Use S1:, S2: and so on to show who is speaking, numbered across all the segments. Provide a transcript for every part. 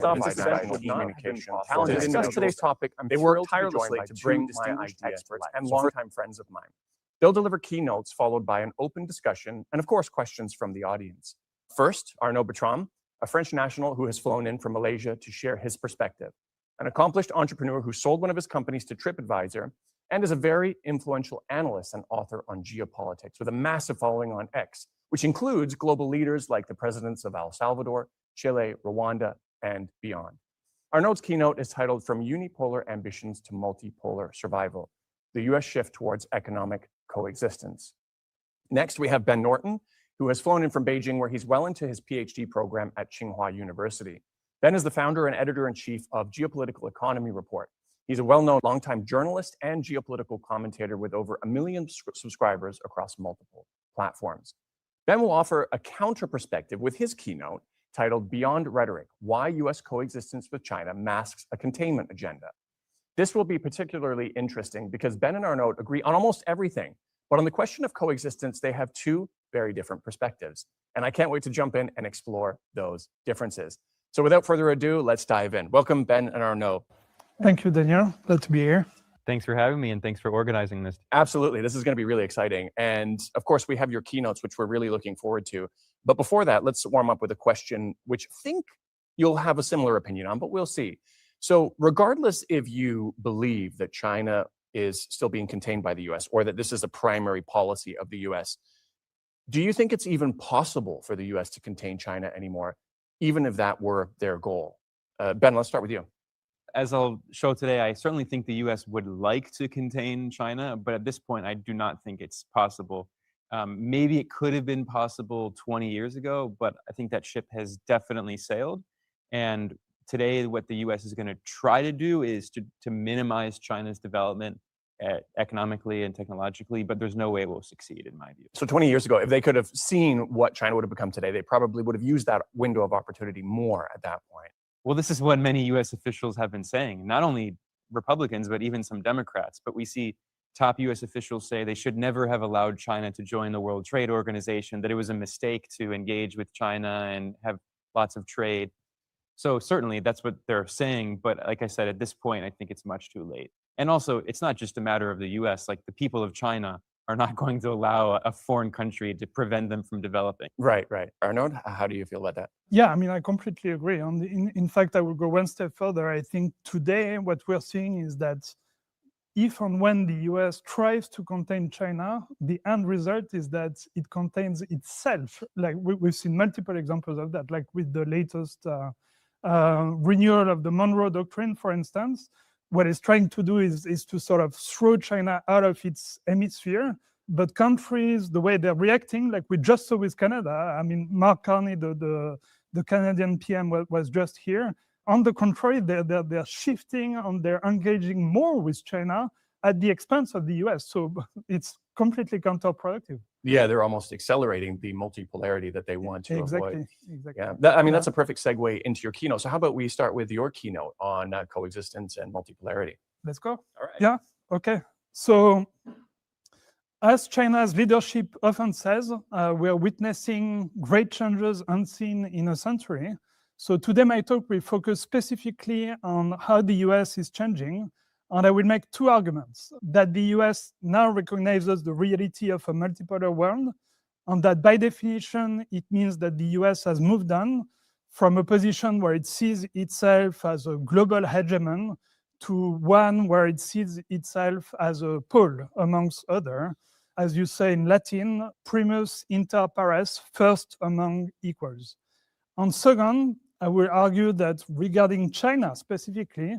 S1: communication. To discuss today's topic, I'm thrilled tirelessly to bring my experts and longtime friends of mine. They'll deliver keynotes followed by an open discussion and, of course, questions from the audience. First, Arnaud Bertrand, a French national who has flown in from Malaysia to share his perspective. An accomplished entrepreneur who sold one of his companies to TripAdvisor and is a very influential analyst and author on geopolitics with a massive following on X, which includes global leaders like the presidents of El Salvador, Chile, Rwanda, and beyond. Arnaud's keynote is titled From Unipolar Ambitions to Multipolar Survival, the US Shift Towards Economic Coexistence. Next, we have Ben Norton, who has flown in from Beijing, where he's well into his PhD program at Tsinghua University. Ben is the founder and editor-in-chief of Geopolitical Economy Report. He's a well-known longtime journalist and geopolitical commentator with over 1 million subscribers across multiple platforms. Ben will offer a counter perspective with his keynote titled Beyond Rhetoric, Why US Coexistence with China Masks a Containment Agenda. This will be particularly interesting because Ben and Arnaud agree on almost everything, but on the question of coexistence, they have two very different perspectives. And I can't wait to jump in and explore those differences. So without further ado, let's dive in. Welcome, Ben and Arnaud.
S2: Thank you, Daniel. Glad to be here.
S3: Thanks for having me and thanks for organizing this.
S1: Absolutely. This is going to be really exciting. And of course, we have your keynotes, which we're really looking forward to. But before that, let's warm up with a question, which I think you'll have a similar opinion on, but we'll see. So regardless if you believe that China is still being contained by the US or that this is a primary policy of the US, do you think it's even possible for the US to contain China anymore, even if that were their goal? Ben, let's start with you.
S3: As I'll show today, I certainly think the US would like to contain China, but at this point, I do not think it's possible. Maybe it could have been possible 20 years ago, but I think that ship has definitely sailed. And today, what the US is going to try to do is to minimize China's development economically and technologically, but there's no way it will succeed, in my view.
S1: So 20 years ago, if they could have seen what China would have become today, they probably would have used that window of opportunity more at that point.
S3: Well, this is what many US officials have been saying, not only Republicans, but even some Democrats. But we see top US officials say they should never have allowed China to join the World Trade Organization, that it was a mistake to engage with China and have lots of trade. So certainly that's what they're saying. But like I said, at this point, I think it's much too late. And also, it's not just a matter of the US, like the people of China are not going to allow a foreign country to prevent them from developing.
S1: Right, right. Arnaud, how do you feel about that?
S2: Yeah, I mean, I completely agree. In fact, I will go one step further. I think today what we're seeing is that if and when the US tries to contain China, the end result is that it contains itself. Like we've seen multiple examples of that, like with the latest renewal of the Monroe Doctrine, for instance. What it's trying to do is to sort of throw China out of its hemisphere. But countries, the way they're reacting, like we just saw with Canada, I mean, Mark Carney, the Canadian PM was just here. On the contrary, they're shifting and they're engaging more with China at the expense of the US. So it's completely counterproductive.
S1: Yeah, they're almost accelerating the multipolarity that they want to avoid.
S2: Exactly.
S1: Yeah, that's a perfect segue into your keynote. So how about we start with your keynote on coexistence and multipolarity?
S2: Let's go.
S1: All right.
S2: Yeah, okay. So as China's leadership often says, we're witnessing great changes unseen in a century. So today my talk will focus specifically on how the US is changing. And I will make two arguments: that the US now recognizes the reality of a multipolar world, and that by definition, it means that the US has moved on from a position where it sees itself as a global hegemon to one where it sees itself as a pole amongst others. As you say in Latin, primus inter pares, first among equals. And second, I will argue that regarding China specifically,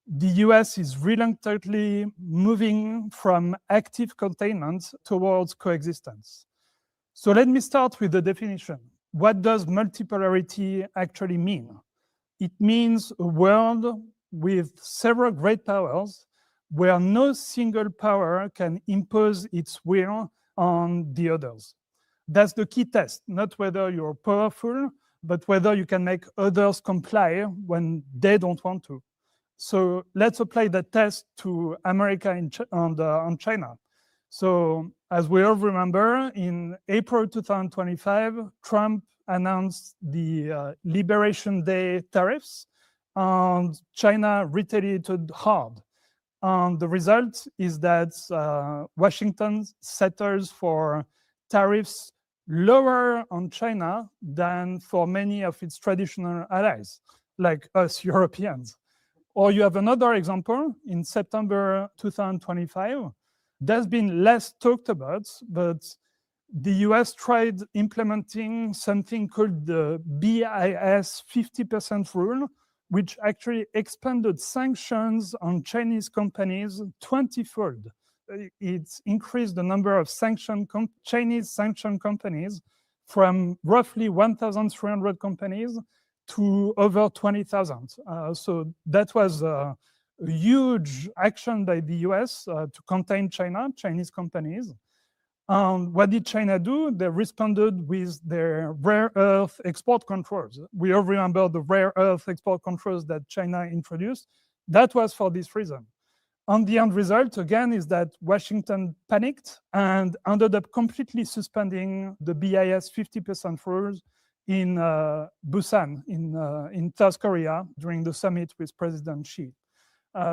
S2: the US is reluctantly moving from active containment towards coexistence. So let me start with the definition. What does multipolarity actually mean? It means a world with several great powers where no single power can impose its will on the others. That's the key test, not whether you're powerful, but whether you can make others comply when they don't want to. So let's apply that test to America and China. So as we all remember, in April 2025, Trump announced the Liberation Day tariffs, and China retaliated hard. And the result is that Washington settles for tariffs lower on China than for many of its traditional allies, like us Europeans. Or you have another example in September 2025. That's been less talked about, but the US tried implementing something called the BIS 50% rule, which actually expanded sanctions on Chinese companies 20-fold. It increased the number of Chinese sanctioned companies from roughly 1,300 companies to over 20,000. So that was a huge action by the US to contain Chinese companies. What did China do? They responded with their rare earth export controls. We all remember the rare earth export controls that China introduced. That was for this reason. And the end result, again, is that Washington panicked and ended up completely suspending the BIS 50% rules in Busan, in South Korea, during the summit with President Xi.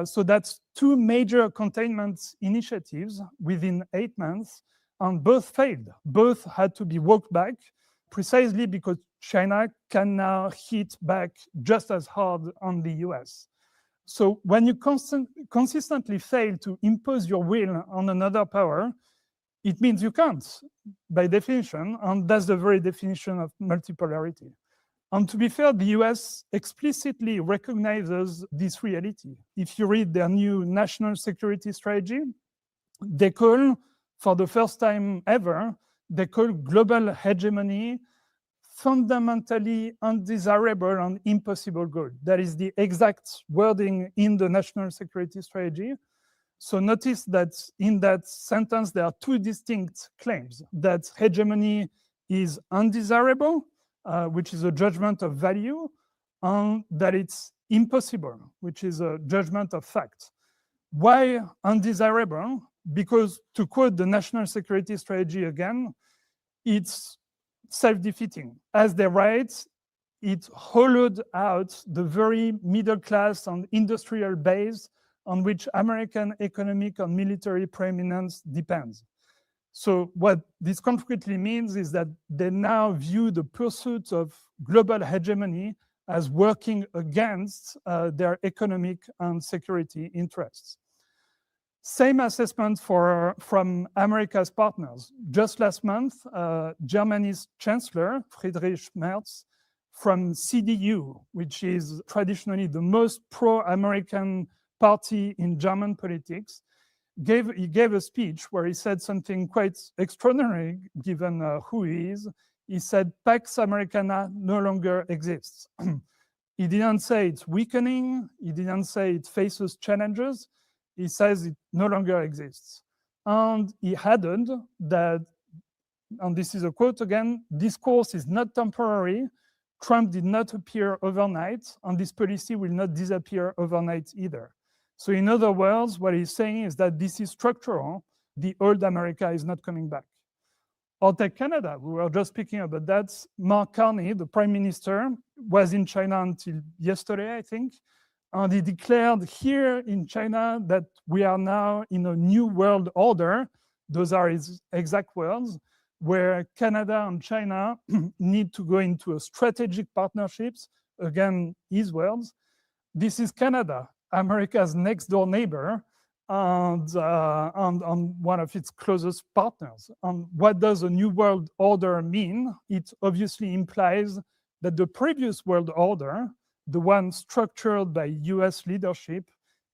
S2: So that's two major containment initiatives within 8 months, and both failed. Both had to be walked back, precisely because China can now hit back just as hard on the US. So when you consistently fail to impose your will on another power, it means you can't, by definition, and that's the very definition of multipolarity. And to be fair, the US explicitly recognizes this reality. If you read their new national security strategy, they call, for the first time ever, they call global hegemony fundamentally undesirable and impossible goal. That is the exact wording in the national security strategy. So notice that in that sentence, there are two distinct claims: that hegemony is undesirable, which is a judgment of value, and that it's impossible, which is a judgment of fact. Why undesirable? Because, to quote the national security strategy again, it's self-defeating. As they write, it hollowed out the very middle class and industrial base on which American economic and military preeminence depends. So what this concretely means is that they now view the pursuit of global hegemony as working against their economic and security interests. Same assessment from America's partners. Just last month, Germany's Chancellor, Friedrich Merz, from CDU, which is traditionally the most pro-American party in German politics, he gave a speech where he said something quite extraordinary, given who he is. He said, Pax Americana no longer exists. He didn't say it's weakening. He didn't say it faces challenges. He says it no longer exists. And he added that, and this is a quote again, this course is not temporary. Trump did not appear overnight, and this policy will not disappear overnight either. So in other words, what he's saying is that this is structural. The old America is not coming back. Or take Canada. We were just speaking about that. Mark Carney, the prime minister, was in China until yesterday, I think. And he declared here in China that we are now in a new world order. Those are his exact words, where Canada and China need to go into a strategic partnerships. Again, his words. This is Canada, America's next door neighbor, and one of its closest partners. And what does a new world order mean? It obviously implies that the previous world order, the one structured by US leadership,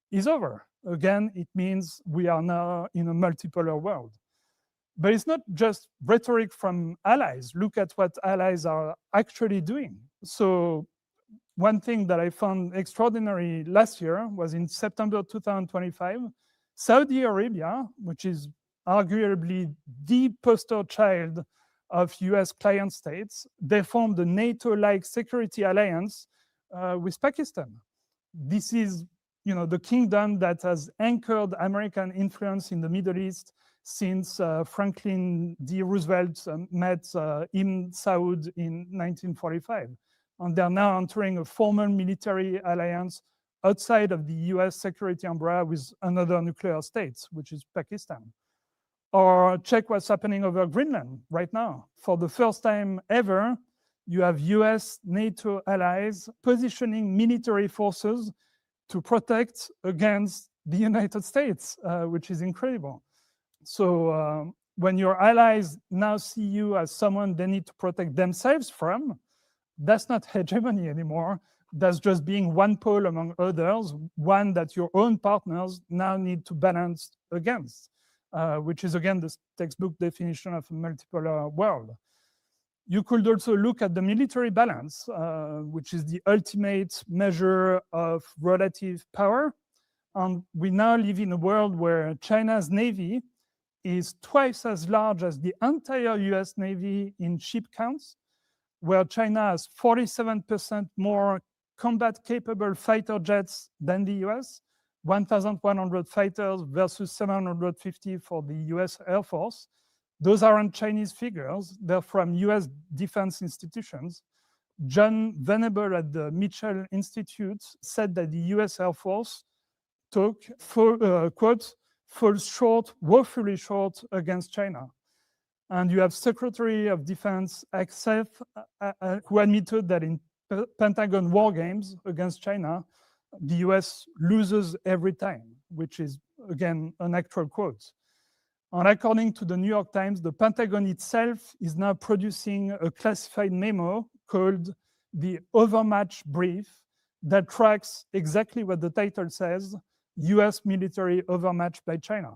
S2: is over. Again, it means we are now in a multipolar world. But it's not just rhetoric from allies. Look at what allies are actually doing. So one thing that I found extraordinary last year was in September 2025, Saudi Arabia, which is arguably the poster child of US client states, they formed a NATO-like security alliance with Pakistan. This is, the kingdom that has anchored American influence in the Middle East since Franklin D. Roosevelt met Ibn Saud in 1945. and they're now entering a formal military alliance outside of the US security umbrella with another nuclear state, which is Pakistan. Or check what's happening over Greenland right now. For the first time ever, you have US, NATO allies positioning military forces to protect against the United States, which is incredible. So when your allies now see you as someone they need to protect themselves from, that's not hegemony anymore. That's just being one pole among others, one that your own partners now need to balance against, which is, again, the textbook definition of a multipolar world. You could also look at the military balance, which is the ultimate measure of relative power. And we now live in a world where China's Navy is twice as large as the entire US Navy in ship counts, where China has 47% more combat-capable fighter jets than the US, 1,100 fighters versus 750 for the US Air Force. Those aren't Chinese figures. They're from US defense institutions. John Venable at the Mitchell Institute said that the US Air Force quote, falls short, woefully short against China. And you have Secretary of Defense Axel, who admitted that in Pentagon war games against China, the US loses every time, which is, again, an actual quote. And according to the New York Times, the Pentagon itself is now producing a classified memo called the Overmatch Brief that tracks exactly what the title says, US military overmatch by China.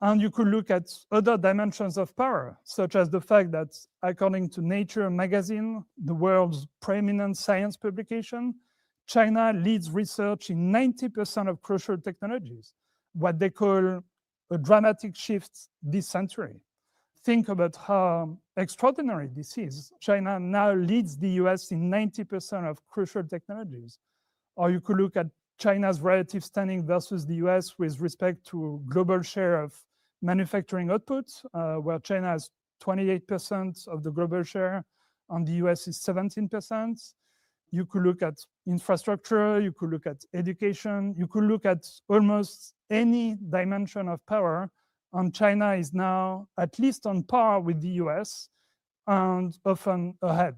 S2: And you could look at other dimensions of power, such as the fact that, according to Nature magazine, the world's preeminent science publication, China leads research in 90% of crucial technologies, what they call a dramatic shift this century. Think about how extraordinary this is. China now leads the US in 90% of crucial technologies. Or you could look at China's relative standing versus the US with respect to global share of manufacturing output, where China has 28% of the global share and the US is 17%. You could look at infrastructure, you could look at education, you could look at almost any dimension of power, and China is now at least on par with the US and often ahead.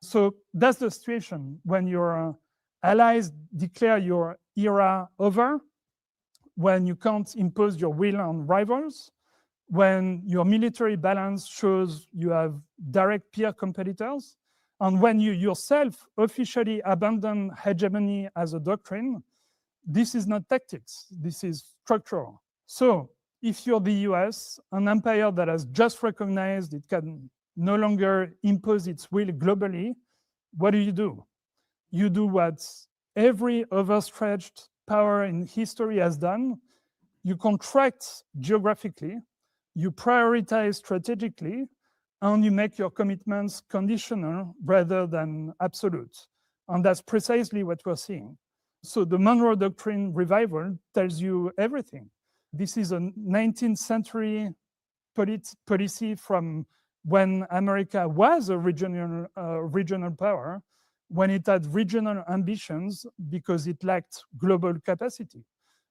S2: So that's the situation when your allies declare your era over, when you can't impose your will on rivals, when your military balance shows you have direct peer competitors, and when you yourself officially abandon hegemony as a doctrine. This is not tactics, this is structural. So if you're the US, an empire that has just recognized it can no longer impose its will globally, what do? You do what every overstretched power in history has done. You contract geographically, you prioritize strategically, and you make your commitments conditional rather than absolute. And that's precisely what we're seeing. So the Monroe Doctrine revival tells you everything. This is a 19th century policy from when America was a regional power, when it had regional ambitions because it lacked global capacity.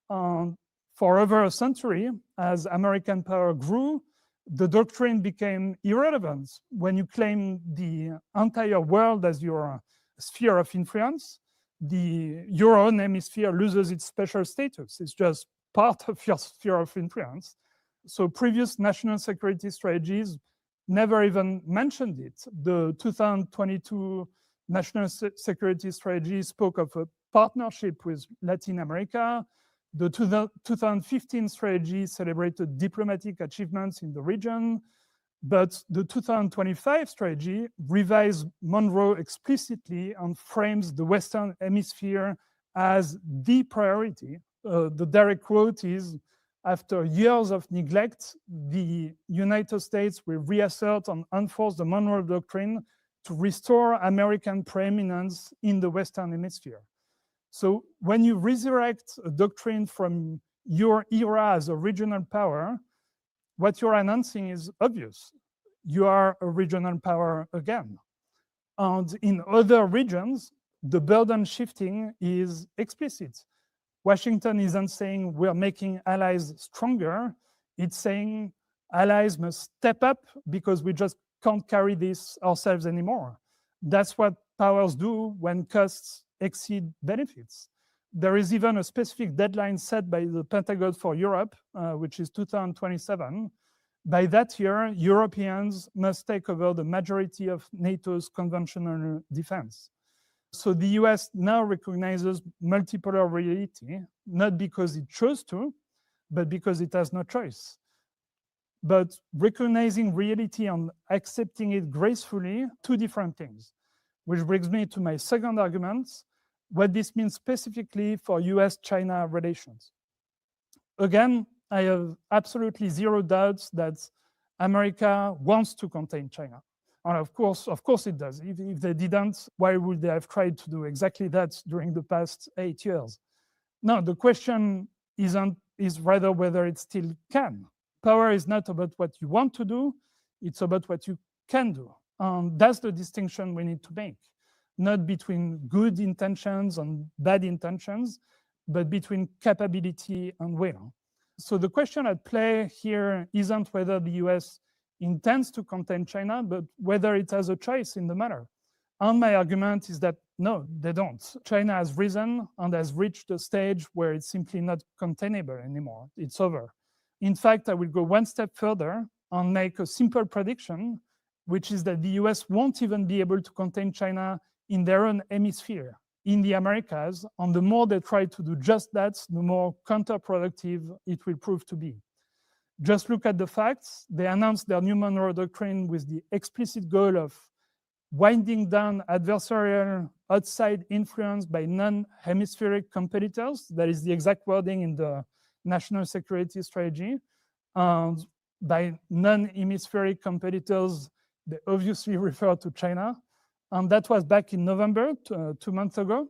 S2: For over a century, as American power grew, the doctrine became irrelevant. When you claim the entire world as your sphere of influence, your own hemisphere loses its special status. It's just part of your sphere of influence. So previous national security strategies never even mentioned it. The 2022 national security strategy spoke of a partnership with Latin America. The 2015 strategy celebrated diplomatic achievements in the region, but the 2025 strategy revised Monroe explicitly and frames the Western Hemisphere as the priority. The direct quote is, after years of neglect, the United States will reassert and enforce the Monroe Doctrine to restore American preeminence in the Western Hemisphere. So when you resurrect a doctrine from your era as a regional power, what you're announcing is obvious. You are a regional power again. And in other regions, the burden shifting is explicit. Washington isn't saying we're making allies stronger. It's saying allies must step up because we just can't carry this ourselves anymore. That's what powers do when costs exceed benefits. There is even a specific deadline set by the Pentagon for Europe, which is 2027. By that year, Europeans must take over the majority of NATO's conventional defense. So the US now recognizes multipolar reality, not because it chose to, but because it has no choice. But recognizing reality and accepting it gracefully, two different things. Which brings me to my second argument, what this means specifically for US-China relations. Again, I have absolutely zero doubts that America wants to contain China. And of course it does. If they didn't, why would they have tried to do exactly that during the past 8 years? No, the question is rather whether it still can. Power is not about what you want to do, it's about what you can do. That's the distinction we need to make. Not between good intentions and bad intentions, but between capability and will. So the question at play here isn't whether the US intends to contain China, but whether it has a choice in the matter. And my argument is that no, they don't. China has risen and has reached a stage where it's simply not containable anymore. It's over. In fact, I will go one step further and make a simple prediction, which is that the US won't even be able to contain China in their own hemisphere, in the Americas, and the more they try to do just that, the more counterproductive it will prove to be. Just look at the facts. They announced their new Monroe Doctrine with the explicit goal of winding down adversarial outside influence by non-hemispheric competitors. That is the exact wording in the national security strategy. And by non-hemispheric competitors, they obviously refer to China. And that was back in November, 2 months ago.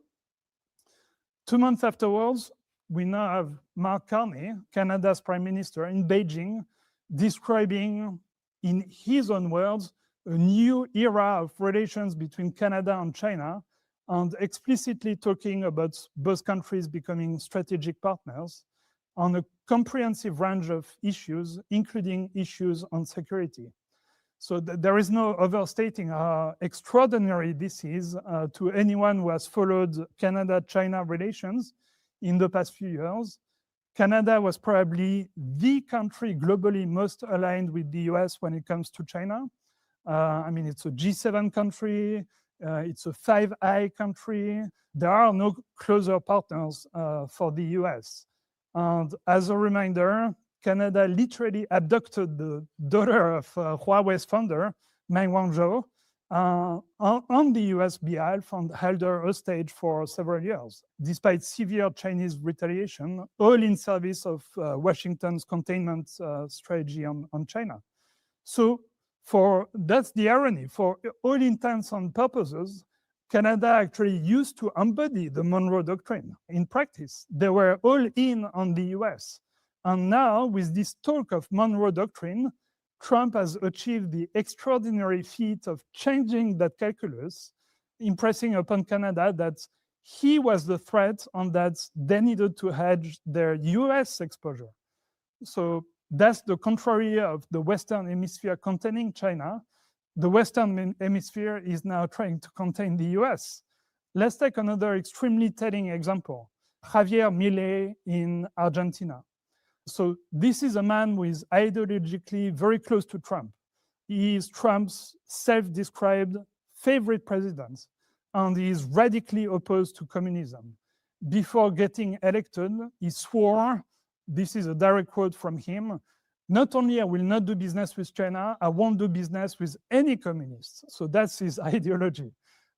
S2: 2 months afterwards, we now have Mark Carney, Canada's Prime Minister, in Beijing, describing, in his own words, a new era of relations between Canada and China, and explicitly talking about both countries becoming strategic partners on a comprehensive range of issues, including issues on security. So there is no overstating how extraordinary this is to anyone who has followed Canada-China relations in the past few years. Canada was probably the country globally most aligned with the US when it comes to China. I mean, it's a G7 country, it's a 5i country. There are no closer partners for the US. And as a reminder, Canada literally abducted the daughter of Huawei's founder, Meng Wanzhou, on the US behalf and held her hostage for several years, despite severe Chinese retaliation, all in service of Washington's containment strategy on China. So that's the irony. For all intents and purposes, Canada actually used to embody the Monroe Doctrine. In practice, they were all in on the US. And now, with this talk of Monroe Doctrine, Trump has achieved the extraordinary feat of changing that calculus, impressing upon Canada that he was the threat and that they needed to hedge their US exposure. So that's the contrary of the Western Hemisphere containing China. The Western Hemisphere is now trying to contain the US. Let's take another extremely telling example. Javier Milei in Argentina. So this is a man who is ideologically very close to Trump. He is Trump's self-described favorite president, and he is radically opposed to communism. Before getting elected, he swore, this is a direct quote from him, not only I will not do business with China, I won't do business with any communists. So that's his ideology.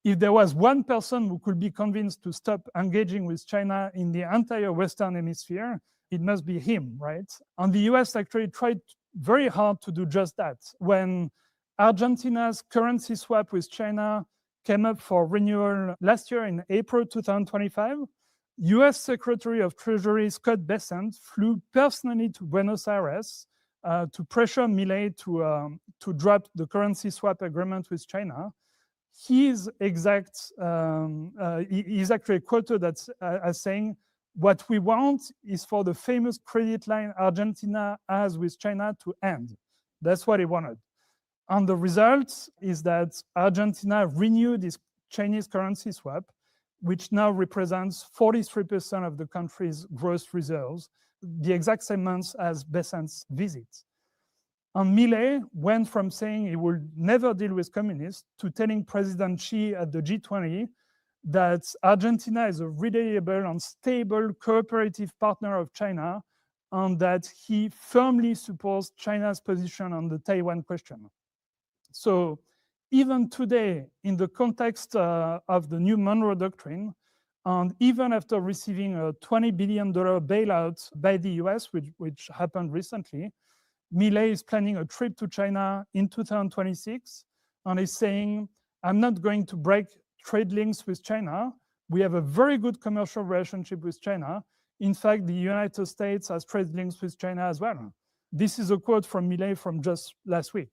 S2: If there was one person who could be convinced to stop engaging with China in the entire Western Hemisphere, it must be him, right? And the US actually tried very hard to do just that. When Argentina's currency swap with China came up for renewal last year in April 2025, US Secretary of Treasury Scott Bessent flew personally to Buenos Aires to pressure Milei to drop the currency swap agreement with China. He's actually quoted as saying, what we want is for the famous credit line Argentina has with China to end. That's what he wanted. And the result is that Argentina renewed its Chinese currency swap, which now represents 43% of the country's gross reserves, the exact same month as Besant's visit. And Milei went from saying he will never deal with communists to telling President Xi at the G20 that Argentina is a reliable and stable cooperative partner of China, and that he firmly supports China's position on the Taiwan question. So even today, in the context of the new Monroe Doctrine, and even after receiving a $20 billion bailout by the US, which happened recently, Milei is planning a trip to China in 2026 and is saying, I'm not going to break trade links with China. We have a very good commercial relationship with China. In fact, the United States has trade links with China as well. This is a quote from Milei from just last week.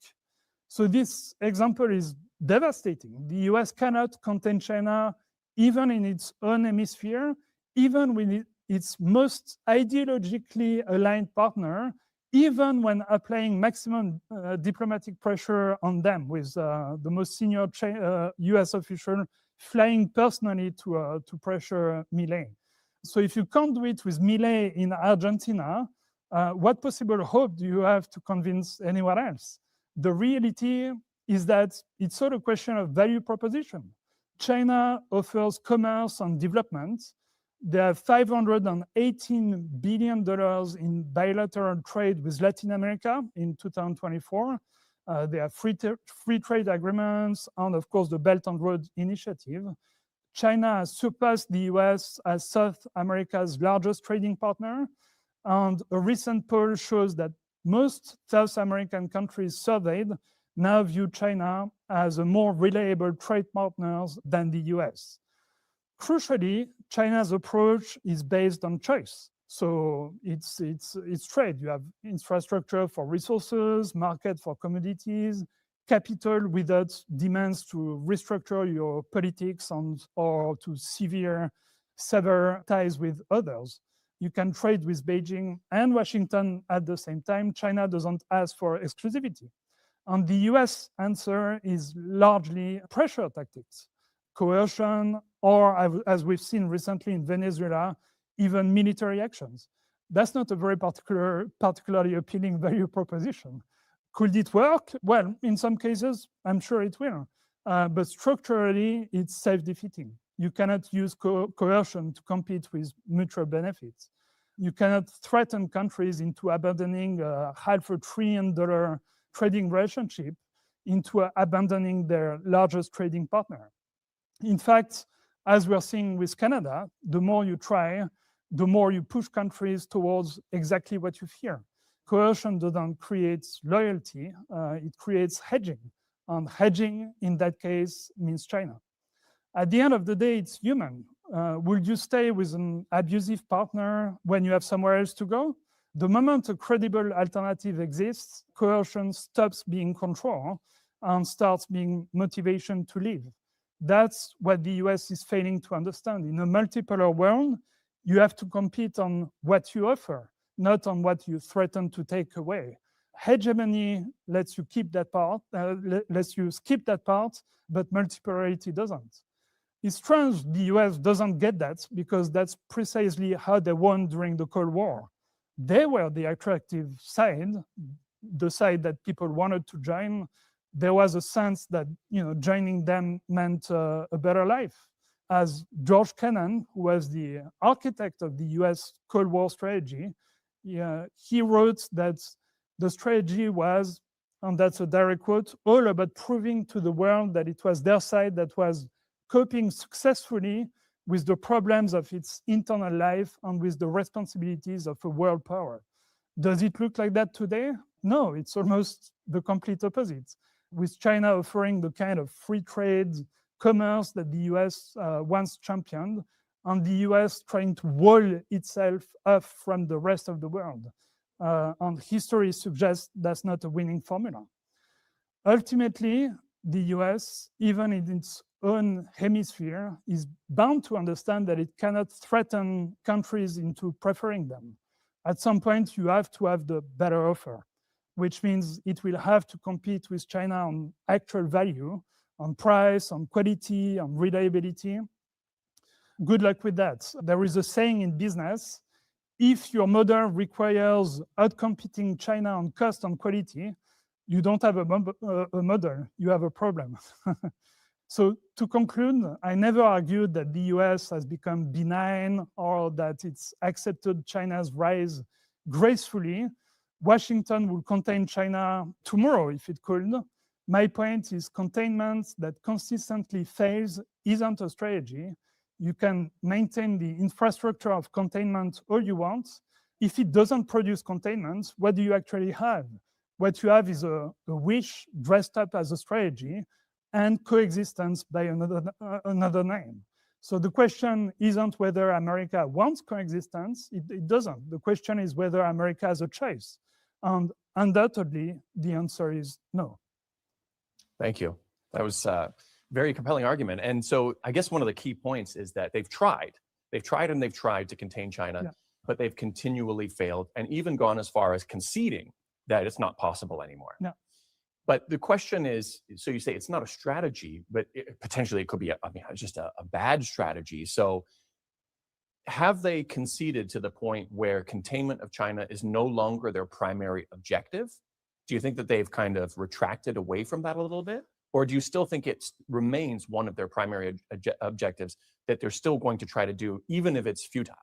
S2: So this example is devastating. The US cannot contain China even in its own hemisphere, even with its most ideologically aligned partner, even when applying maximum diplomatic pressure on them, with the most senior US official flying personally to pressure Milei. So if you can't do it with Milei in Argentina, what possible hope do you have to convince anyone else? The reality is that it's sort of a question of value proposition. China offers commerce and development. They have $518 billion in bilateral trade with Latin America in 2024. They have free trade agreements and, of course, the Belt and Road Initiative. China has surpassed the US as South America's largest trading partner. And a recent poll shows that most South American countries surveyed now view China as a more reliable trade partner than the US. Crucially, China's approach is based on choice. So it's trade. You have infrastructure for resources, market for commodities, capital without demands to restructure your politics or to sever ties with others. You can trade with Beijing and Washington at the same time. China doesn't ask for exclusivity. And the US answer is largely pressure tactics, coercion, or as we've seen recently in Venezuela, even military actions. That's not a very particularly appealing value proposition. Could it work? Well, in some cases, I'm sure it will. But structurally, it's self-defeating. You cannot use coercion to compete with mutual benefits. You cannot threaten countries into abandoning a $500 billion trading relationship into abandoning their largest trading partner. In fact, as we're seeing with Canada, the more you try, the more you push countries towards exactly what you fear. Coercion doesn't create loyalty, it creates hedging. And hedging, in that case, means China. At the end of the day, it's human. Will you stay with an abusive partner when you have somewhere else to go? The moment a credible alternative exists, coercion stops being control and starts being motivation to live. That's what the US is failing to understand. In a multipolar world, you have to compete on what you offer, not on what you threaten to take away. Hegemony lets you keep that part, lets you skip that part, but multipolarity doesn't. It's strange the US doesn't get that, because that's precisely how they won during the Cold War. They were the attractive side, the side that people wanted to join. There was a sense that joining them meant a better life. As George Kennan, who was the architect of the US Cold War strategy, he wrote that the strategy was, and that's a direct quote, all about proving to the world that it was their side that was coping successfully with the problems of its internal life and with the responsibilities of a world power. Does it look like that today? No, it's almost the complete opposite. With China offering the kind of free trade commerce that the US once championed, and the US trying to wall itself off from the rest of the world. And history suggests that's not a winning formula. Ultimately, the US, even in its own hemisphere, is bound to understand that it cannot threaten countries into preferring them. At some point, you have to have the better offer, which means it will have to compete with China on actual value, on price, on quality, on reliability. Good luck with that. There is a saying in business, if your model requires outcompeting China on cost and quality, you don't have a model, you have a problem. So to conclude, I never argued that the US has become benign or that it's accepted China's rise gracefully. Washington will contain China tomorrow if it could. My point is containment that consistently fails isn't a strategy. You can maintain the infrastructure of containment all you want. If it doesn't produce containment, what do you actually have? What you have is a wish dressed up as a strategy and coexistence by another name. So the question isn't whether America wants coexistence, it doesn't. The question is whether America has a choice. And undoubtedly, the answer is no.
S1: Thank you. That was a very compelling argument. And so I guess one of the key points is that they've tried to contain China, but they've continually failed and even gone as far as conceding that it's not possible anymore.
S2: No.
S1: But the question is, so you say it's not a strategy, but potentially it could be just a bad strategy. So have they conceded to the point where containment of China is no longer their primary objective? Do you think that they've kind of retracted away from that a little bit? Or do you still think it remains one of their primary objectives that they're still going to try to do, even if it's futile?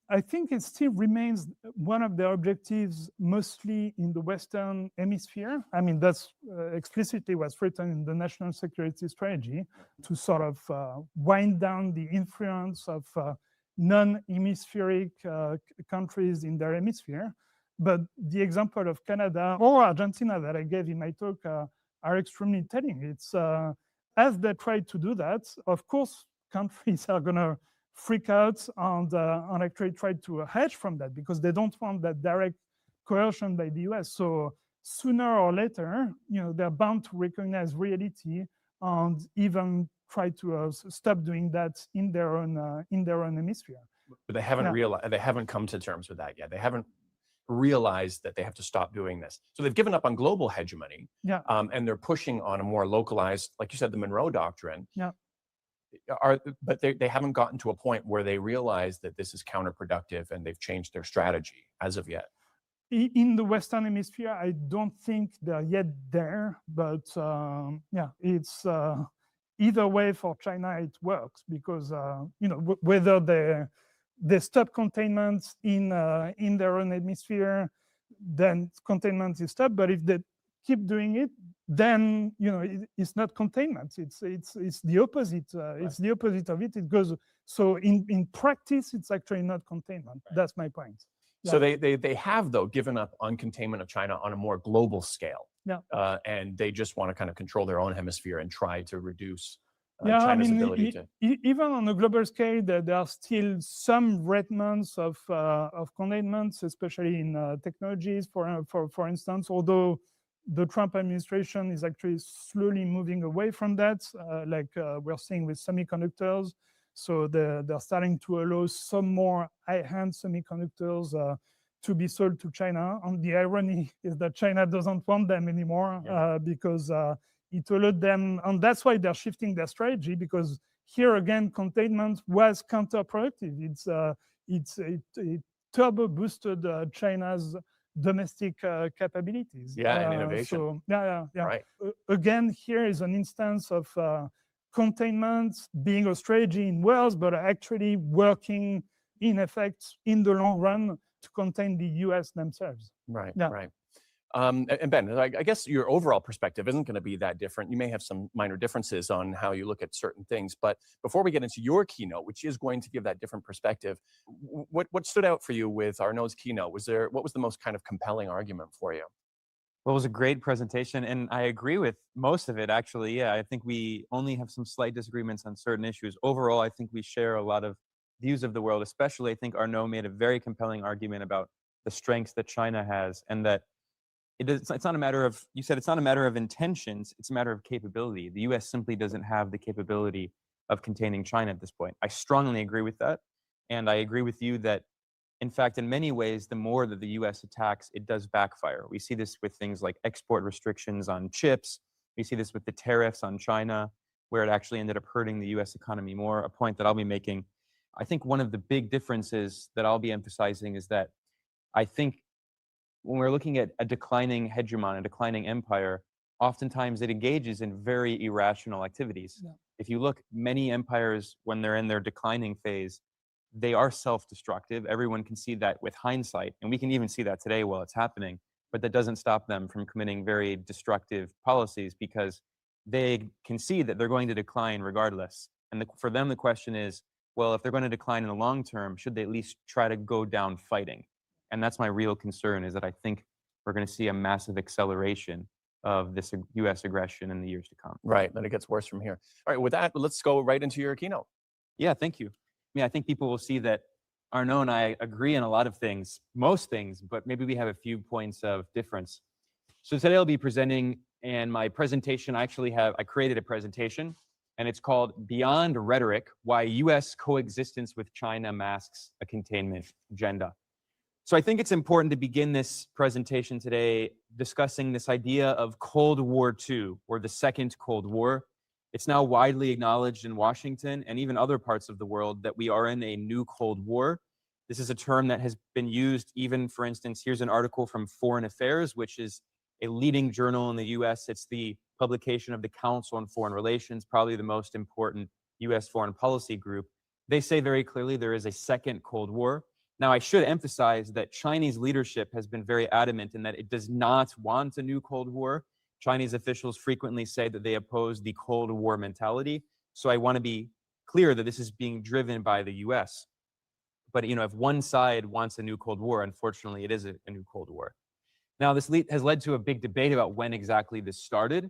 S2: I think it still remains one of their objectives, mostly in the Western Hemisphere. I mean, that's explicitly what's written in the National Security Strategy, to sort of wind down the influence of non-hemispheric countries in their hemisphere. But the example of Canada or Argentina that I gave in my talk are extremely telling. It's as they try to do that, of course, countries are going to freak out and actually try to hedge from that because they don't want that direct coercion by the US. So sooner or later, they're bound to recognize reality and even try to stop doing that in their own hemisphere.
S1: But they haven't realized, they haven't come to terms with that yet. They haven't realized that they have to stop doing this. So they've given up on global hegemony, and they're pushing on a more localized, like you said, the Monroe Doctrine. But they haven't gotten to a point where they realize that this is counterproductive and they've changed their strategy as of yet.
S2: In the Western Hemisphere, I don't think they're yet there, but it's either way for China, it works because whether they stop containment in their own hemisphere, then containment is stopped. But if they keep doing it, then it's not containment. It's the opposite. It's the opposite of it. It goes so in practice, it's actually not containment. That's my point.
S1: So they have though given up on containment of China on a more global scale. And they just want to kind of control their own hemisphere and try to reduce China's ability to.
S2: Even on a global scale, there are still some remnants of containment, especially in technologies, for instance. Although the Trump administration is actually slowly moving away from that, like we're seeing with semiconductors. So they're starting to allow some more high-end semiconductors to be sold to China. And the irony is that China doesn't want them anymore because it allowed them, and that's why they're shifting their strategy, because here again, containment was counterproductive. It turbo boosted China's domestic capabilities.
S1: And innovation.
S2: Right. Again, here is an instance of containment being a strategy in words, but actually working in effect in the long run to contain the US themselves.
S1: Right. And Ben, I guess your overall perspective isn't going to be that different. You may have some minor differences on how you look at certain things, but before we get into your keynote, which is going to give that different perspective, what stood out for you with Arnaud's keynote? What was the most kind of compelling argument for you?
S3: Well, it was a great presentation, and I agree with most of it, actually. Yeah, I think we only have some slight disagreements on certain issues. Overall, I think we share a lot of views of the world, especially I think Arnaud made a very compelling argument about the strengths that China has, and that it's not a matter of, you said it's not a matter of intentions, it's a matter of capability. The US simply doesn't have the capability of containing China at this point. I strongly agree with that. And I agree with you that, in fact, in many ways, the more that the US attacks, it does backfire. We see this with things like export restrictions on chips. We see this with the tariffs on China, where it actually ended up hurting the US economy more, a point that I'll be making. I think one of the big differences that I'll be emphasizing is that I think when we're looking at a declining hegemon, a declining empire, oftentimes it engages in very irrational activities. Yeah. If you look, many empires, when they're in their declining phase, they are self-destructive. Everyone can see that with hindsight, and we can even see that today while it's happening, but that doesn't stop them from committing very destructive policies because they can see that they're going to decline regardless. And for them, the question is, well, if they're going to decline in the long term, should they at least try to go down fighting? And that's my real concern, is that I think we're going to see a massive acceleration of this US aggression in the years to come.
S1: Right, then it gets worse from here. All right, with that, let's go right into your keynote.
S3: Yeah, thank you. I mean, I think people will see that Arnaud and I agree on a lot of things, most things, but maybe we have a few points of difference. So today I'll be presenting, and my presentation, I created a presentation, and it's called Beyond Rhetoric, Why US Coexistence with China Masks a Containment Agenda. So I think it's important to begin this presentation today discussing this idea of Cold War II, or the Second Cold War. It's now widely acknowledged in Washington and even other parts of the world that we are in a new Cold War. This is a term that has been used even, for instance, here's an article from Foreign Affairs, which is a leading journal in the US. It's the publication of the Council on Foreign Relations, probably the most important US foreign policy group. They say very clearly there is a second Cold War. Now, I should emphasize that Chinese leadership has been very adamant in that it does not want a new Cold War. Chinese officials frequently say that they oppose the Cold War mentality. So I want to be clear that this is being driven by the US. But if one side wants a new Cold War, unfortunately, it is a new Cold War. Now, this has led to a big debate about when exactly this started.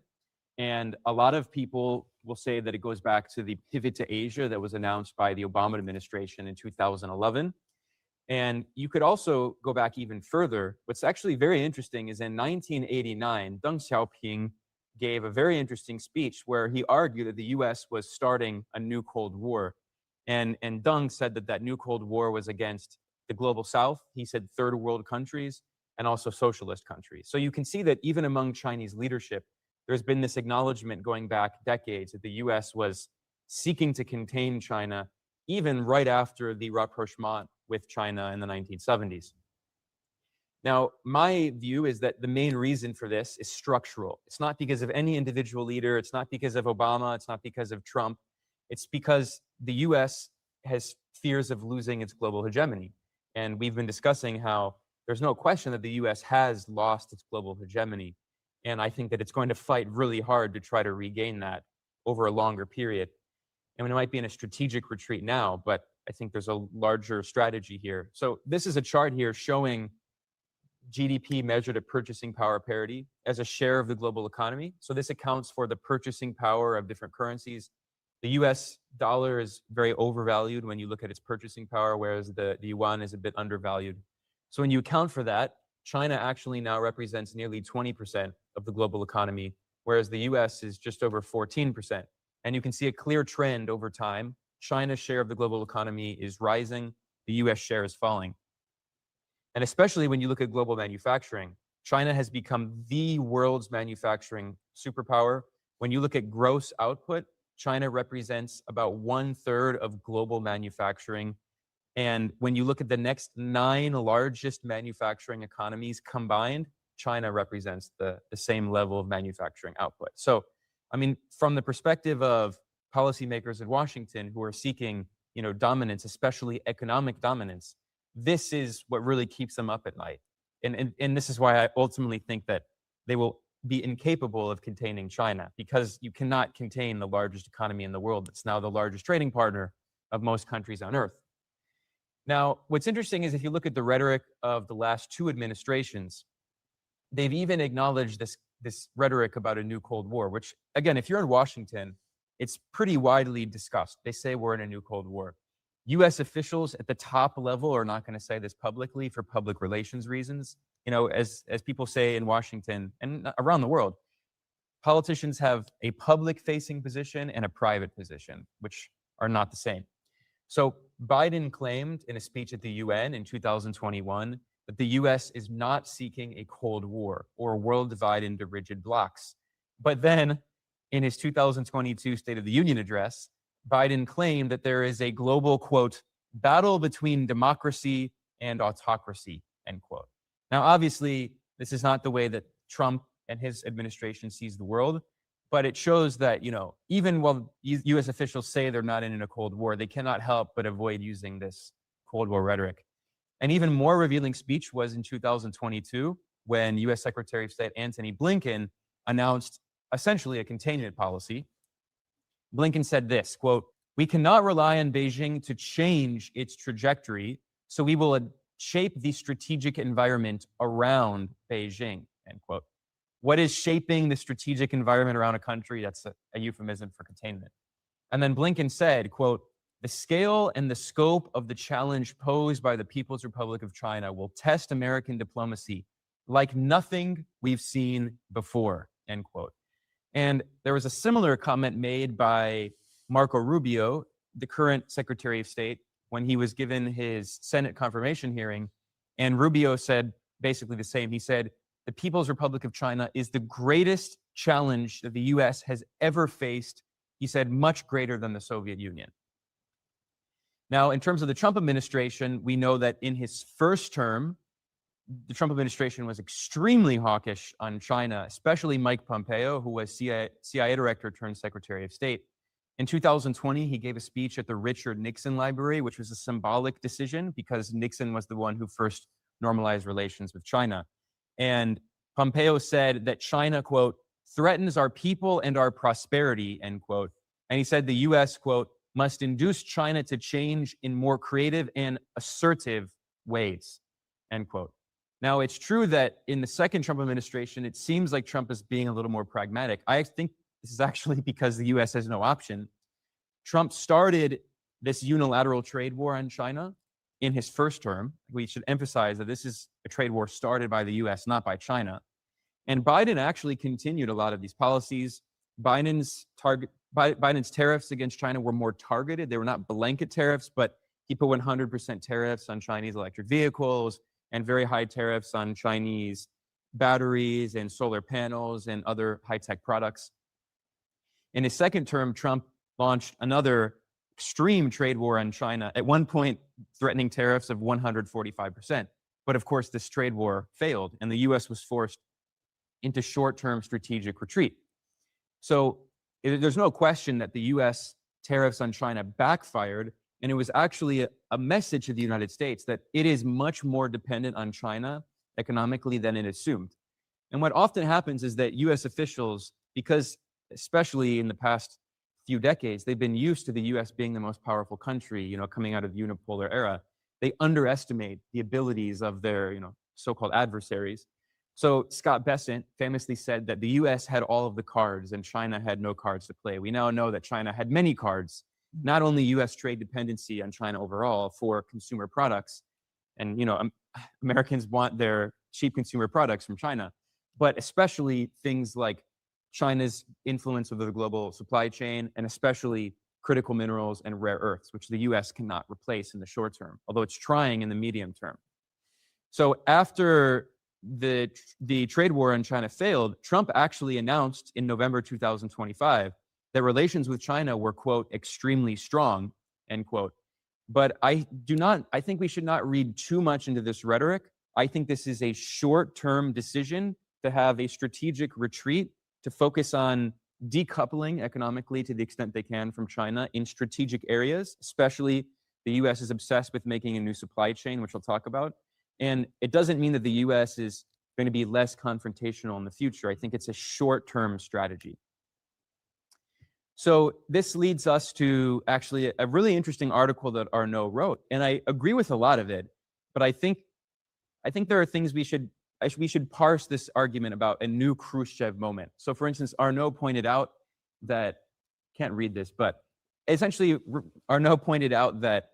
S3: And a lot of people will say that it goes back to the pivot to Asia that was announced by the Obama administration in 2011. And you could also go back even further. What's actually very interesting is in 1989, Deng Xiaoping gave a very interesting speech where he argued that the US was starting a new Cold War. And Deng said that new Cold War was against the global South. He said third world countries and also socialist countries. So you can see that even among Chinese leadership, there's been this acknowledgement going back decades that the US was seeking to contain China, even right after the rapprochement with China in the 1970s. Now, my view is that the main reason for this is structural. It's not because of any individual leader. It's not because of Obama. It's not because of Trump. It's because the US has fears of losing its global hegemony. And we've been discussing how there's no question that the US has lost its global hegemony. And I think that it's going to fight really hard to try to regain that over a longer period. I mean, it might be in a strategic retreat now, but I think there's a larger strategy here. So this is a chart here showing GDP measured at purchasing power parity as a share of the global economy. So this accounts for the purchasing power of different currencies. The US dollar is very overvalued when you look at its purchasing power, whereas the yuan is a bit undervalued. So when you account for that, China actually now represents nearly 20% of the global economy, whereas the US is just over 14%. And you can see a clear trend over time. China's share of the global economy is rising, the US share is falling. And especially when you look at global manufacturing, China has become the world's manufacturing superpower. When you look at gross output, China represents about 1/3 of global manufacturing. And when you look at the next 9 largest manufacturing economies combined, China represents the same level of manufacturing output. So, I mean, from the perspective of policymakers in Washington who are seeking, dominance, especially economic dominance, this is what really keeps them up at night. And this is why I ultimately think that they will be incapable of containing China, because you cannot contain the largest economy in the world that's now the largest trading partner of most countries on Earth. Now, what's interesting is if you look at the rhetoric of the last 2 administrations, they've even acknowledged this rhetoric about a new Cold War, which, again, if you're in Washington, it's pretty widely discussed. They say we're in a new Cold War. US officials at the top level are not going to say this publicly for public relations reasons. You know, as people say in Washington and around the world, politicians have a public-facing position and a private position, which are not the same. So Biden claimed in a speech at the UN in 2021 that the US is not seeking a Cold War or a world divided into rigid blocs. But then in his 2022 State of the Union address, Biden claimed that there is a global, quote, battle between democracy and autocracy, end quote. Now, obviously, this is not the way that Trump and his administration sees the world, but it shows that, you know, even while US officials say they're not in a Cold War, they cannot help but avoid using this Cold War rhetoric. An even more revealing speech was in 2022 when US Secretary of State Antony Blinken announced essentially a containment policy. Blinken said this, quote, "We cannot rely on Beijing to change its trajectory, so we will shape the strategic environment around Beijing," end quote. What is shaping the strategic environment around a country? That's a euphemism for containment. And then Blinken said, quote, "The scale and the scope of the challenge posed by the People's Republic of China will test American diplomacy like nothing we've seen before," end quote. And there was a similar comment made by Marco Rubio, the current Secretary of State, when he was given his Senate confirmation hearing. And Rubio said basically the same. He said, "The People's Republic of China is the greatest challenge that the US has ever faced." He said, much greater than the Soviet Union. Now, in terms of the Trump administration, we know that in his first term, the Trump administration was extremely hawkish on China, especially Mike Pompeo, who was CIA director turned Secretary of State. In 2020, he gave a speech at the Richard Nixon Library, which was a symbolic decision because Nixon was the one who first normalized relations with China. And Pompeo said that China, quote, "threatens our people and our prosperity," end quote. And he said the US, quote, "must induce China to change in more creative and assertive ways," end quote. Now, it's true that in the second Trump administration, it seems like Trump is being a little more pragmatic. I think this is actually because the US has no option. Trump started this unilateral trade war on China in his first term. We should emphasize that this is a trade war started by the US, not by China. And Biden actually continued a lot of these policies. Biden's tariffs against China were more targeted. They were not blanket tariffs, but he put 100% tariffs on Chinese electric vehicles and very high tariffs on Chinese batteries and solar panels and other high-tech products. In his second term, Trump launched another extreme trade war on China, at one point threatening tariffs of 145%. But of course, this trade war failed, and the US was forced into short-term strategic retreat. So there's no question that the US tariffs on China backfired, and it was actually a message to the United States that it is much more dependent on China economically than it assumed. And what often happens is that US officials, because especially in the past few decades, they've been used to the US being the most powerful country, you know, coming out of the unipolar era, they underestimate the abilities of their, you know, so-called adversaries. So Scott Bessent famously said that the US had all of the cards and China had no cards to play. We now know that China had many cards, not only US trade dependency on China overall for consumer products, and you know, Americans want their cheap consumer products from China, but especially things like China's influence over the global supply chain, and especially critical minerals and rare earths, which the US cannot replace in the short term, although it's trying in the medium term. So after the trade war in China failed, Trump actually announced in November 2025 that relations with China were, quote, "extremely strong," end quote. But I think we should not read too much into this rhetoric. I think this is a short-term decision to have a strategic retreat, to focus on decoupling economically to the extent they can from China in strategic areas. Especially the US is obsessed with making a new supply chain, which I'll talk about. And it doesn't mean that the US is going to be less confrontational in the future. I think it's a short-term strategy. So this leads us to actually a really interesting article that Arnaud wrote. And I agree with a lot of it, but I think there are things we should parse this argument about a new Khrushchev moment. So for instance, Arnaud pointed out that, can't read this, but essentially Arnaud pointed out that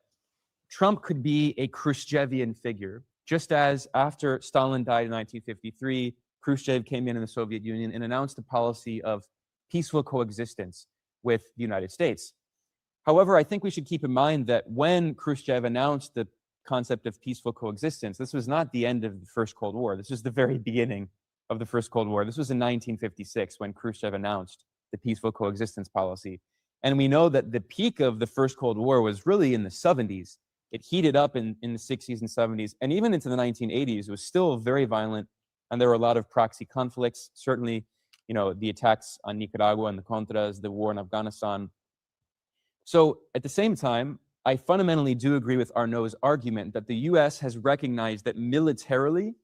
S3: Trump could be a Khrushchevian figure, just as after Stalin died in 1953, Khrushchev came in the Soviet Union and announced a policy of peaceful coexistence with the United States. However, I think we should keep in mind that when Khrushchev announced the concept of peaceful coexistence, this was not the end of the First Cold War. This was the very beginning of the First Cold War. This was in 1956 when Khrushchev announced the peaceful coexistence policy. And we know that the peak of the First Cold War was really in the 70s. It heated up in the 60s and 70s, and even into the 1980s, it was still very violent, and there were a lot of proxy conflicts. Certainly, you know, the attacks on Nicaragua and the Contras, the war in Afghanistan. So at the same time, I fundamentally do agree with Arnaud's argument that the US has recognized that militarily,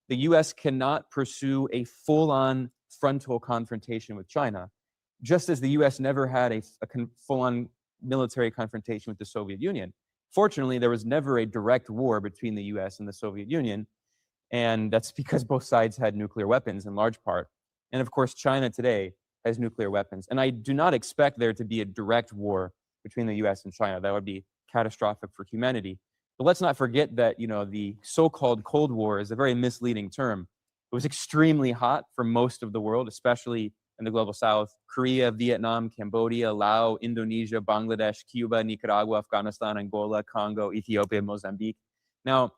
S3: the US cannot pursue a full-on frontal confrontation with China, just as the US never had a full-on military confrontation with the Soviet Union. Fortunately, there was never a direct war between the US and the Soviet Union, and that's because both sides had nuclear weapons in large part. And of course, China today has nuclear weapons. And I do not expect there to be a direct war between the US and China. That would be catastrophic for humanity. But let's not forget that, you know, the so-called Cold War is a very misleading term. It was extremely hot for most of the world, especially in the global south. Korea, Vietnam, Cambodia, Laos, Indonesia, Bangladesh, Cuba, Nicaragua, Afghanistan, Angola, Congo, Ethiopia, Mozambique. Now,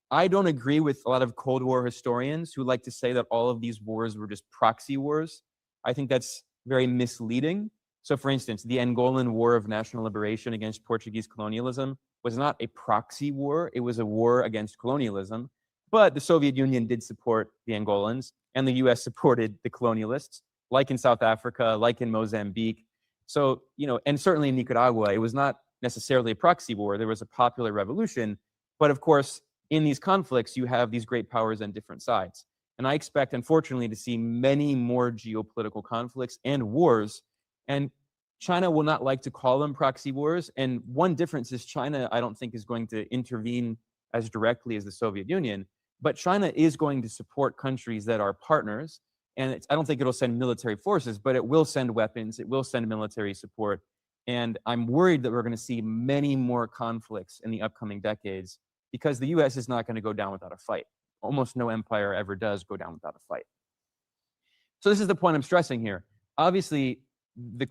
S3: I don't agree with a lot of Cold War historians who like to say that all of these wars were just proxy wars. I think that's very misleading. So for instance, the Angolan War of National Liberation against Portuguese colonialism was not a proxy war. It was a war against colonialism. But the Soviet Union did support the Angolans, and the US supported the colonialists, like in South Africa, like in Mozambique. So, you know, and certainly in Nicaragua, it was not necessarily a proxy war. There was a popular revolution. But of course, in these conflicts, you have these great powers on different sides. And I expect, unfortunately, to see many more geopolitical conflicts and wars. And China will not like to call them proxy wars. And one difference is China, I don't think, is going to intervene as directly as the Soviet Union. But China is going to support countries that are partners. And I don't think it'll send military forces, but it will send weapons. It will send military support. And I'm worried that we're going to see many more conflicts in the upcoming decades because the US is not going to go down without a fight. Almost no empire ever does go down without a fight. So this is the point I'm stressing here. Obviously, the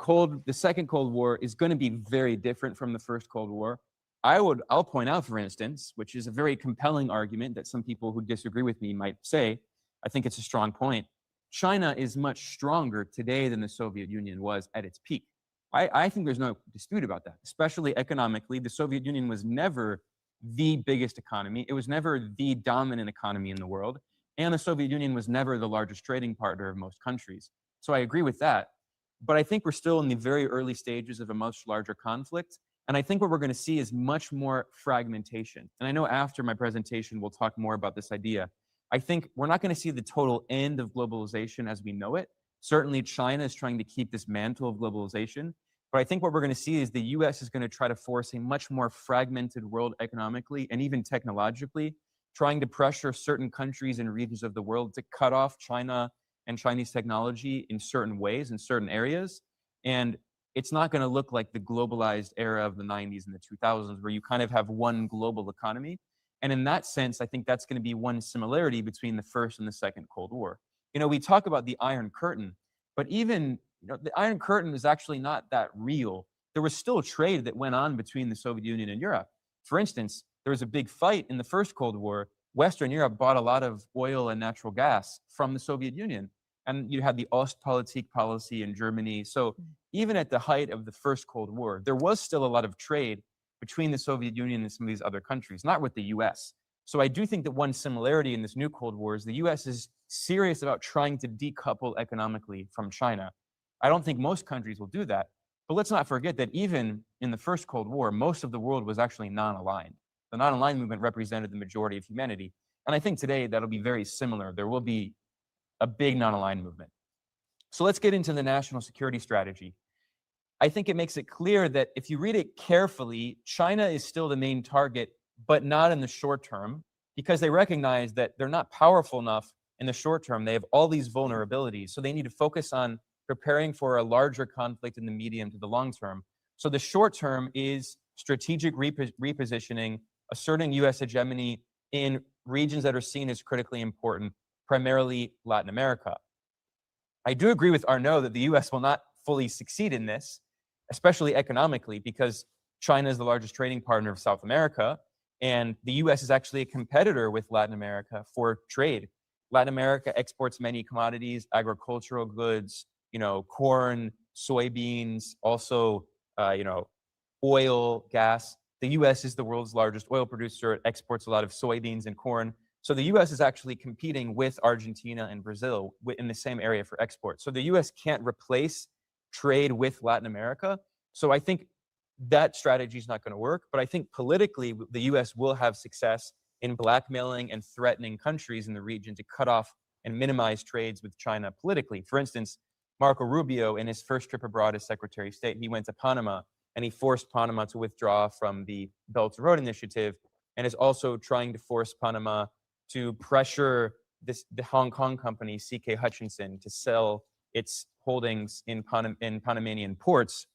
S3: second Cold War is going to be very different from the first Cold War. I'll point out, for instance, which is a very compelling argument that some people who disagree with me might say, I think it's a strong point. China is much stronger today than the Soviet Union was at its peak. I think there's no dispute about that, especially economically. The Soviet Union was never the biggest economy. It was never the dominant economy in the world. And the Soviet Union was never the largest trading partner of most countries. So I agree with that. But I think we're still in the very early stages of a much larger conflict. And I think what we're going to see is much more fragmentation. And I know after my presentation, we'll talk more about this idea. I think we're not going to see the total end of globalization as we know it. Certainly, China is trying to keep this mantle of globalization. But I think what we're going to see is the US is going to try to force a much more fragmented world economically and even technologically, trying to pressure certain countries and regions of the world to cut off China and Chinese technology in certain ways, in certain areas. And it's not going to look like the globalized era of the 90s and the 2000s, where you kind of have one global economy. And in that sense, I think that's going to be one similarity between the first and the second Cold War. You know, we talk about the Iron Curtain, but even the Iron Curtain is actually not that real. There was still trade that went on between the Soviet Union and Europe. For instance, there was a big fight in the first Cold War. Western Europe bought a lot of oil and natural gas from the Soviet Union. And you had the Ostpolitik policy in Germany. So even at the height of the first Cold War, there was still a lot of trade between the Soviet Union and some of these other countries, not with the US. So I do think that one similarity in this new Cold War is the US is serious about trying to decouple economically from China. I don't think most countries will do that. But let's not forget that even in the first Cold War, most of the world was actually non-aligned. The non-aligned movement represented the majority of humanity. And I think today that'll be very similar. There will be a big non-aligned movement. So let's get into the national security strategy. I think it makes it clear that if you read it carefully, China is still the main target, but not in the short term, because they recognize that they're not powerful enough in the short term. They have all these vulnerabilities. So they need to focus on preparing for a larger conflict in the medium to the long term. So the short term is strategic repositioning, asserting US hegemony in regions that are seen as critically important, primarily Latin America. I do agree with Arnaud that the US will not fully succeed in this, especially economically, because China is the largest trading partner of South America, and the US is actually a competitor with Latin America for trade. Latin America exports many commodities, agricultural goods, corn, soybeans, also, oil, gas. The US is the world's largest oil producer. It exports a lot of soybeans and corn. So the US is actually competing with Argentina and Brazil in the same area for export. So the US can't replace trade with Latin America. So I think that strategy is not going to work. But I think politically, the US will have success in blackmailing and threatening countries in the region to cut off and minimize trades with China politically. For instance, Marco Rubio, in his first trip abroad as Secretary of State, he went to Panama and he forced Panama to withdraw from the Belt and Road Initiative, and is also trying to force Panama to pressure the Hong Kong company, CK Hutchinson, to sell its holdings in Panamanian ports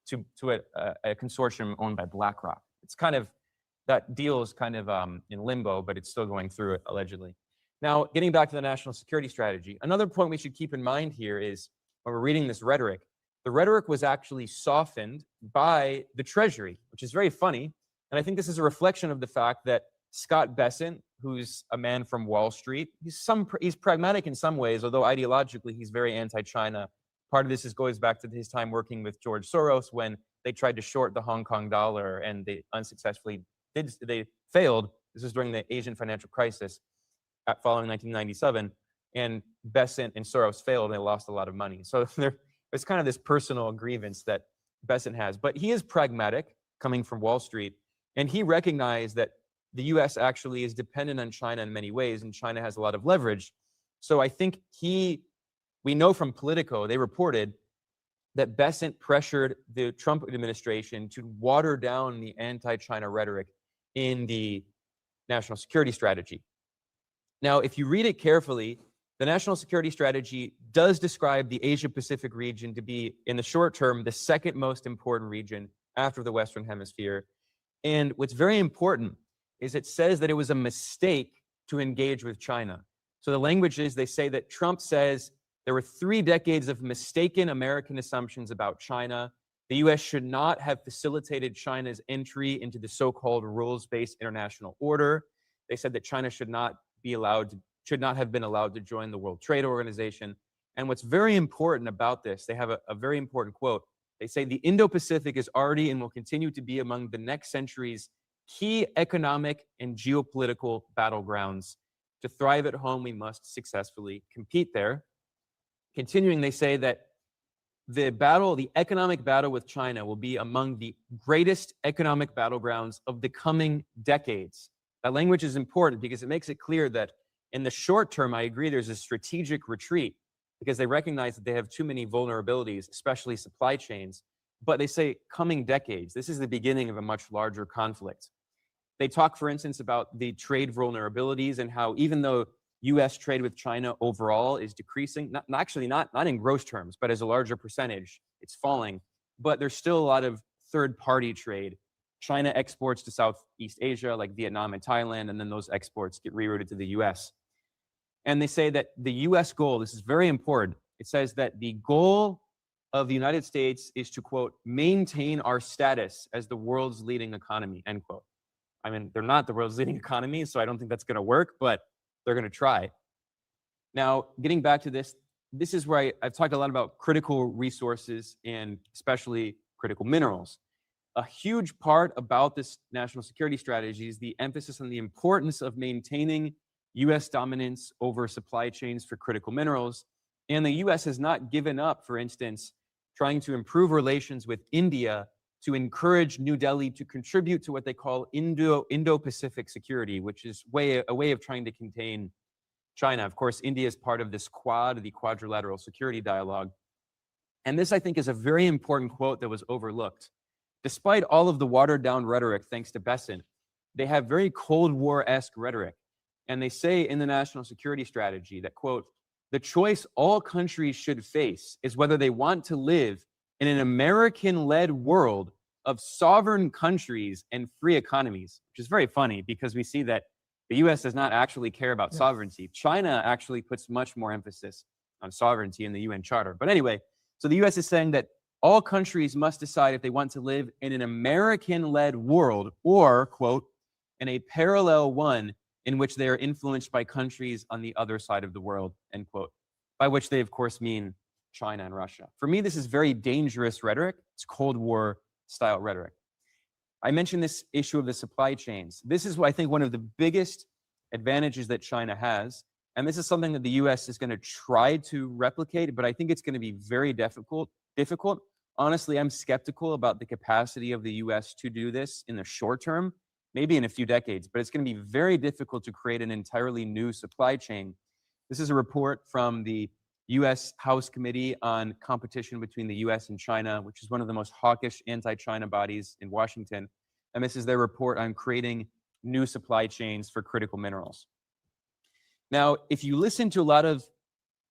S3: to a consortium owned by BlackRock. It's kind of, that deal is kind of in limbo, but it's still going through it, allegedly. Now, getting back to the national security strategy, another point we should keep in mind here is when we're reading this rhetoric, the rhetoric was actually softened by the Treasury, which is very funny. And I think this is a reflection of the fact that Scott Bessent, who's a man from Wall Street, he's pragmatic in some ways, although ideologically he's very anti-China. Part of this goes back to his time working with George Soros when they tried to short the Hong Kong dollar and they unsuccessfully they failed. This was during the Asian financial crisis following 1997, and Bessent and Soros failed and they lost a lot of money. So there's kind of this personal grievance that Bessent has, but he is pragmatic, coming from Wall Street, and he recognized that the US actually is dependent on China in many ways, and China has a lot of leverage. So I think we know from Politico, they reported that Bessent pressured the Trump administration to water down the anti-China rhetoric in the national security strategy. Now, if you read it carefully, the national security strategy does describe the Asia-Pacific region to be, in the short term, the second most important region after the Western Hemisphere. And what's very important is it says that it was a mistake to engage with China. So the language is, they say that Trump says there were 3 decades of mistaken American assumptions about China. The US should not have facilitated China's entry into the so-called rules-based international order. They said that China should not have been allowed to join the World Trade Organization. And what's very important about this, they have a very important quote. They say the Indo-Pacific is already and will continue to be among the next century's key economic and geopolitical battlegrounds. To thrive at home, we must successfully compete there. Continuing, they say that the economic battle with China will be among the greatest economic battlegrounds of the coming decades. That language is important because it makes it clear that in the short term, I agree, there's a strategic retreat because they recognize that they have too many vulnerabilities, especially supply chains. But they say coming decades, this is the beginning of a much larger conflict. They talk, for instance, about the trade vulnerabilities and how even though US trade with China overall is decreasing, not in gross terms, but as a larger percentage, it's falling. But there's still a lot of third-party trade. China exports to Southeast Asia, like Vietnam and Thailand, and then those exports get rerouted to the US. And they say that the US goal, this is very important, it says that the goal of the United States is to, quote, maintain our status as the world's leading economy, end quote. I mean, they're not the world's leading economy, so I don't think that's going to work, but they're going to try. Now, getting back to this is where I've talked a lot about critical resources and especially critical minerals. A huge part about this national security strategy is the emphasis on the importance of maintaining US dominance over supply chains for critical minerals. And the US has not given up, for instance, trying to improve relations with India to encourage New Delhi to contribute to what they call Indo-Pacific security, which is a way of trying to contain China. Of course, India is part of this Quad, the Quadrilateral Security Dialogue. And this, I think, is a very important quote that was overlooked. Despite all of the watered-down rhetoric, thanks to Bessent, they have very Cold War-esque rhetoric. And they say in the national security strategy that, quote, the choice all countries should face is whether they want to live in an American-led world of sovereign countries and free economies, which is very funny because we see that the US does not actually care about sovereignty. China actually puts much more emphasis on sovereignty in the UN Charter. But anyway, so the US is saying that all countries must decide if they want to live in an American-led world or, quote, in a parallel one in which they are influenced by countries on the other side of the world, end quote. By which they, of course, mean China and Russia. For me, this is very dangerous rhetoric. It's Cold War style rhetoric. I mentioned this issue of the supply chains. This is, I think, one of the biggest advantages that China has. And this is something that the US is going to try to replicate, but I think it's going to be very difficult. Honestly, I'm skeptical about the capacity of the US to do this in the short term, maybe in a few decades, but it's going to be very difficult to create an entirely new supply chain. This is a report from the US House Committee on Competition between the US and China, which is one of the most hawkish anti-China bodies in Washington. And this is their report on creating new supply chains for critical minerals. Now, if you listen to a lot of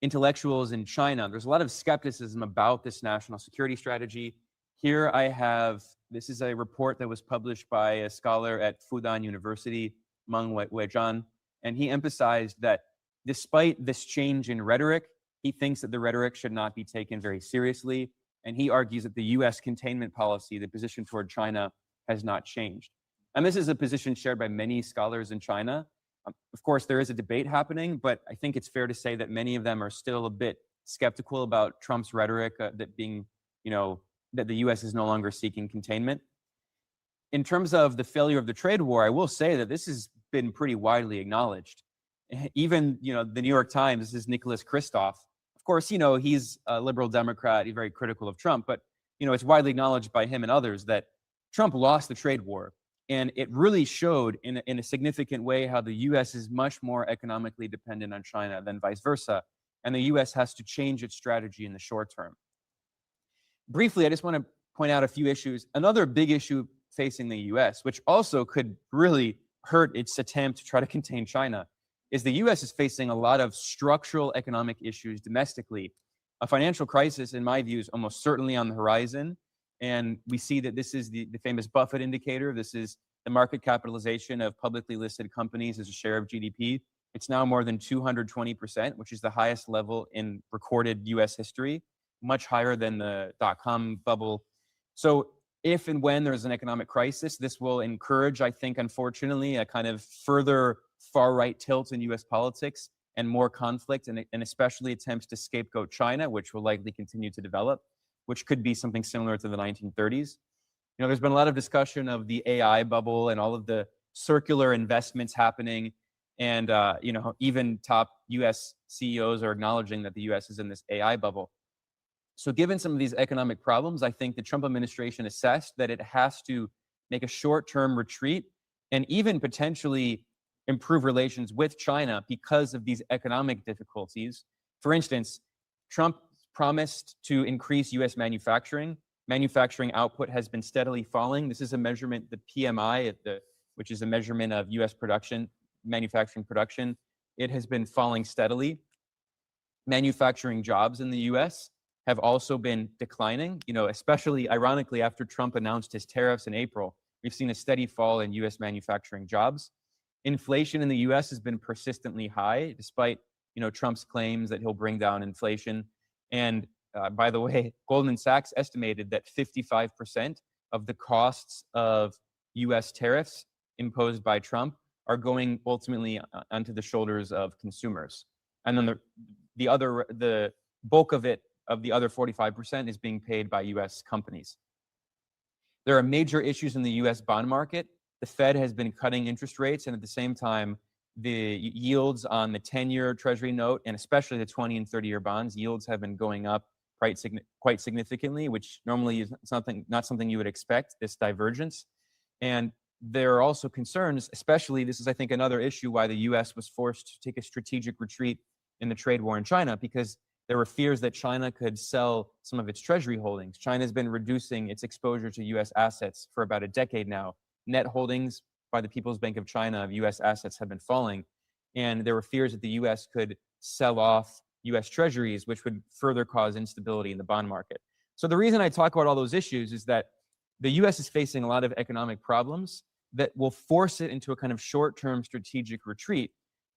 S3: intellectuals in China, there's a lot of skepticism about this national security strategy. Here I have, this is a report that was published by a scholar at Fudan University, Meng Weizhan, and he emphasized that despite this change in rhetoric, he thinks that the rhetoric should not be taken very seriously, and he argues that the US containment policy, the position toward China, has not changed. And this is a position shared by many scholars in China. Of course, there is a debate happening, but I think it's fair to say that many of them are still a bit skeptical about Trump's rhetoric, that being, that the US is no longer seeking containment. In terms of the failure of the trade war, I will say that this has been pretty widely acknowledged. Even, the New York Times, this is Nicholas Kristof. Of course, he's a liberal Democrat, he's very critical of Trump, but, it's widely acknowledged by him and others that Trump lost the trade war. And it really showed in a significant way how the US is much more economically dependent on China than vice versa. And the US has to change its strategy in the short term. Briefly, I just want to point out a few issues. Another big issue facing the US, which also could really hurt its attempt to try to contain China, is the US is facing a lot of structural economic issues domestically. A financial crisis, in my view, is almost certainly on the horizon. And we see that this is the famous Buffett indicator. This is the market capitalization of publicly listed companies as a share of GDP. It's now more than 220%, which is the highest level in recorded US history, much higher than the dot-com bubble. So if and when there's an economic crisis, this will encourage, I think, unfortunately, a kind of further far-right tilt in US politics and more conflict, and especially attempts to scapegoat China, which will likely continue to develop, which could be something similar to the 1930s. There's been a lot of discussion of the AI bubble and all of the circular investments happening. And, even top US CEOs are acknowledging that the US is in this AI bubble. So given some of these economic problems, I think the Trump administration assessed that it has to make a short-term retreat and even potentially improve relations with China because of these economic difficulties. For instance, Trump promised to increase US manufacturing. Manufacturing output has been steadily falling. This is a measurement, the PMI, which is a measurement of US production, manufacturing production. It has been falling steadily. Manufacturing jobs in the US have also been declining, especially ironically after Trump announced his tariffs in April. We've seen a steady fall in US manufacturing jobs. Inflation in the US has been persistently high, despite Trump's claims that he'll bring down inflation. And by the way, Goldman Sachs estimated that 55% of the costs of US tariffs imposed by Trump are going ultimately onto the shoulders of consumers. And then the bulk of it, of the other 45%, is being paid by US companies. There are major issues in the US bond market. The Fed has been cutting interest rates, and at the same time, the yields on the 10-year Treasury note, and especially the 20 and 30-year bonds, yields have been going up quite significantly, which normally is not something you would expect, this divergence. And there are also concerns, especially, this is, I think, another issue why the US was forced to take a strategic retreat in the trade war in China, because there were fears that China could sell some of its Treasury holdings. China's been reducing its exposure to US assets for about a decade now. Net holdings by the People's Bank of China of US assets have been falling. And there were fears that the US could sell off US treasuries, which would further cause instability in the bond market. So the reason I talk about all those issues is that the US is facing a lot of economic problems that will force it into a kind of short-term strategic retreat.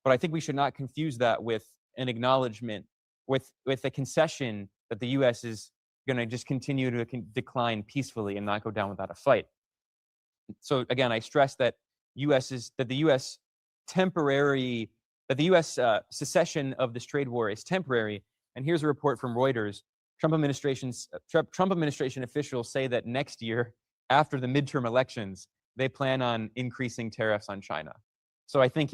S3: But I think we should not confuse that with an acknowledgement, with a concession that the US is going to just continue to decline peacefully and not go down without a fight. So again, I stress that the U.S. Secession of this trade war is temporary. And here's a report from Reuters. Trump administration officials say that next year, after the midterm elections, they plan on increasing tariffs on China. So I think,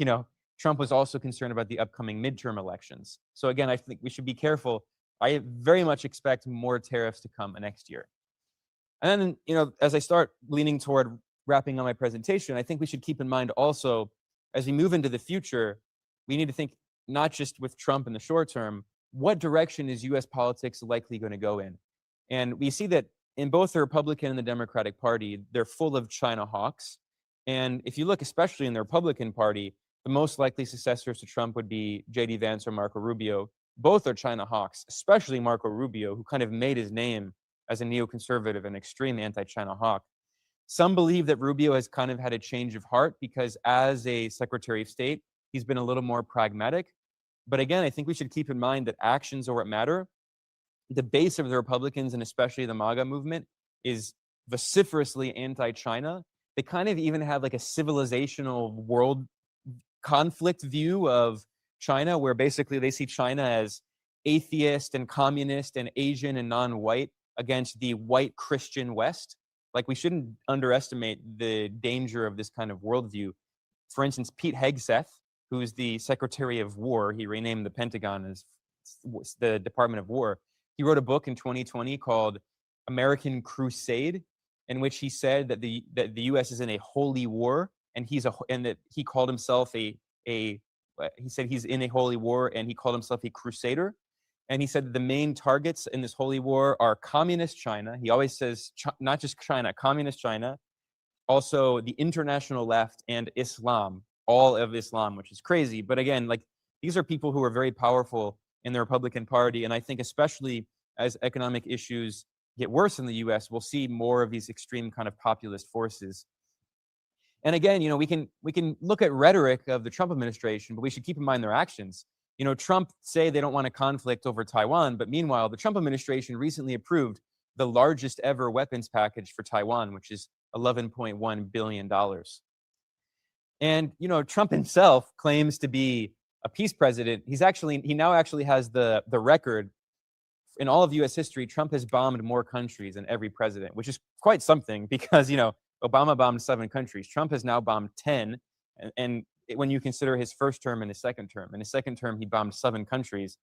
S3: Trump was also concerned about the upcoming midterm elections. So again, I think we should be careful. I very much expect more tariffs to come next year. And then, as I start leaning toward wrapping up my presentation, I think we should keep in mind also, as we move into the future, we need to think not just with Trump in the short term, what direction is US politics likely going to go in? And we see that in both the Republican and the Democratic Party, they're full of China hawks. And if you look especially in the Republican Party, the most likely successors to Trump would be J.D. Vance or Marco Rubio. Both are China hawks, especially Marco Rubio, who kind of made his name as a neoconservative and extreme anti-China hawk. Some believe that Rubio has kind of had a change of heart because as a Secretary of State, he's been a little more pragmatic. But again, I think we should keep in mind that actions are what matter. The base of the Republicans, and especially the MAGA movement, is vociferously anti-China. They kind of even have like a civilizational world conflict view of China, where basically they see China as atheist and communist and Asian and non-white against the white Christian West. Like, we shouldn't underestimate the danger of this kind of worldview. For instance, Pete Hegseth, who's the Secretary of War, he renamed the Pentagon as the Department of War. He wrote a book in 2020 called American Crusade, in which he said that the U.S. is in a holy war, and that he called himself he said he's in a holy war, and he called himself a crusader. And he said that the main targets in this holy war are communist China. He always says not just China, communist China, also the international left, and Islam, all of Islam, which is crazy. But again, like, these are people who are very powerful in the Republican Party. And I think especially as economic issues get worse in the US, we'll see more of these extreme kind of populist forces. And again, we can look at rhetoric of the Trump administration, but we should keep in mind their actions. Trump say they don't want a conflict over Taiwan, but meanwhile, the Trump administration recently approved the largest ever weapons package for Taiwan, which is $11.1 billion. And, Trump himself claims to be a peace president. He now actually has the record in all of US history. Trump has bombed more countries than every president, which is quite something because, Obama bombed 7 countries. Trump has now bombed 10. And when you consider his first term and his second term. In his second term, he bombed 7 countries.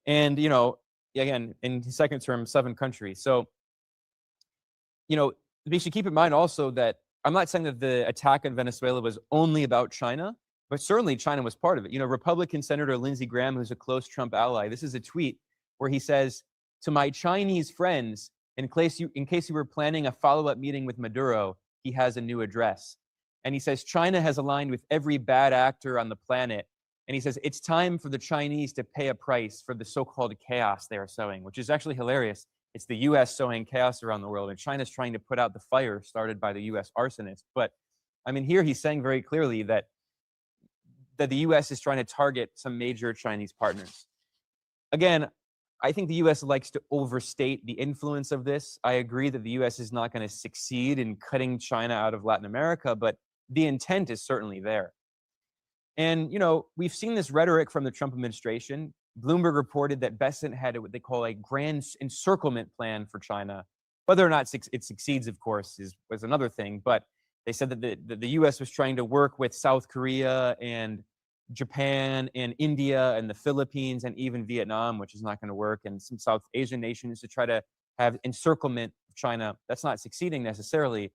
S3: And, again, in his second term, 7 countries. So, we should keep in mind also that I'm not saying that the attack on Venezuela was only about China, but certainly China was part of it. Republican Senator Lindsey Graham, who's a close Trump ally, this is a tweet where he says, "To my Chinese friends, in case you were planning a follow-up meeting with Maduro, he has a new address." And he says, China has aligned with every bad actor on the planet. And he says, it's time for the Chinese to pay a price for the so-called chaos they are sowing, which is actually hilarious. It's the US sowing chaos around the world, and China's trying to put out the fire started by the US arsonist. But I mean, here he's saying very clearly that the US is trying to target some major Chinese partners. Again, I think the US likes to overstate the influence of this. I agree that the US is not going to succeed in cutting China out of Latin America, but the intent is certainly there. And, we've seen this rhetoric from the Trump administration. Bloomberg reported that Besant had what they call a grand encirclement plan for China. Whether or not it succeeds, of course, was another thing. But they said that the U.S. was trying to work with South Korea and Japan and India and the Philippines and even Vietnam, which is not going to work, and some South Asian nations to try to have encirclement of China. That's not succeeding necessarily.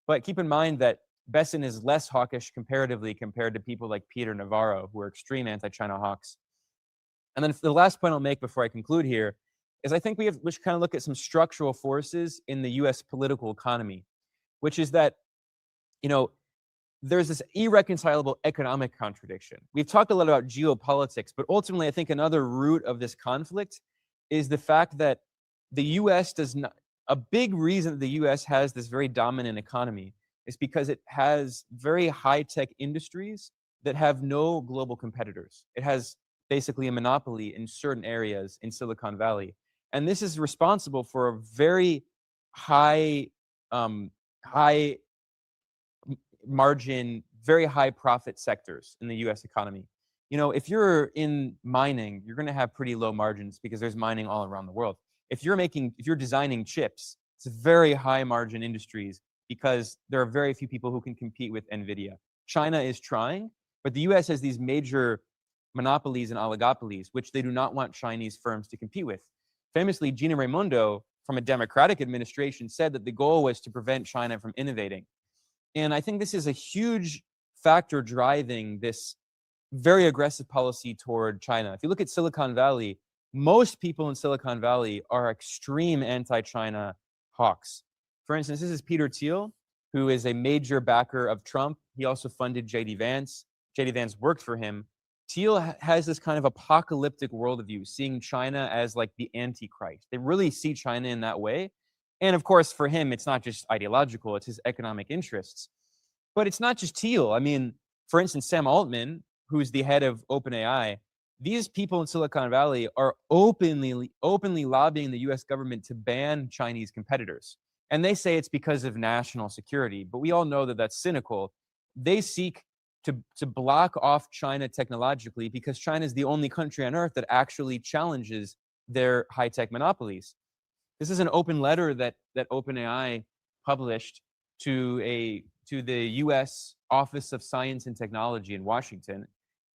S3: But keep in mind that Besant is less hawkish comparatively compared to people like Peter Navarro, who are extreme anti-China hawks. And then the last point I'll make before I conclude here is I think we should kind of look at some structural forces in the US political economy, which is that, there's this irreconcilable economic contradiction. We've talked a lot about geopolitics, but ultimately I think another root of this conflict is the fact that the US does not, a big reason that the US has this very dominant economy is because it has very high-tech industries that have no global competitors. It has basically a monopoly in certain areas in Silicon Valley. And this is responsible for a very high, high margin, very high profit sectors in the US economy. You know, if you're in mining, you're going to have pretty low margins because there's mining all around the world. If you're designing chips, it's very high margin industries because there are very few people who can compete with NVIDIA. China is trying, but the US has these major monopolies and oligopolies, which they do not want Chinese firms to compete with. Famously, Gina Raimondo, from a Democratic administration, said that the goal was to prevent China from innovating. And I think this is a huge factor driving this very aggressive policy toward China. If you look at Silicon Valley, most people in Silicon Valley are extreme anti-China hawks. For instance, this is Peter Thiel, who is a major backer of Trump. He also funded J.D. Vance. J.D. Vance worked for him. Thiel has this kind of apocalyptic worldview, seeing China as like the Antichrist. They really see China in that way. And of course, for him, it's not just ideological, it's his economic interests. But it's not just Thiel. I mean, for instance, Sam Altman, who's the head of OpenAI, these people in Silicon Valley are openly lobbying the US government to ban Chinese competitors. And they say it's because of national security, but we all know that that's cynical. They seek to block off China technologically because China is the only country on earth that actually challenges their high-tech monopolies. This is an open letter that OpenAI published to the US Office of Science and Technology in Washington.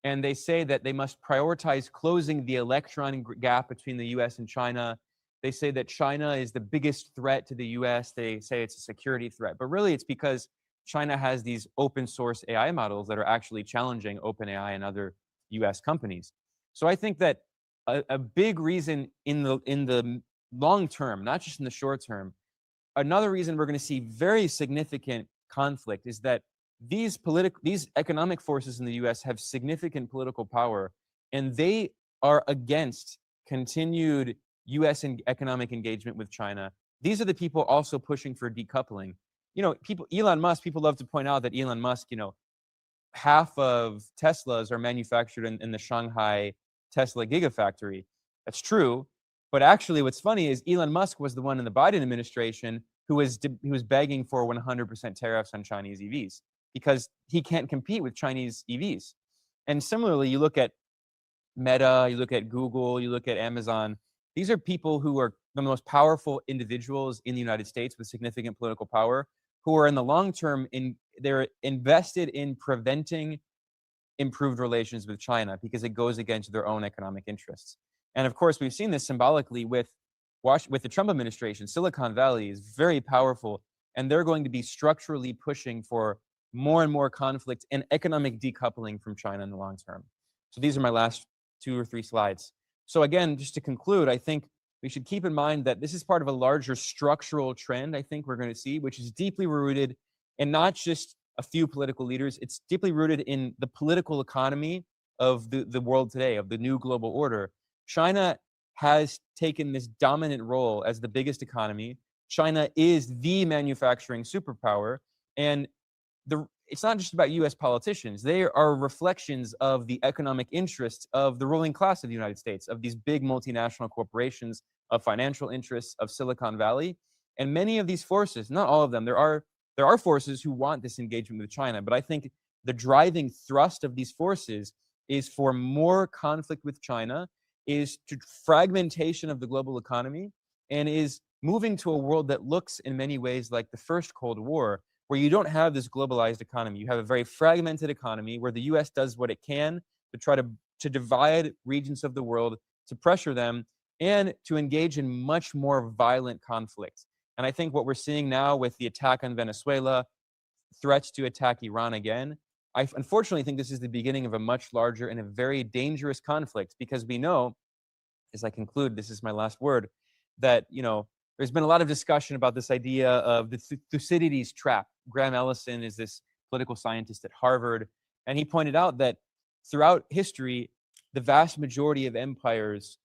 S3: And they say that they must prioritize closing the electron gap between the US and China. They say that China is the biggest threat to the US. They say it's a security threat, but really it's because China has these open source AI models that are actually challenging OpenAI and other US companies. So I think that a big reason in the long term, not just in the short term, another reason we're going to see very significant conflict is that these economic forces in the US have significant political power, and they are against continued US economic engagement with China. These are the people also pushing for decoupling. You know, Elon Musk, people love to point out that Elon Musk, you know, half of Teslas are manufactured in the Shanghai Tesla Gigafactory. That's true. But actually, what's funny is Elon Musk was the one in the Biden administration who was begging for 100% tariffs on Chinese EVs because he can't compete with Chinese EVs. And similarly, you look at Meta, you look at Google, you look at Amazon. These are people who are the most powerful individuals in the United States with significant political power, who are in the long term, they're invested in preventing improved relations with China because it goes against their own economic interests. And of course, we've seen this symbolically with the Trump administration. Silicon Valley is very powerful, and they're going to be structurally pushing for more and more conflict and economic decoupling from China in the long term. So these are my last 2 or 3 slides. So again, just to conclude, I think we should keep in mind that this is part of a larger structural trend, I think we're going to see, which is deeply rooted in not just a few political leaders. It's deeply rooted in the political economy of the world today, of the new global order. China has taken this dominant role as the biggest economy. China is the manufacturing superpower. And it's not just about US politicians. They are reflections of the economic interests of the ruling class of the United States, of these big multinational corporations, of financial interests, of Silicon Valley. And many of these forces, not all of them, there are forces who want this engagement with China, but I think the driving thrust of these forces is for more conflict with China, is to fragmentation of the global economy, and is moving to a world that looks in many ways like the first Cold War, where you don't have this globalized economy. You have a very fragmented economy where the US does what it can to try to divide regions of the world, to pressure them, and to engage in much more violent conflict. And I think what we're seeing now with the attack on Venezuela, threats to attack Iran again, I unfortunately think this is the beginning of a much larger and a very dangerous conflict, because we know, as I conclude, this is my last word, that, you know, there's been a lot of discussion about this idea of the Thucydides trap. Graham Ellison is this political scientist at Harvard, and he pointed out that throughout history, the vast majority of empires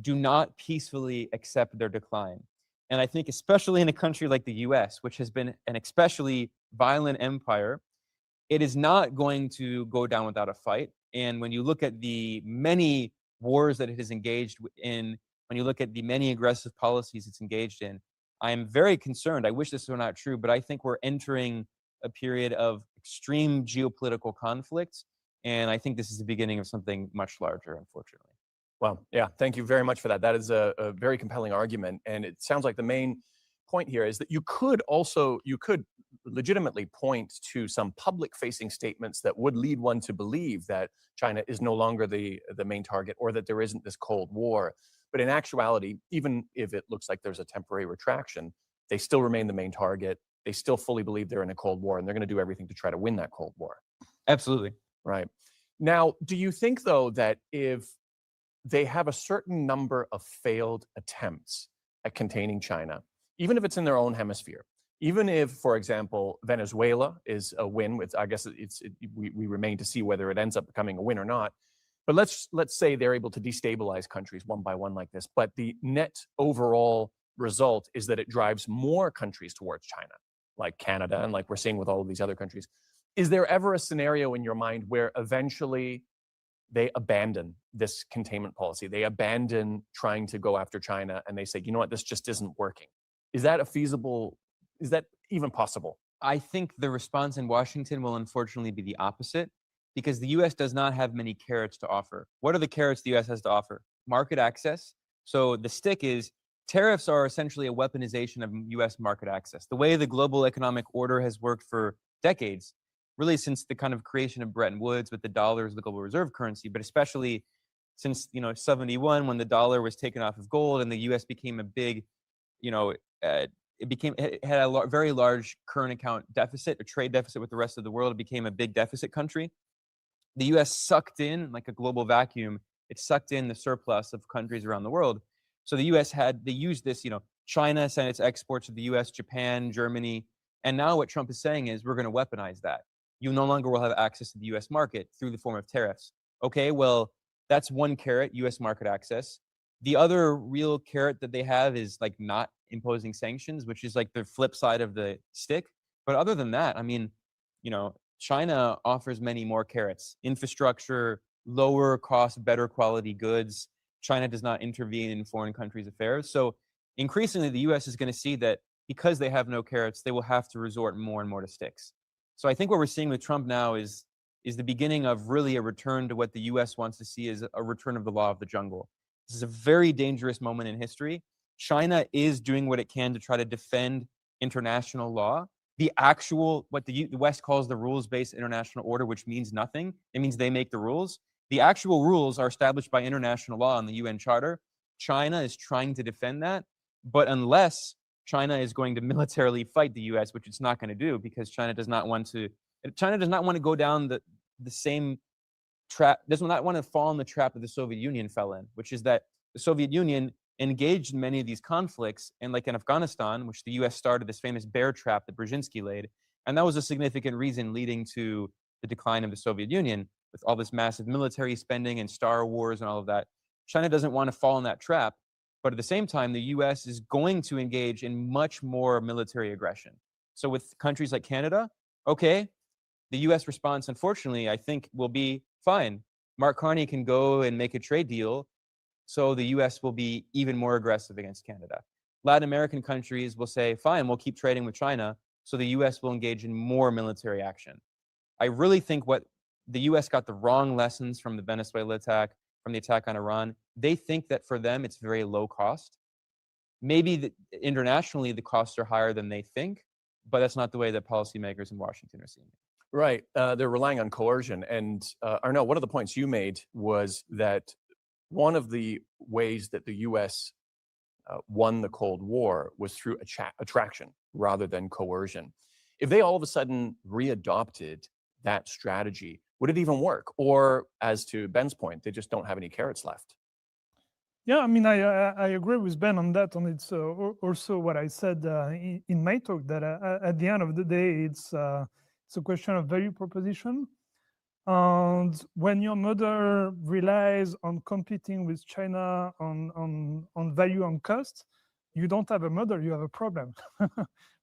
S3: do not peacefully accept their decline. And I think especially in a country like the US, which has been an especially violent empire, it is not going to go down without a fight. And when you look at the many wars that it has engaged in, when you look at the many aggressive policies it's engaged in, I am very concerned. I wish this were not true, but I think we're entering a period of extreme geopolitical conflict. And I think this is the beginning of something much larger, unfortunately.
S1: Well, yeah, thank you very much for that. That is a very compelling argument. And it sounds like the main point here is that you could legitimately point to some public-facing statements that would lead one to believe that China is no longer the main target, or that there isn't this Cold War. But in actuality, even if it looks like there's a temporary retraction, they still remain the main target. They still fully believe they're in a Cold War, and they're going to do everything to try to win that Cold War.
S3: Absolutely.
S1: Right. Now, do you think, though, that if they have a certain number of failed attempts at containing China, even if it's in their own hemisphere, even if, for example, Venezuela is a win, with, I guess we remain to see whether it ends up becoming a win or not. But let's say they're able to destabilize countries one by one like this, but the net overall result is that it drives more countries towards China, like Canada, and like we're seeing with all of these other countries. Is there ever a scenario in your mind where eventually they abandon this containment policy? They abandon trying to go after China, and they say, you know what, this just isn't working. Is that even possible?
S3: I think the response in Washington will unfortunately be the opposite, because the US does not have many carrots to offer. What are the carrots the US has to offer? Market access. So the stick is tariffs are essentially a weaponization of US market access. The way the global economic order has worked for decades, really since the kind of creation of Bretton Woods with the dollar as the global reserve currency, but especially since 71, when the dollar was taken off of gold and the US became a big, it had a very large current account deficit, a trade deficit with the rest of the world. It became a big deficit country. The US sucked in, like a global vacuum, it sucked in the surplus of countries around the world. So the US they used this, China sent its exports to the US, Japan, Germany. And now what Trump is saying is, we're going to weaponize that. You no longer will have access to the US market through the form of tariffs. Okay, well, that's one carrot, US market access. The other real carrot that they have is like not imposing sanctions, which is like the flip side of the stick. But other than that, I mean, China offers many more carrots: infrastructure, lower cost, better quality goods. China does not intervene in foreign countries' affairs. So increasingly, the US is going to see that because they have no carrots, they will have to resort more and more to sticks. So I think what we're seeing with Trump now is the beginning of really a return to what the US wants to see as a return of the law of the jungle. This is a very dangerous moment in history. China is doing what it can to try to defend international law. The actual, what the West calls the rules-based international order, which means nothing. It means they make the rules. The actual rules are established by international law in the UN Charter. China is trying to defend that. But unless China is going to militarily fight the US, which it's not going to do, because China does not want to go down the same trap, does not want to fall in the trap that the Soviet Union fell in, which is that the Soviet Union engaged in many of these conflicts, and like in Afghanistan, which the US started this famous bear trap that Brzezinski laid, and that was a significant reason leading to the decline of the Soviet Union, with all this massive military spending and Star Wars and all of that. China doesn't want to fall in that trap, but at the same time, the US is going to engage in much more military aggression. So with countries like Canada, okay, the US response, unfortunately, I think will be fine. Mark Carney can go and make a trade deal, so the US will be even more aggressive against Canada. Latin American countries will say, fine, we'll keep trading with China, so the US will engage in more military action. I really think what the US got the wrong lessons from the Venezuela attack, from the attack on Iran. They think that for them, it's very low cost. Maybe internationally, the costs are higher than they think, but that's not the way that policymakers in Washington are seeing it.
S1: Right. They're relying on coercion. And Arnaud, one of the points you made was that one of the ways that the US won the Cold War was through attraction rather than coercion. If they all of a sudden readopted that strategy, would it even work? Or, as to Ben's point, they just don't have any carrots left?
S2: Yeah, I mean, I agree with Ben on that, and it's also what I said in my talk, that at the end of the day, it's a question of value proposition. And when your model relies on competing with China on value and cost, you don't have a model, you have a problem,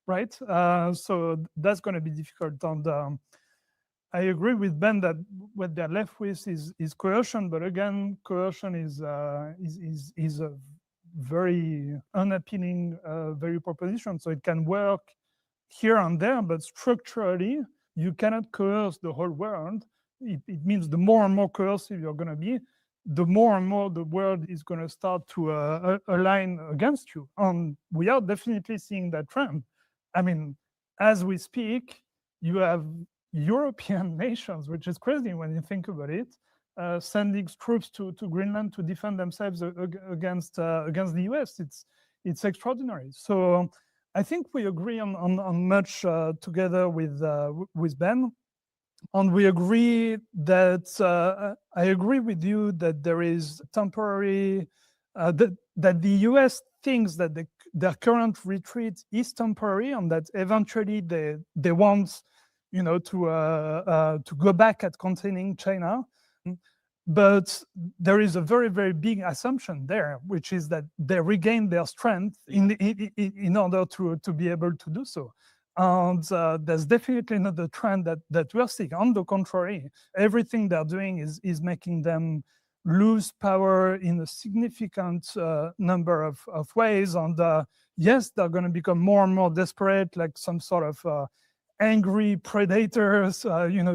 S2: right? So that's going to be difficult. And I agree with Ben that what they're left with is coercion, but again, coercion is a very unappealing value proposition. So it can work here and there, but structurally, you cannot coerce the whole world. It means the more and more coercive you're going to be, the more and more the world is going to start to align against you. And we are definitely seeing that trend. I mean, as we speak, you have European nations, which is crazy when you think about it, sending troops to Greenland to defend themselves against the US. It's extraordinary. So I think we agree on much together with Ben. And we agree that I agree with you that there is temporary, that the US thinks that their current retreat is temporary and that eventually they want, to go back at containing China. But there is a very, very big assumption there, which is that they regain their strength in order to be able to do so. And there's definitely not the trend that we're seeing. On the contrary, everything they're doing is making them lose power in a significant number of ways. And yes, they're going to become more and more desperate, like some sort of angry predators,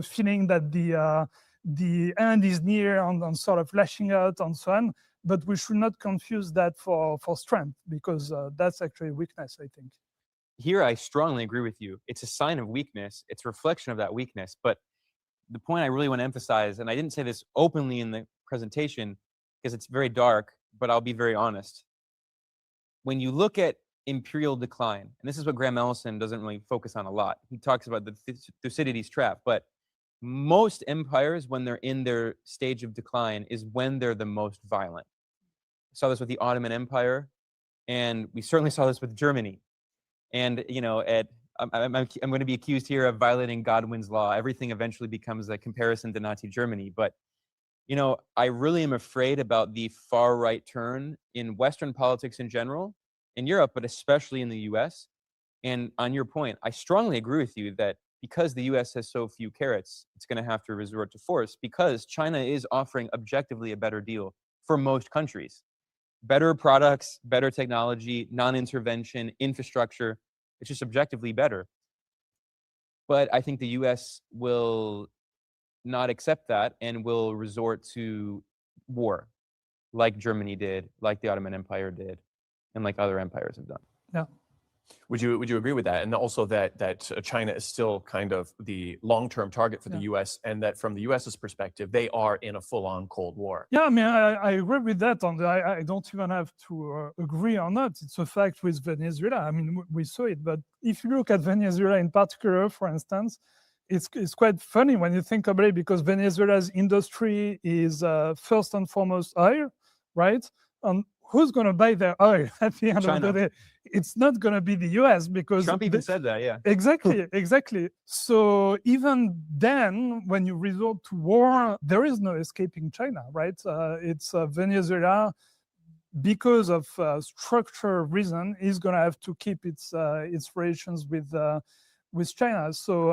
S2: feeling that the end is near and sort of lashing out and so on. But we should not confuse that for strength, because that's actually weakness, I think.
S3: Here, I strongly agree with you. It's a sign of weakness. It's a reflection of that weakness. But the point I really want to emphasize, and I didn't say this openly in the presentation because it's very dark, but I'll be very honest. When you look at imperial decline, and this is what Graham Ellison doesn't really focus on a lot. He talks about the Thucydides trap, but most empires, when they're in their stage of decline, is when they're the most violent. We saw this with the Ottoman Empire, and we certainly saw this with Germany. And I'm going to be accused here of violating Godwin's law. Everything eventually becomes a comparison to Nazi Germany. But I really am afraid about the far right turn in Western politics in general, in Europe, but especially in the US. And on your point, I strongly agree with you that because the US has so few carrots, it's going to have to resort to force, because China is offering objectively a better deal for most countries. Better products, better technology, non-intervention, infrastructure. It's just objectively better. But I think the US will not accept that and will resort to war, like Germany did, like the Ottoman Empire did, and like other empires have done.
S2: Yeah.
S1: Would you agree with that? And also that China is still kind of the long-term target for the US, and that from the US's perspective, they are in a full-on Cold War.
S2: Yeah, I mean, I agree with that. And I don't even have to agree or not. It's a fact with Venezuela. I mean, we saw it. But if you look at Venezuela in particular, for instance, it's quite funny when you think about it, because Venezuela's industry is first and foremost oil, right? And who's going to buy their oil at the end
S3: China.
S2: of the day? It's not going to be the US, because
S3: Trump even said that, yeah.
S2: Exactly. So even then, when you resort to war, there is no escaping China, right? It's Venezuela, because of structural reason, is going to have to keep its relations with China. So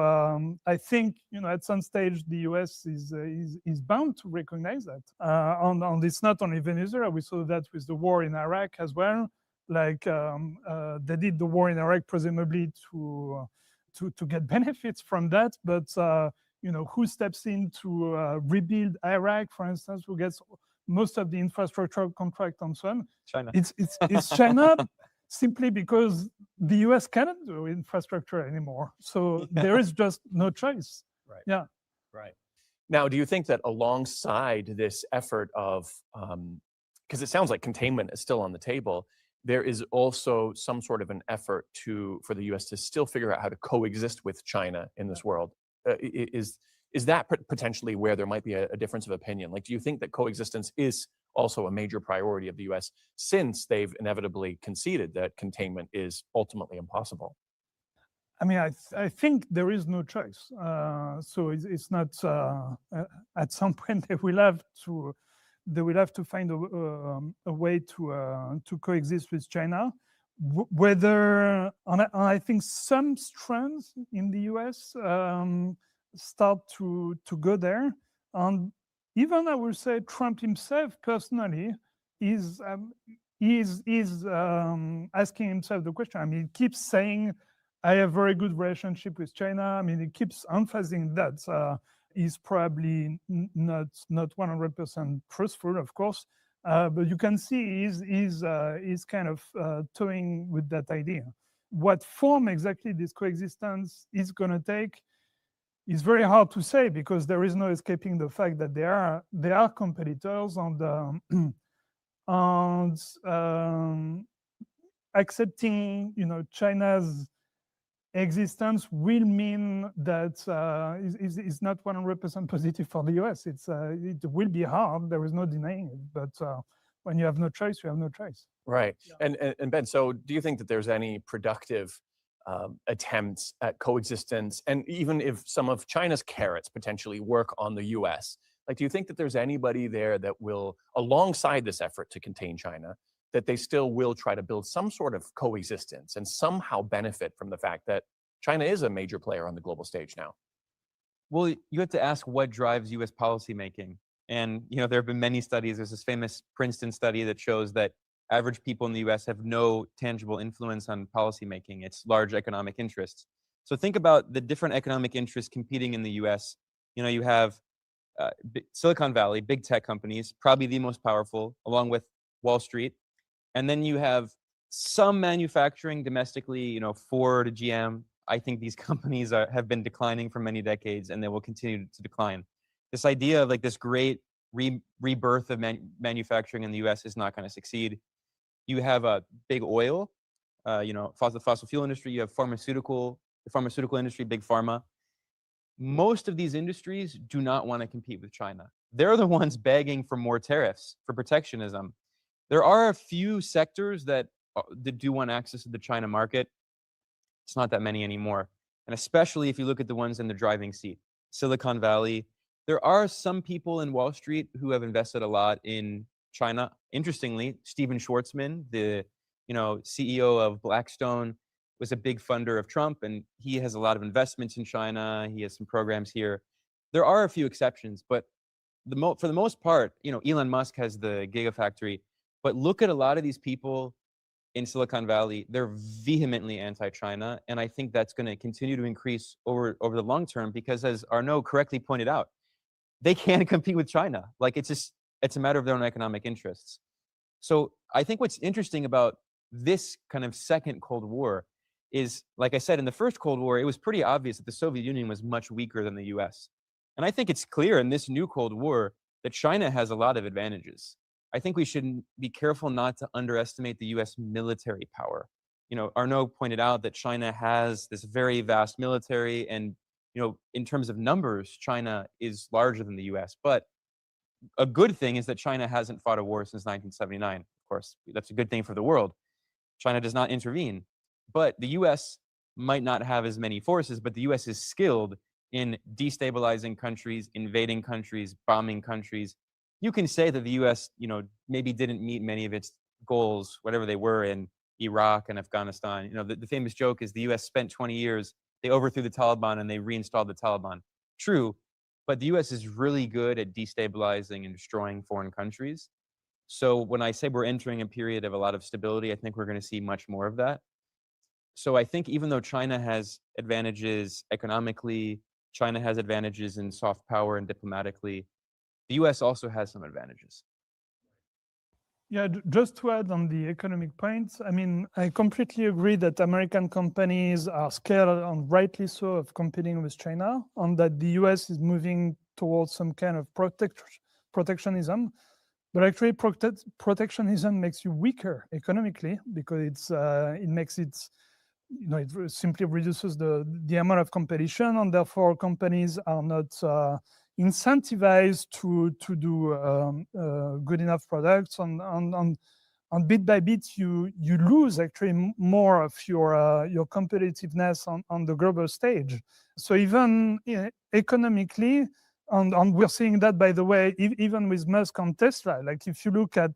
S2: I think at some stage the US is bound to recognize that. And it's not only Venezuela. We saw that with the war in Iraq as well. Like they did the war in Iraq presumably to get benefits from that, but who steps in to rebuild Iraq, for instance, who gets most of the infrastructure contract and so on?
S3: China.
S2: It's China. Simply because the US cannot do infrastructure anymore. So there is just no choice.
S1: Right.
S2: Yeah.
S1: Right. Now, do you think that alongside this effort of, because it sounds like containment is still on the table, there is also some sort of an effort for the US to still figure out how to coexist with China in this world? Is that potentially where there might be a difference of opinion? Like, do you think that coexistence is also a major priority of the US, since they've inevitably conceded that containment is ultimately impossible?
S2: I mean, I think there is no choice. So it's not, at some point they will have to find a way to coexist with China. whether, and I think some strands in the US start to go there. And even I would say Trump himself personally is asking himself the question. I mean, he keeps saying, I have a very good relationship with China. I mean, he keeps emphasizing that. He's probably not 100% truthful, of course, but you can see he's kind of toying with that idea. What form exactly this coexistence is going to take is very hard to say, because there is no escaping the fact that they are competitors, and accepting China's existence will mean that it's not 100% positive for the US. It will be hard. There is no denying it. But when you have no choice, you have no choice.
S1: Right. Yeah. And Ben, so do you think that there's any productive attempts at coexistence, and even if some of China's carrots potentially work on the US, like, do you think that there's anybody there that will, alongside this effort to contain China, that they still will try to build some sort of coexistence and somehow benefit from the fact that China is a major player on the global stage now?
S3: Well, you have to ask what drives US policymaking. And there have been many studies. There's this famous Princeton study that shows that average people in the US have no tangible influence on policymaking. It's large economic interests. So think about the different economic interests competing in the US. You have Silicon Valley, big tech companies, probably the most powerful, along with Wall Street. And then you have some manufacturing domestically, Ford, GM. I think these companies have been declining for many decades, and they will continue to decline. This idea of like this great rebirth of manufacturing in the US is not going to succeed. You have a big oil, fossil fuel industry. You have the pharmaceutical industry, big pharma. Most of these industries do not want to compete with China. They're the ones begging for more tariffs, for protectionism. There are a few sectors that do want access to the China market. It's not that many anymore. And especially if you look at the ones in the driving seat, Silicon Valley. There are some people in Wall Street who have invested a lot in China. Interestingly, Steven Schwarzman, the CEO of Blackstone, was a big funder of Trump, and he has a lot of investments in China. He has some programs here. There are a few exceptions, but for the most part, Elon Musk has the Gigafactory. But look at a lot of these people in Silicon Valley. They're vehemently anti-China, and I think that's going to continue to increase over the long term, because, as Arnaud correctly pointed out, they can't compete with China. Like, it's a matter of their own economic interests. So I think what's interesting about this kind of second Cold War is, like I said, in the first Cold War, it was pretty obvious that the Soviet Union was much weaker than the US. And I think it's clear in this new Cold War that China has a lot of advantages. I think we should be careful not to underestimate the US military power. Arnaud pointed out that China has this very vast military, and in terms of numbers, China is larger than the US. But a good thing is that China hasn't fought a war since 1979. Of course, that's a good thing for the world. China does not intervene. But the US might not have as many forces, but the US is skilled in destabilizing countries, invading countries, bombing countries. You can say that the US, maybe didn't meet many of its goals, whatever they were, in Iraq and Afghanistan. The famous joke is the US spent 20 years, they overthrew the Taliban and they reinstalled the Taliban. True, but the US is really good at destabilizing and destroying foreign countries. So when I say we're entering a period of a lot of stability, I think we're going to see much more of that. So I think even though China has advantages economically, China has advantages in soft power and diplomatically, the US also has some advantages.
S2: Yeah, just to add on the economic points, I mean, I completely agree that American companies are scared, and rightly so, of competing with China, and that the US is moving towards some kind of protectionism. But actually, protectionism makes you weaker economically, because it makes it, it simply reduces the amount of competition, and therefore companies are not incentivized to do good enough products, and bit by bit you lose actually more of your competitiveness on the global stage. So even economically, and we're seeing that, by the way, even with Musk and Tesla. Like, if you look at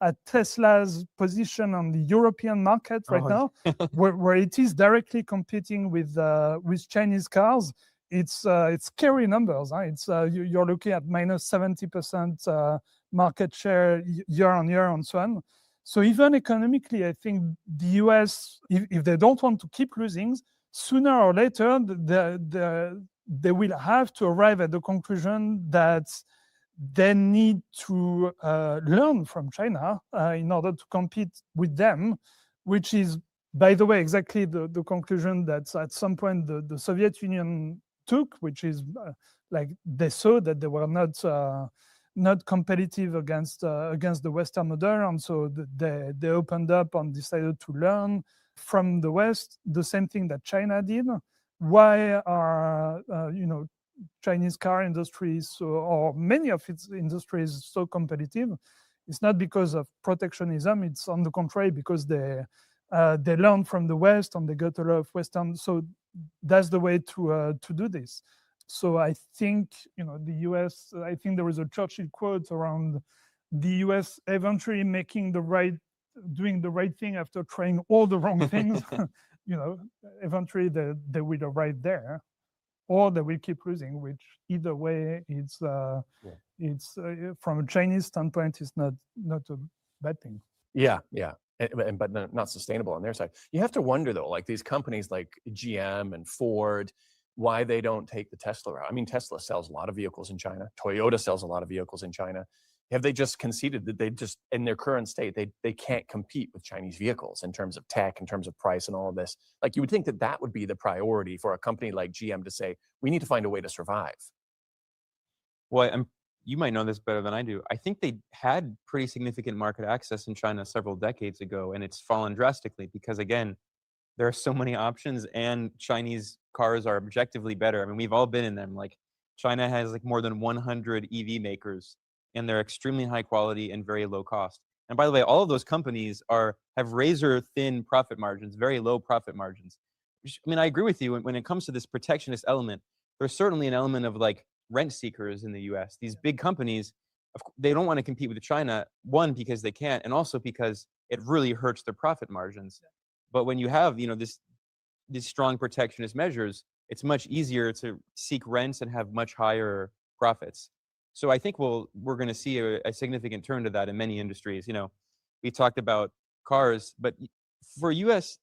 S2: at Tesla's position on the European market right now, where it is directly competing with Chinese cars. It's scary numbers. Huh? You're looking at minus 70% market share year on year and so on. So even economically, I think the US, if they don't want to keep losing, sooner or later, they will have to arrive at the conclusion that they need to learn from China in order to compete with them, which is, by the way, exactly the conclusion that at some point the Soviet Union took, which is like they saw that they were not competitive against the Western model, and so they opened up and decided to learn from the West. The same thing that China did. Why are Chinese car industries or many of its industries so competitive? It's not because of protectionism. It's on the contrary because they learn from the West and they got a lot of Western. So that's the way to do this. So I think the US. I think there is a Churchill quote around the US eventually doing the right thing after trying all the wrong things. Eventually they will arrive there, or they will keep losing. Which either way, it's from a Chinese standpoint, it's not a bad thing.
S1: Yeah. But not sustainable on their side. You have to wonder though, like these companies like GM and Ford, why they don't take the Tesla route. I mean, Tesla sells a lot of vehicles in China. Toyota sells a lot of vehicles in China. Have they just conceded that they just, in their current state, they can't compete with Chinese vehicles in terms of tech, in terms of price and all of this? Like you would think that would be the priority for a company like GM to say, we need to find a way to survive.
S3: Well, you might know this better than I do. I think they had pretty significant market access in China several decades ago, and it's fallen drastically because, again, there are so many options, and Chinese cars are objectively better. I mean, we've all been in them. Like, China has like more than 100 EV makers, and they're extremely high quality and very low cost. And by the way, all of those companies have razor thin profit margins, very low profit margins. I mean, I agree with you when it comes to this protectionist element. There's certainly an element of like rent seekers in the US. These big companies, they don't want to compete with China, one, because they can't, and also because it really hurts their profit margins. But when you have, these strong protectionist measures, it's much easier to seek rents and have much higher profits. So I think we're going to see a significant turn to that in many industries. We talked about cars, but for the U.S.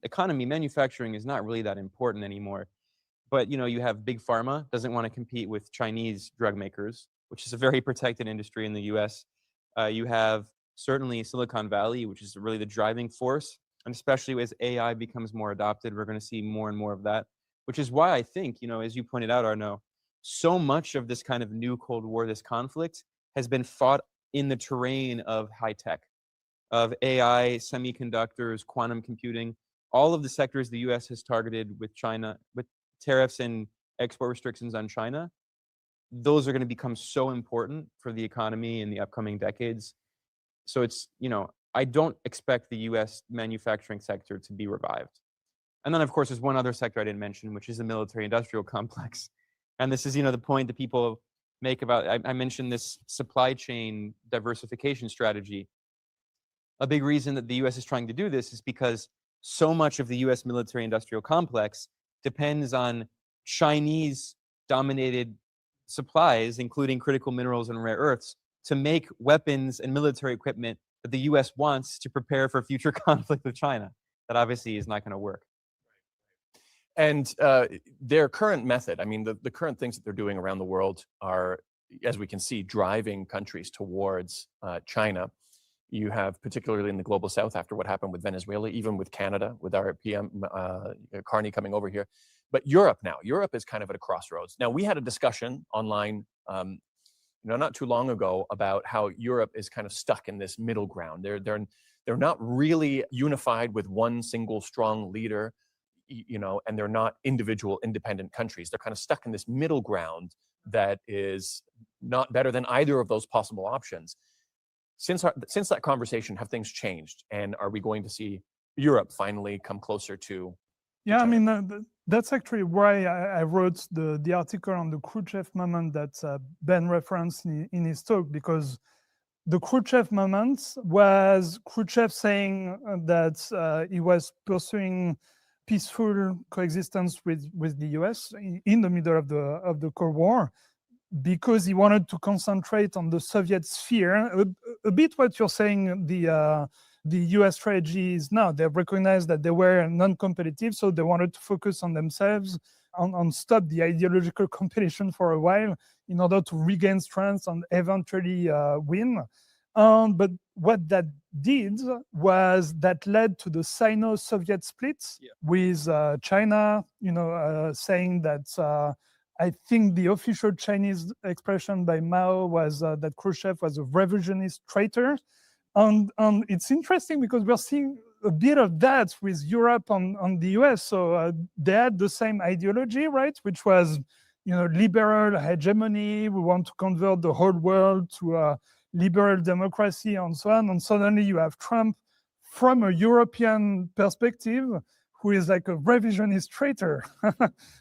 S3: Economy, manufacturing is not really that important anymore. But you have big pharma doesn't want to compete with Chinese drug makers, which is a very protected industry in the U.S. You have certainly Silicon Valley, which is really the driving force, and especially as AI becomes more adopted, we're going to see more and more of that. Which is why I think, as you pointed out, Arnaud, so much of this kind of new Cold War, this conflict, has been fought in the terrain of high tech, of AI, semiconductors, quantum computing, all of the sectors the U.S. has targeted with China, with tariffs and export restrictions on China. Those are going to become so important for the economy in the upcoming decades. So it's, I don't expect the U.S. manufacturing sector to be revived. And then, of course, there's one other sector I didn't mention, which is the military-industrial complex. And this is, the point that people make about, I mentioned this supply chain diversification strategy. A big reason that the U.S. is trying to do this is because so much of the U.S. military-industrial complex depends on Chinese-dominated supplies, including critical minerals and rare earths, to make weapons and military equipment that the U.S. wants to prepare for future conflict with China. That obviously is not going to work.
S1: And their current method, I mean, the current things that they're doing around the world are, as we can see, driving countries towards China. You have, particularly in the global south, after what happened with Venezuela, even with Canada, with our PM Carney coming over here. But Europe is kind of at a crossroads. Now, we had a discussion online not too long ago about how Europe is kind of stuck in this middle ground. They're not really unified with one single strong leader, and they're not individual independent countries. They're kind of stuck in this middle ground that is not better than either of those possible options. Since that conversation, have things changed? And are we going to see Europe finally come closer to
S2: Yeah,
S1: China?
S2: I mean, that's actually why I wrote the article on the Khrushchev moment that Ben referenced in his talk, because the Khrushchev moment was Khrushchev saying that he was pursuing peaceful coexistence with the US in the middle of the Cold War, because he wanted to concentrate on the Soviet sphere. A bit what you're saying, the US strategy is now. They recognized that they were non-competitive, so they wanted to focus on themselves, on stop the ideological competition for a while in order to regain strength and eventually win. But what that did was that led to the Sino-Soviet split, with China, saying that I think the official Chinese expression by Mao was that Khrushchev was a revisionist traitor. And it's interesting because we're seeing a bit of that with Europe and the US. So they had the same ideology, right? Which was, liberal hegemony. We want to convert the whole world to liberal democracy and so on. And suddenly you have Trump from a European perspective, who is like a revisionist traitor,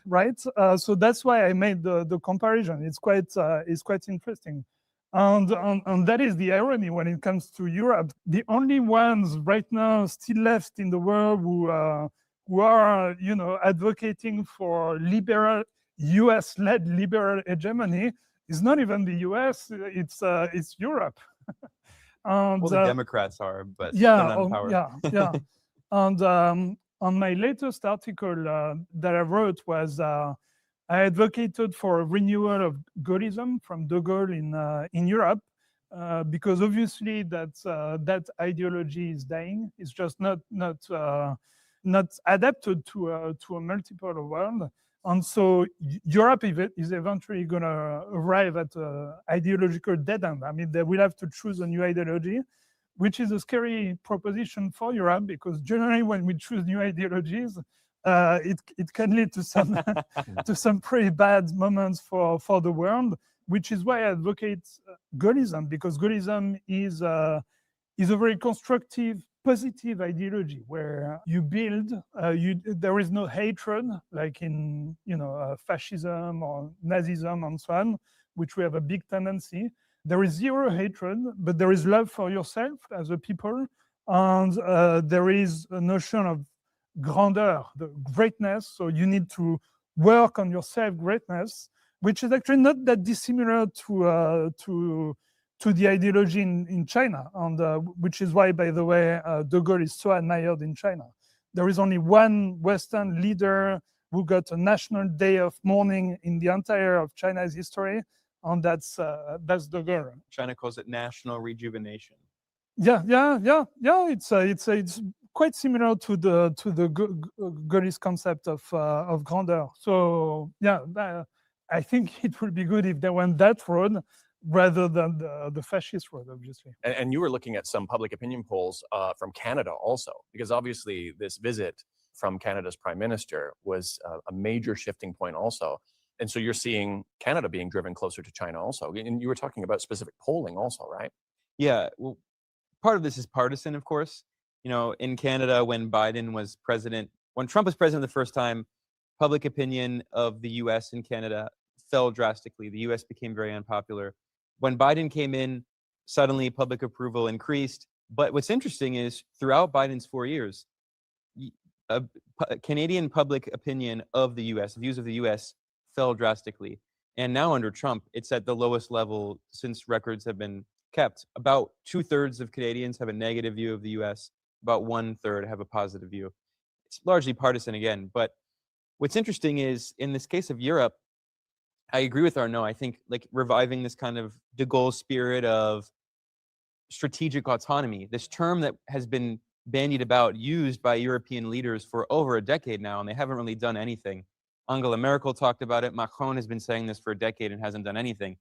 S2: right? So that's why I made the comparison. It's quite interesting. And that is the irony when it comes to Europe. The only ones right now still left in the world who are advocating for liberal US-led liberal hegemony is not even the US. It's Europe. And,
S3: well, the Democrats are, but
S2: yeah,
S3: they're not in power.
S2: yeah. And on my latest article that I wrote was I advocated for a renewal of Gaullism from De Gaulle in Europe, because obviously that ideology is dying. It's just not adapted to a multipolar world. And so Europe is eventually going to arrive at an ideological dead end. I mean, they will have to choose a new ideology, which is a scary proposition for Europe, because generally when we choose new ideologies, it can lead to some to some pretty bad moments for the world, which is why I advocate Gaullism, because Gaullism is a very constructive, positive ideology where you build, there is no hatred like in fascism or Nazism and so on, which we have a big tendency. There is zero hatred, but there is love for yourself as a people, and there is a notion of grandeur, the greatness. So you need to work on your self-greatness, which is actually not that dissimilar to the ideology in China, and which is why, by the way, De Gaulle is so admired in China. There is only one Western leader who got a national day of mourning in the entire of China's history, and that's De Gaulle.
S3: China calls it national rejuvenation.
S2: Yeah. It's quite similar to the Gaullist concept of grandeur. So yeah, I think it would be good if they went that road rather than the fascist road, obviously.
S1: And you were looking at some public opinion polls from Canada also, because obviously this visit from Canada's Prime Minister was a major shifting point also. And so you're seeing Canada being driven closer to China also. And you were talking about specific polling also, right?
S3: Yeah, well, part of this is partisan, of course. In Canada, when Biden was president, when Trump was president the first time, public opinion of the US and Canada fell drastically. The US became very unpopular. When Biden came in, suddenly public approval increased. But what's interesting is throughout Biden's 4 years, Canadian public opinion of the US, views of the US, fell drastically. And now under Trump, it's at the lowest level since records have been kept. About 2/3 of Canadians have a negative view of the US. About 1/3 have a positive view. It's largely partisan again. But what's interesting is, in this case of Europe, I agree with Arnaud. I think like reviving this kind of de Gaulle spirit of strategic autonomy, this term that has been bandied about, used by European leaders for over a decade now, and they haven't really done anything. Angela Merkel talked about it. Macron has been saying this for a decade and hasn't done anything.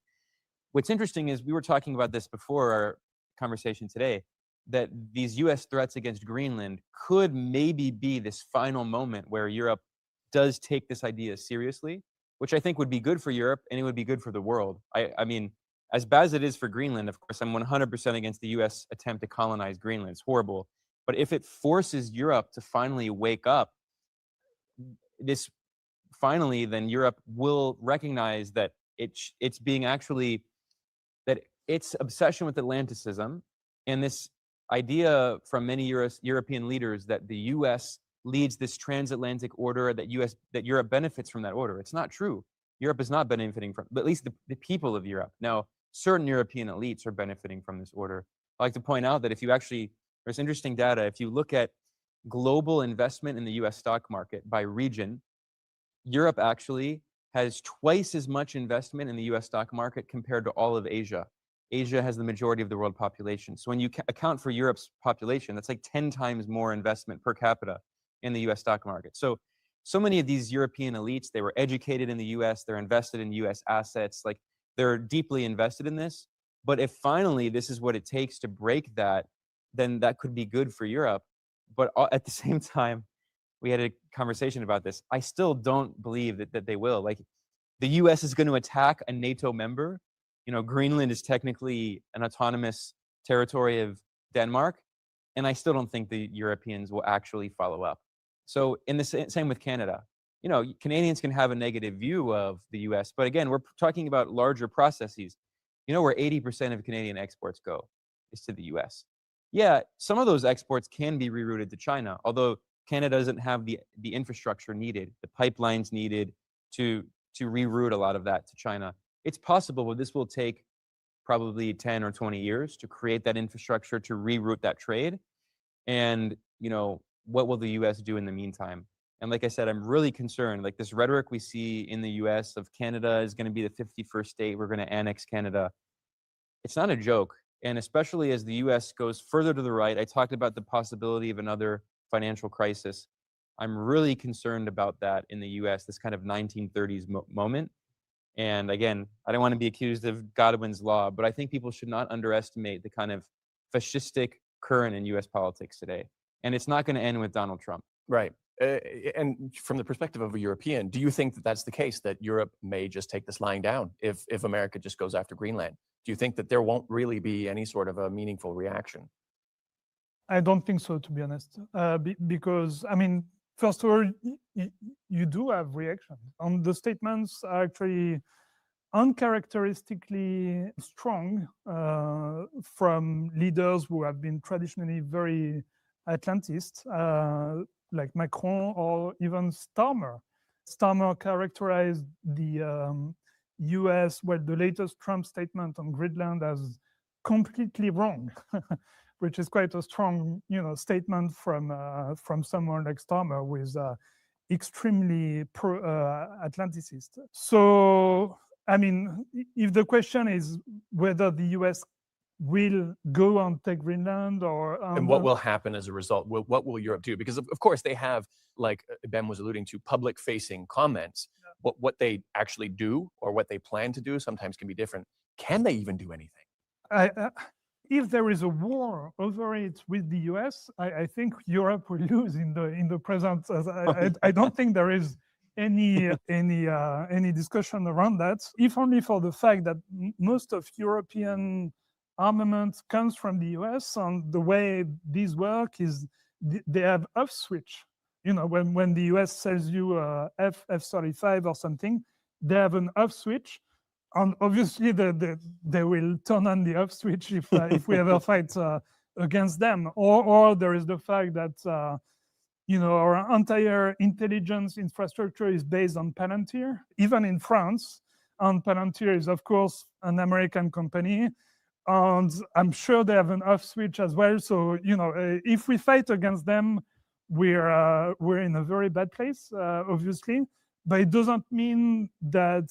S3: What's interesting is, we were talking about this before our conversation today, that these US threats against Greenland could maybe be this final moment where Europe does take this idea seriously, which I think would be good for Europe and it would be good for the world. I mean, as bad as it is for Greenland, of course, I'm 100% against the US attempt to colonize Greenland. It's horrible. But if it forces Europe to finally wake up, then Europe will recognize that it's being actually, that its obsession with Atlanticism and this idea from many European leaders that the US leads this transatlantic order, that Europe benefits from that order. It's not true. Europe is not benefiting from, but at least the people of Europe. Now, certain European elites are benefiting from this order. I like to point out that if you actually, there's interesting data, if you look at global investment in the US stock market by region, Europe actually has twice as much investment in the US stock market compared to all of Asia. Asia has the majority of the world population. So when you account for Europe's population, that's like 10 times more investment per capita in the US stock market. So many of these European elites, they were educated in the US, they're invested in US assets, like they're deeply invested in this. But if finally this is what it takes to break that, then that could be good for Europe. But at the same time, we had a conversation about this. I still don't believe that they will. Like, the US is going to attack a NATO member. You know, Greenland is technically an autonomous territory of Denmark, and I still don't think the Europeans will actually follow up. So in the same with Canada. You know, Canadians can have a negative view of the US, but again, we're talking about larger processes. You know where 80% of Canadian exports go is to the US. Yeah, some of those exports can be rerouted to China, although Canada doesn't have the infrastructure needed, the pipelines needed to reroute a lot of that to China. It's possible, but this will take probably 10 or 20 years to create that infrastructure, to reroute that trade. And, you know, what will the US do in the meantime? And like I said, I'm really concerned, like this rhetoric we see in the US of Canada is going to be the 51st state, we're going to annex Canada. It's not a joke. And especially as the US goes further to the right, I talked about the possibility of another financial crisis. I'm really concerned about that in the US, this kind of 1930s moment. And again, I don't want to be accused of Godwin's law, but I think people should not underestimate the kind of fascistic current in US politics today. And it's not going to end with Donald Trump.
S1: Right. And from the perspective of a European, do you think that that's the case, that Europe may just take this lying down if America just goes after Greenland? Do you think that there won't really be any sort of a meaningful reaction?
S2: I don't think so, to be honest, because, I mean, first of all, you do have reaction. The statements are actually uncharacteristically strong from leaders who have been traditionally very Atlantist, like Macron or even Starmer. Starmer characterized the US, well, the latest Trump statement on Greenland as completely wrong, which is quite a strong, statement from someone like Starmer, who is extremely pro-Atlanticist. So, I mean, if the question is whether the US will go and take Greenland or...
S1: and what will happen as a result? What will Europe do? Because, of course, they have, like Ben was alluding to, public-facing comments. Yeah. What they actually do or what they plan to do sometimes can be different. Can they even do anything?
S2: If there is a war over it with the US, I think Europe will lose in the present. I don't think there is any discussion around that, if only for the fact that most of European armament comes from the US, and the way these work is they have off switch. When the US sells you F-35 or something, they have an off switch. And obviously, they will turn on the off switch if we ever fight against them. Or there is the fact that our entire intelligence infrastructure is based on Palantir. Even in France, and Palantir is, of course, an American company, and I'm sure they have an off switch as well. So if we fight against them, we're in a very bad place, obviously. But it doesn't mean that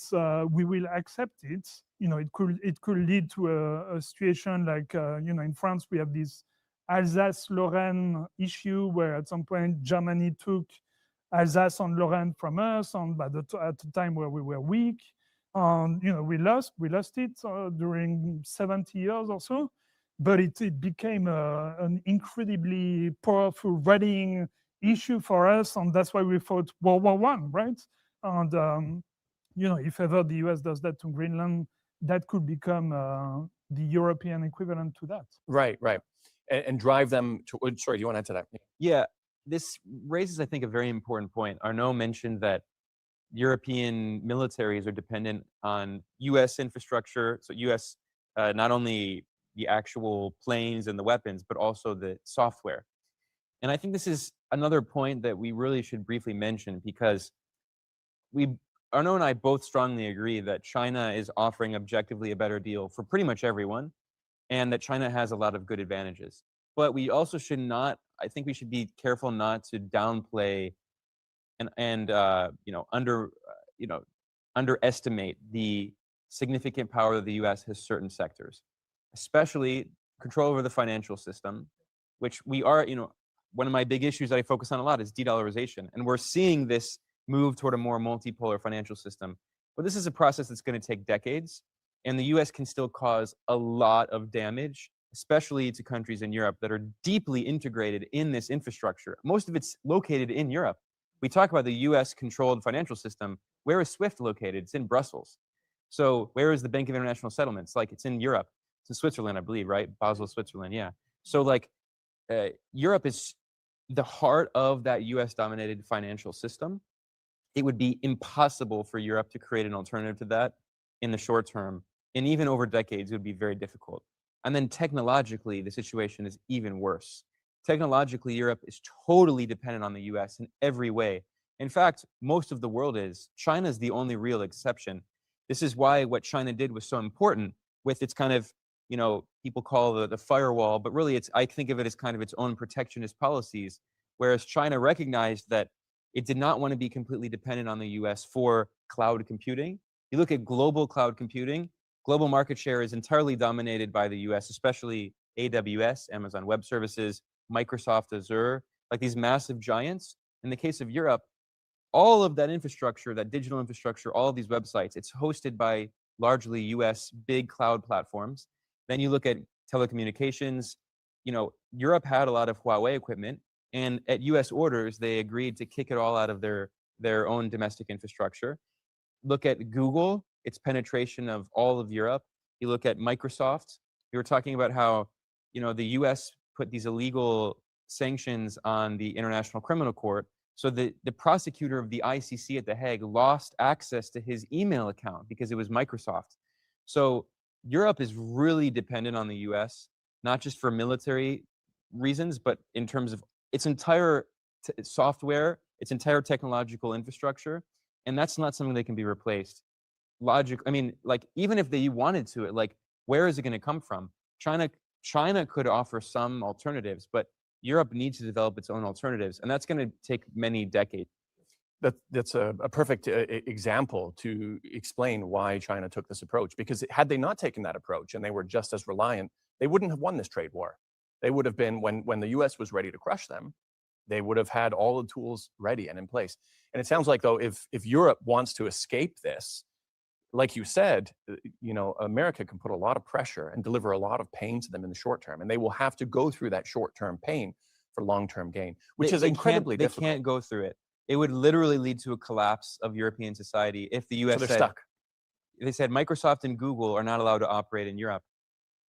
S2: we will accept it. It could lead to a situation like in France we have this Alsace-Lorraine issue where at some point Germany took Alsace and Lorraine from us, and at the time where we were weak, and we lost it during 70 years or so. But it became an incredibly powerful rallying issue for us, and that's why we fought World War I, right? And if ever the US does that to Greenland, that could become the European equivalent to that.
S1: Right. And drive them to... Sorry, do you want to add to that?
S3: Yeah, this raises, I think, a very important point. Arnaud mentioned that European militaries are dependent on US infrastructure, so US not only the actual planes and the weapons, but also the software. And I think this is another point that we really should briefly mention, because Arnaud and I both strongly agree that China is offering objectively a better deal for pretty much everyone, and that China has a lot of good advantages. But we also should not, I think we should be careful not to downplay and underestimate the significant power that the US has certain sectors, especially control over the financial system, which we are, one of my big issues that I focus on a lot is de-dollarization. And we're seeing this move toward a more multipolar financial system. But this is a process that's going to take decades, and the US can still cause a lot of damage, especially to countries in Europe that are deeply integrated in this infrastructure. Most of it's located in Europe. We talk about the US-controlled financial system. Where is SWIFT located? It's in Brussels. So where is the Bank of International Settlements? Like, it's in Europe. It's in Switzerland, I believe, right? Basel, Switzerland, yeah. So like, Europe is the heart of that US-dominated financial system. It would be impossible for Europe to create an alternative to that in the short term. And even over decades, it would be very difficult. And then technologically, the situation is even worse. Technologically, Europe is totally dependent on the US in every way. In fact, most of the world is. China is the only real exception. This is why what China did was so important with its kind of, people call the firewall, but really I think of it as kind of its own protectionist policies, whereas China recognized that it did not want to be completely dependent on the US for cloud computing. You look at global cloud computing, global market share is entirely dominated by the US, especially AWS, Amazon Web Services, Microsoft Azure, like these massive giants. In the case of Europe, all of that infrastructure, that digital infrastructure, all of these websites, it's hosted by largely US big cloud platforms. Then you look at telecommunications, Europe had a lot of Huawei equipment, and at US orders, they agreed to kick it all out of their own domestic infrastructure. Look at Google, its penetration of all of Europe. You look at Microsoft. We were talking about how, the US put these illegal sanctions on the International Criminal Court. So the prosecutor of the ICC at The Hague lost access to his email account because it was Microsoft. So Europe is really dependent on the US, not just for military reasons, but in terms of its entire software, its entire technological infrastructure. And that's not something that can be replaced. Even if they wanted to, where is it going to come from? China could offer some alternatives, but Europe needs to develop its own alternatives, and that's going to take many decades.
S1: That's a perfect example to explain why China took this approach, because had they not taken that approach and they were just as reliant, they wouldn't have won this trade war. They would have been, when the US was ready to crush them, they would have had all the tools ready and in place. And it sounds like, though, if Europe wants to escape this, like you said, America can put a lot of pressure and deliver a lot of pain to them in the short term, and they will have to go through that short-term pain for long-term gain, which is incredibly difficult.
S3: They can't go through it. It would literally lead to a collapse of European society if the US They said Microsoft and Google are not allowed to operate in Europe.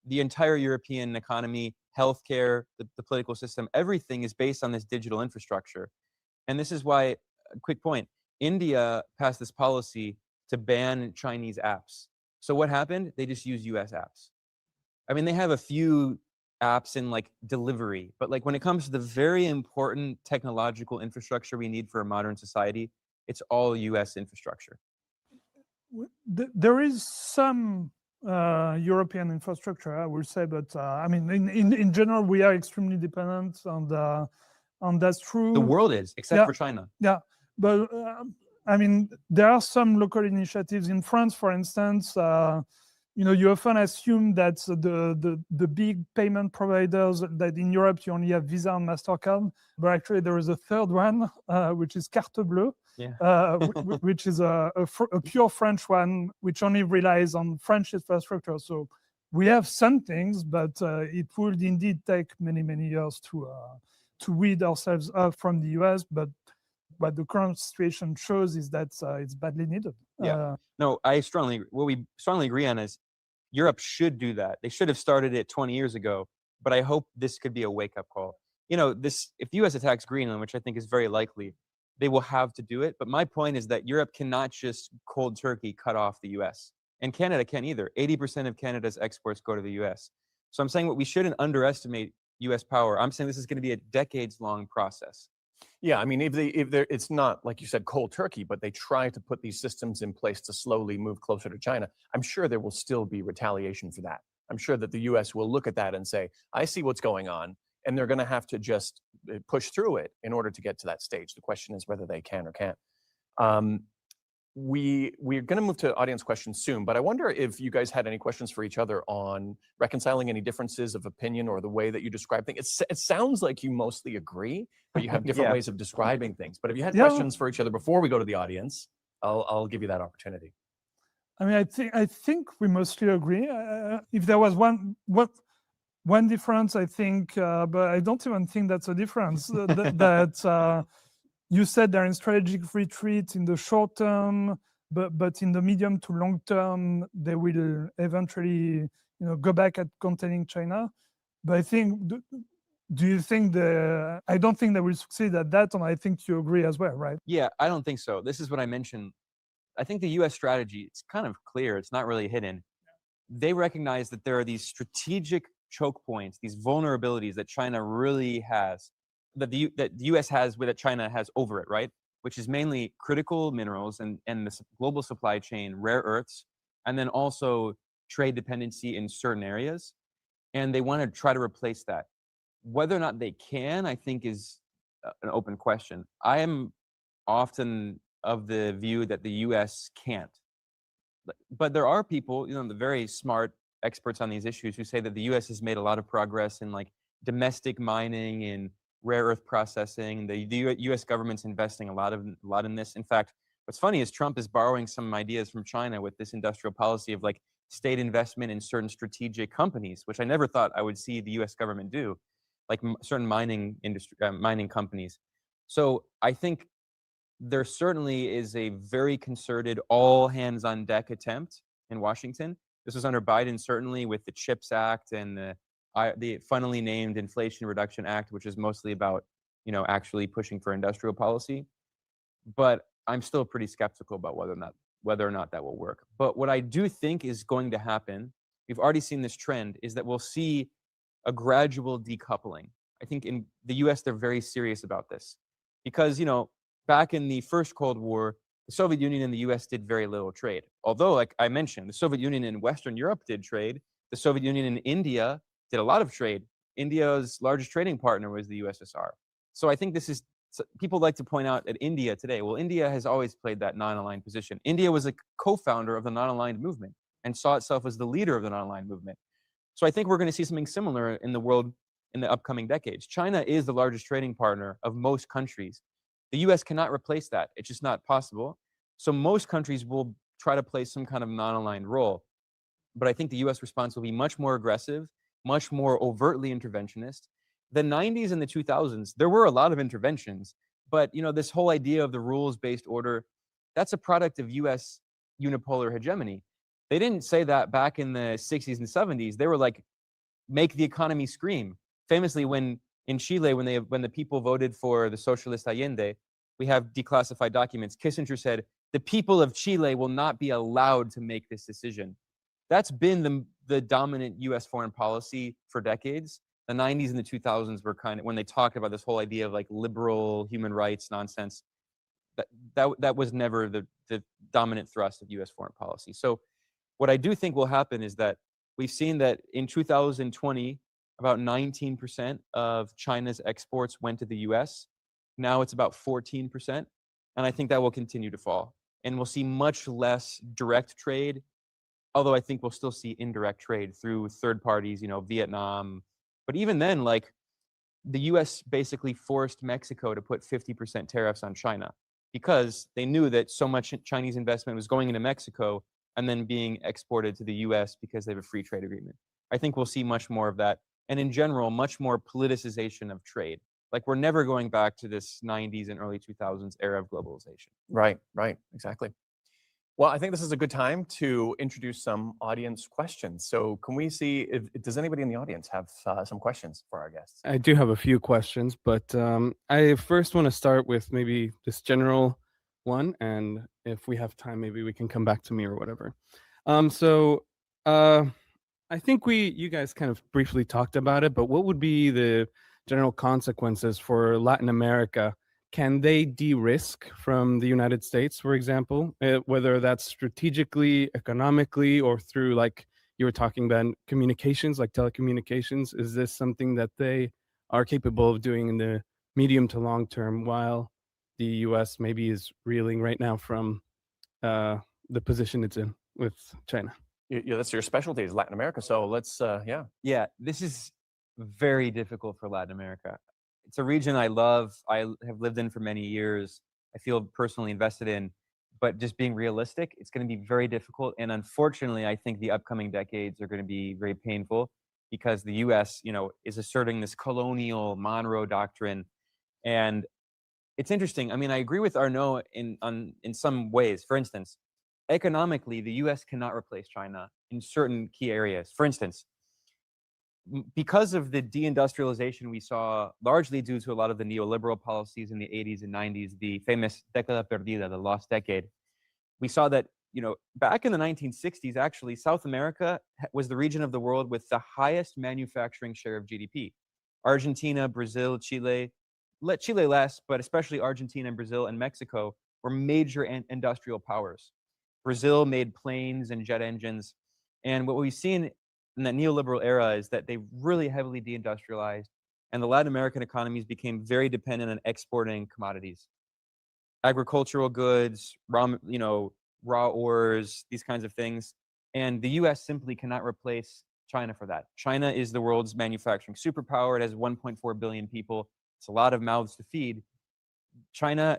S3: The entire European economy, healthcare, the political system, everything is based on this digital infrastructure. And this is why, a quick point, India passed this policy to ban Chinese apps. So what happened? They just use US apps. I mean, they have a few apps in delivery, but when it comes to the very important technological infrastructure we need for a modern society, it's all US infrastructure.
S2: There is some European infrastructure, I will say, but in general, we are extremely dependent on that's true.
S3: The world is, except for China.
S2: Yeah, but there are some local initiatives in France, for instance. You often assume that the big payment providers, that in Europe you only have Visa and MasterCard, but actually there is a third one, which is Carte Bleue, which is a pure French one, which only relies on French infrastructure. So we have some things, but it would indeed take many, many years to weed ourselves up from the US. But what the current situation shows is that it's badly needed.
S3: No, what we strongly agree on is Europe should do that. They should have started it 20 years ago, but I hope this could be a wake-up call. If the US attacks Greenland, which I think is very likely, they will have to do it. But my point is that Europe cannot just cold turkey cut off the US. And Canada can't either. 80% of Canada's exports go to the US. So I'm saying we shouldn't underestimate US power. I'm saying this is going to be a decades-long process.
S1: Yeah, I mean, if it's not, like you said, cold turkey, but they try to put these systems in place to slowly move closer to China, I'm sure there will still be retaliation for that. I'm sure that the US will look at that and say, I see what's going on, and they're going to have to just push through it in order to get to that stage. The question is whether they can or can't. We're going to move to audience questions soon, but I wonder if you guys had any questions for each other on reconciling any differences of opinion or the way that you describe things. It sounds like you mostly agree, but you have different ways of describing things. But if you had questions for each other before we go to the audience, I'll give you that opportunity.
S2: I mean, I think we mostly agree. If there was one difference, I think, but I don't even think that's a difference. that you said they're in strategic retreat in the short term, but in the medium to long term, they will eventually, go back at containing China. But I think, do you think I don't think they will succeed at that, and I think you agree as well, right?
S3: Yeah, I don't think so. This is what I mentioned. I think the US strategy, it's kind of clear. It's not really hidden. They recognize that there are these strategic choke points, these vulnerabilities that China really has, that the US has, that China has over it, right? Which is mainly critical minerals and the global supply chain, rare earths, and then also trade dependency in certain areas. And they want to try to replace that. Whether or not they can, I think, is an open question. I am often of the view that the US can't. But there are people, the very smart experts on these issues who say that the US has made a lot of progress in like domestic mining and rare earth processing. The US government's investing a lot in this. In fact, what's funny is Trump is borrowing some ideas from China with this industrial policy of like state investment in certain strategic companies, which I never thought I would see the US government do, like certain mining companies. So I think there certainly is a very concerted, all hands on deck attempt in Washington. This was under Biden, certainly, with the CHIPS Act and the funnily named Inflation Reduction Act, which is mostly about, actually pushing for industrial policy. But I'm still pretty skeptical about whether or not that will work. But what I do think is going to happen, we've already seen this trend, is that we'll see a gradual decoupling. I think in the US, they're very serious about this because, back in the first Cold War, the Soviet Union and the US did very little trade. Although, like I mentioned, the Soviet Union and Western Europe did trade. The Soviet Union and India did a lot of trade. India's largest trading partner was the USSR. So I think people like to point out at India today. Well, India has always played that non-aligned position. India was a co-founder of the non-aligned movement and saw itself as the leader of the non-aligned movement. So I think we're going to see something similar in the world in the upcoming decades. China is the largest trading partner of most countries. The US cannot replace that. It's just not possible. So most countries will try to play some kind of non-aligned role. But I think the US response will be much more aggressive, much more overtly interventionist. The 90s and the 2000s, there were a lot of interventions. But this whole idea of the rules-based order, that's a product of US unipolar hegemony. They didn't say that back in the 60s and 70s. They were like, make the economy scream. Famously, in Chile, when the people voted for the socialist Allende, we have declassified documents. Kissinger said, the people of Chile will not be allowed to make this decision. That's been the dominant US foreign policy for decades. The 90s and the 2000s were kind of when they talked about this whole idea of like liberal human rights nonsense. That was never the dominant thrust of US foreign policy. So what I do think will happen is that we've seen that in 2020, about 19% of China's exports went to the US. Now it's about 14%. And I think that will continue to fall. And we'll see much less direct trade, although I think we'll still see indirect trade through third parties, Vietnam. But even then, like the US basically forced Mexico to put 50% tariffs on China because they knew that so much Chinese investment was going into Mexico and then being exported to the US because they have a free trade agreement. I think we'll see much more of that. And in general, much more politicization of trade. Like we're never going back to this 90s and early 2000s era of globalization.
S1: Right, exactly. Well, I think this is a good time to introduce some audience questions. So can we see, does anybody in the audience have some questions for our guests?
S4: I do have a few questions, but I first want to start with maybe this general one. And if we have time, maybe we can come back to me or whatever. So I think you guys kind of briefly talked about it, but what would be the general consequences for Latin America? Can they de-risk from the United States, for example, whether that's strategically, economically, or through, like you were talking about, communications, like telecommunications? Is this something that they are capable of doing in the medium to long term, while the US maybe is reeling right now from the position it's in with China?
S1: Yeah, that's your specialty, is Latin America. So let's, yeah.
S3: Yeah, this is very difficult for Latin America. It's a region I love. I have lived in for many years. I feel personally invested in, but just being realistic, it's going to be very difficult. And unfortunately, I think the upcoming decades are going to be very painful because the US, is asserting this colonial Monroe doctrine. And it's interesting. I mean, I agree with Arnaud in some ways. For instance, economically, the US cannot replace China in certain key areas. For instance, because of the deindustrialization we saw, largely due to a lot of the neoliberal policies in the 80s and 90s, the famous década perdida, the lost decade, we saw that, back in the 1960s, actually, South America was the region of the world with the highest manufacturing share of GDP. Argentina, Brazil, Chile less, but especially Argentina and Brazil and Mexico were major industrial powers. Brazil made planes and jet engines. And what we've seen in that neoliberal era is that they really heavily deindustrialized, and the Latin American economies became very dependent on exporting commodities, agricultural goods, raw ores, these kinds of things. And the US simply cannot replace China for that. China is the world's manufacturing superpower. It has 1.4 billion people. It's a lot of mouths to feed. China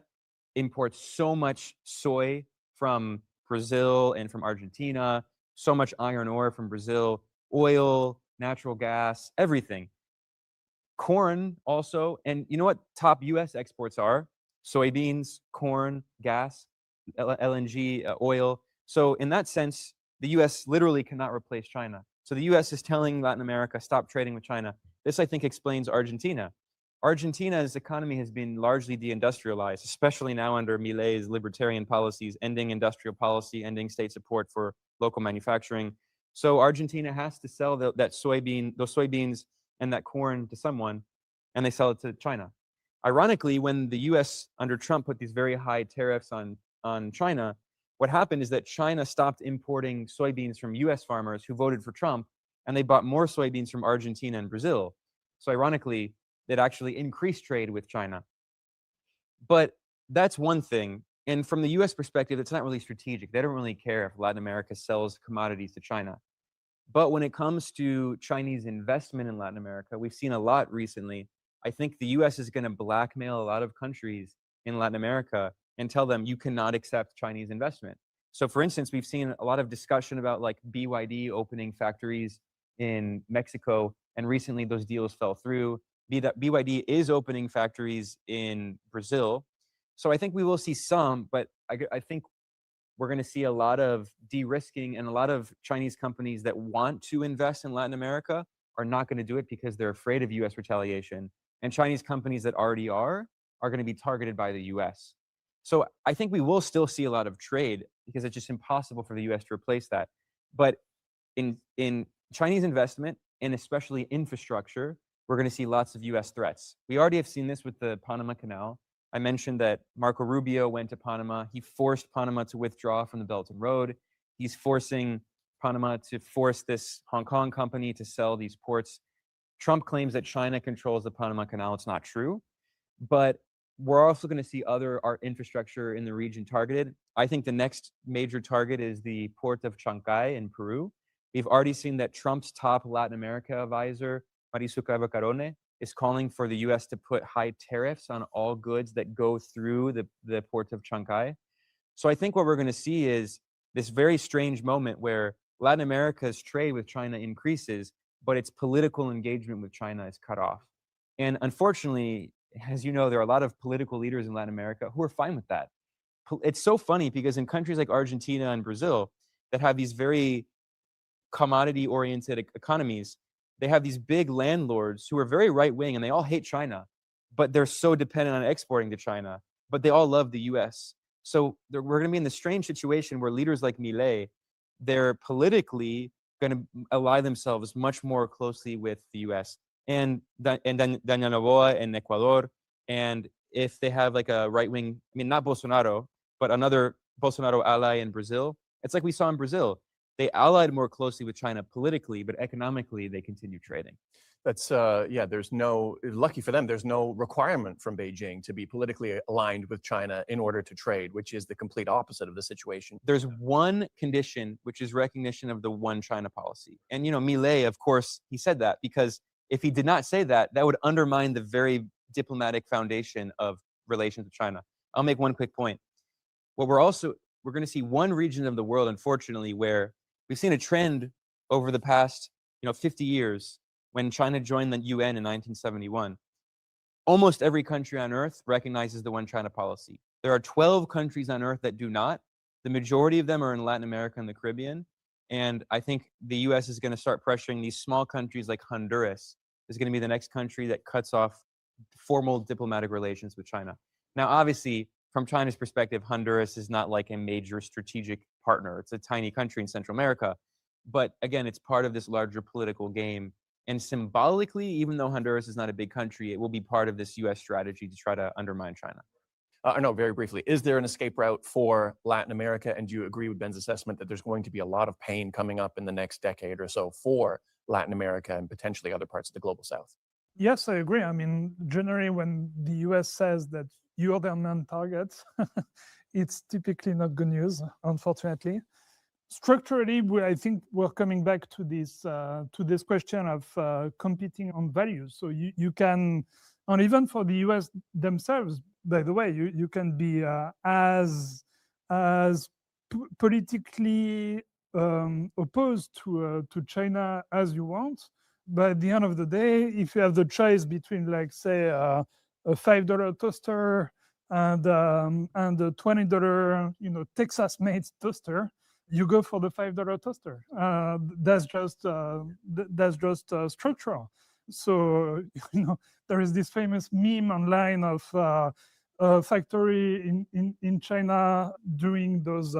S3: imports so much soy from Brazil and from Argentina, so much iron ore from Brazil, oil, natural gas, everything. Corn also. And you know what top US exports are? Soybeans, corn, gas, LNG, oil. So in that sense, the US literally cannot replace China. So the US is telling Latin America, stop trading with China. This, I think, explains Argentina. Argentina's economy has been largely deindustrialized, especially now under Milei's libertarian policies, ending industrial policy, ending state support for local manufacturing. So Argentina has to sell those soybeans and that corn to someone, and they sell it to China. Ironically, when the US under Trump put these very high tariffs on China, what happened is that China stopped importing soybeans from US farmers who voted for Trump, and they bought more soybeans from Argentina and Brazil. So ironically, that actually increased trade with China. But that's one thing. And from the US perspective, it's not really strategic. They don't really care if Latin America sells commodities to China. But when it comes to Chinese investment in Latin America, we've seen a lot recently. I think the US is going to blackmail a lot of countries in Latin America and tell them you cannot accept Chinese investment. So for instance, we've seen a lot of discussion about like BYD opening factories in Mexico, and recently those deals fell through. BYD is opening factories in Brazil. So I think we will see some, but I think we're going to see a lot of de-risking, and a lot of Chinese companies that want to invest in Latin America are not going to do it because they're afraid of US retaliation. And Chinese companies that already are going to be targeted by the US. So I think we will still see a lot of trade because it's just impossible for the US to replace that. But in Chinese investment, and especially infrastructure, we're going to see lots of US threats. We already have seen this with the Panama Canal. I mentioned that Marco Rubio went to Panama. He forced Panama to withdraw from the Belt and Road. He's forcing Panama to force this Hong Kong company to sell these ports. Trump claims that China controls the Panama Canal. It's not true. But we're also going to see other infrastructure in the region targeted. I think the next major target is the port of Chongqing in Peru. We've already seen that Trump's top Latin America advisor, Marisuca Bacarone, is calling for the US to put high tariffs on all goods that go through the port of Chongqing. So I think what we're going to see is this very strange moment where Latin America's trade with China increases, but its political engagement with China is cut off. And unfortunately, as you know, there are a lot of political leaders in Latin America who are fine with that. It's so funny because in countries like Argentina and Brazil that have these very commodity-oriented economies, they have these big landlords who are very right-wing, and they all hate China, but they're so dependent on exporting to China, but they all love the US. So we're going to be in this strange situation where leaders like Milei, they're politically going to ally themselves much more closely with the US and Daniel Noboa in Ecuador. And if they have like a right-wing, I mean, not Bolsonaro, but another Bolsonaro ally in Brazil, it's like we saw in Brazil. They allied more closely with China politically, but economically, they continue trading.
S1: That's, yeah, there's no, lucky for them, there's no requirement from Beijing to be politically aligned with China in order to trade, which is the complete opposite of the situation.
S3: There's one condition, which is recognition of the one China policy. And, you know, Milei, of course, he said that because if he did not say that, that would undermine the very diplomatic foundation of relations with China. I'll make one quick point. What we're going to see one region of the world, unfortunately, where we've seen a trend over the past, 50 years. When China joined the UN in 1971, almost every country on earth recognizes the one China policy. There are 12 countries on earth that do not. The majority of them are in Latin America and the Caribbean. And I think the US is going to start pressuring these small countries like Honduras is going to be the next country that cuts off formal diplomatic relations with China. Now, obviously, from China's perspective, Honduras is not like a major strategic partner. It's a tiny country in Central America. But again, it's part of this larger political game. And symbolically, even though Honduras is not a big country, it will be part of this US strategy to try to undermine China.
S1: No, very briefly, is there an escape route for Latin America? And do you agree with Ben's assessment that there's going to be a lot of pain coming up in the next decade or so for Latin America and potentially other parts of the global South?
S2: Yes, I agree. I mean, generally, when the US says that you're their non-targets, it's typically not good news, unfortunately. Structurally, I think we're coming back to this question of competing on values. So you can, and even for the US themselves, by the way, you can be as politically opposed to China as you want. But at the end of the day, if you have the choice between, like, say, a $5 toaster and a $20, Texas-made toaster, you go for the $5 toaster. That's just structural. So, there is this famous meme online of a factory in China doing those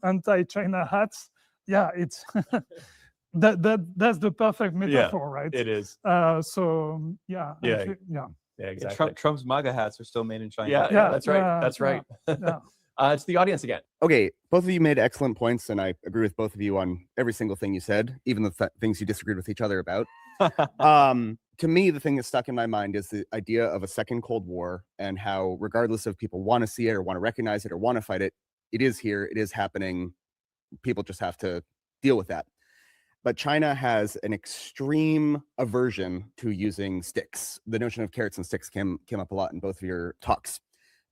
S2: anti-China hats. Yeah, it's that's the perfect metaphor, right?
S1: It is.
S2: So yeah,
S1: Yeah, exactly.
S3: Trump's MAGA hats are still made in China.
S1: Yeah, that's right. That's right.
S2: Yeah.
S1: It's the audience again.
S5: Okay, both of you made excellent points, and I agree with both of you on every single thing you said, even the things you disagreed with each other about. To me, the thing that stuck in my mind is the idea of a second Cold War and how, regardless of people want to see it or want to recognize it or want to fight it, it is here, it is happening. People just have to deal with that. But China has an extreme aversion to using sticks. The notion of carrots and sticks came up a lot in both of your talks.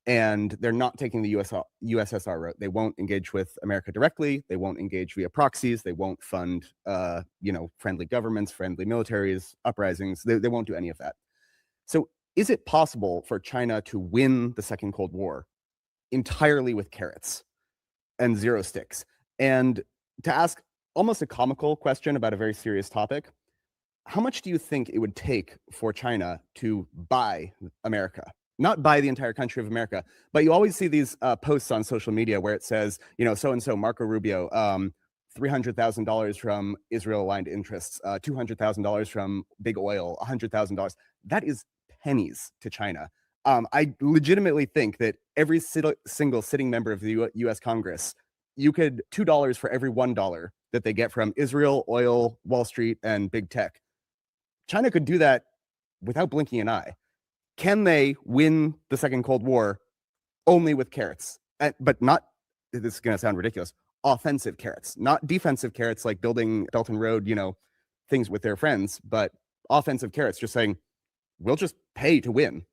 S5: And they're not taking the USSR route. They won't engage with America directly. They won't engage via proxies. They won't fund, friendly governments, friendly militaries, uprisings. They won't do any of that. So is it possible for China to win the Second Cold War entirely with carrots and zero sticks? And to ask almost a comical question about a very serious topic, how much do you think it would take for China to buy America? Not buy the entire country of America, but you always see these posts on social media where it says, so-and-so, Marco Rubio, $300,000 from Israel-aligned interests, $200,000 from big oil, $100,000. That is pennies to China. I legitimately think that every single sitting member of the U.S. Congress, you could $2 for every $1 that they get from Israel, oil, Wall Street, and big tech. China could do that without blinking an eye. Can they win the Second Cold War only with carrots? But not, this is going to sound ridiculous, offensive carrots, not defensive carrots like building Belt and Road, things with their friends, but offensive carrots, just saying, we'll just pay to win.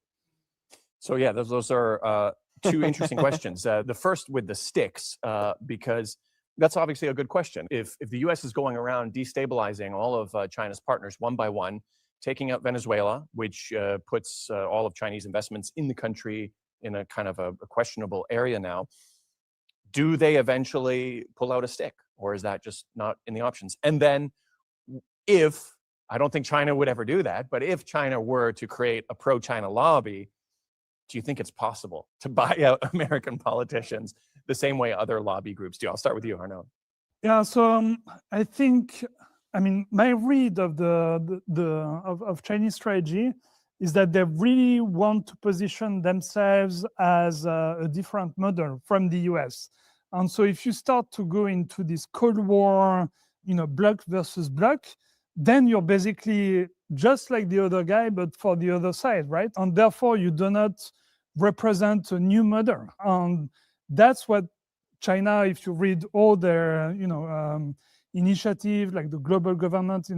S1: So yeah, those are two interesting questions. The first with the sticks, because that's obviously a good question. If the U.S. is going around destabilizing all of China's partners one by one, taking out Venezuela, which puts all of Chinese investments in the country in a kind of a questionable area now, do they eventually pull out a stick? Or is that just not in the options? And then if, I don't think China would ever do that, but if China were to create a pro-China lobby, do you think it's possible to buy out American politicians the same way other lobby groups do? I'll start with you, Arnaud.
S2: Yeah, so I think, I mean, my read of of Chinese strategy is that they really want to position themselves as a different model from the US. And so if you start to go into this Cold War, bloc versus bloc, then you're basically just like the other guy, but for the other side, right? And therefore you do not represent a new model. And that's what China, if you read all their, initiative, like the global governance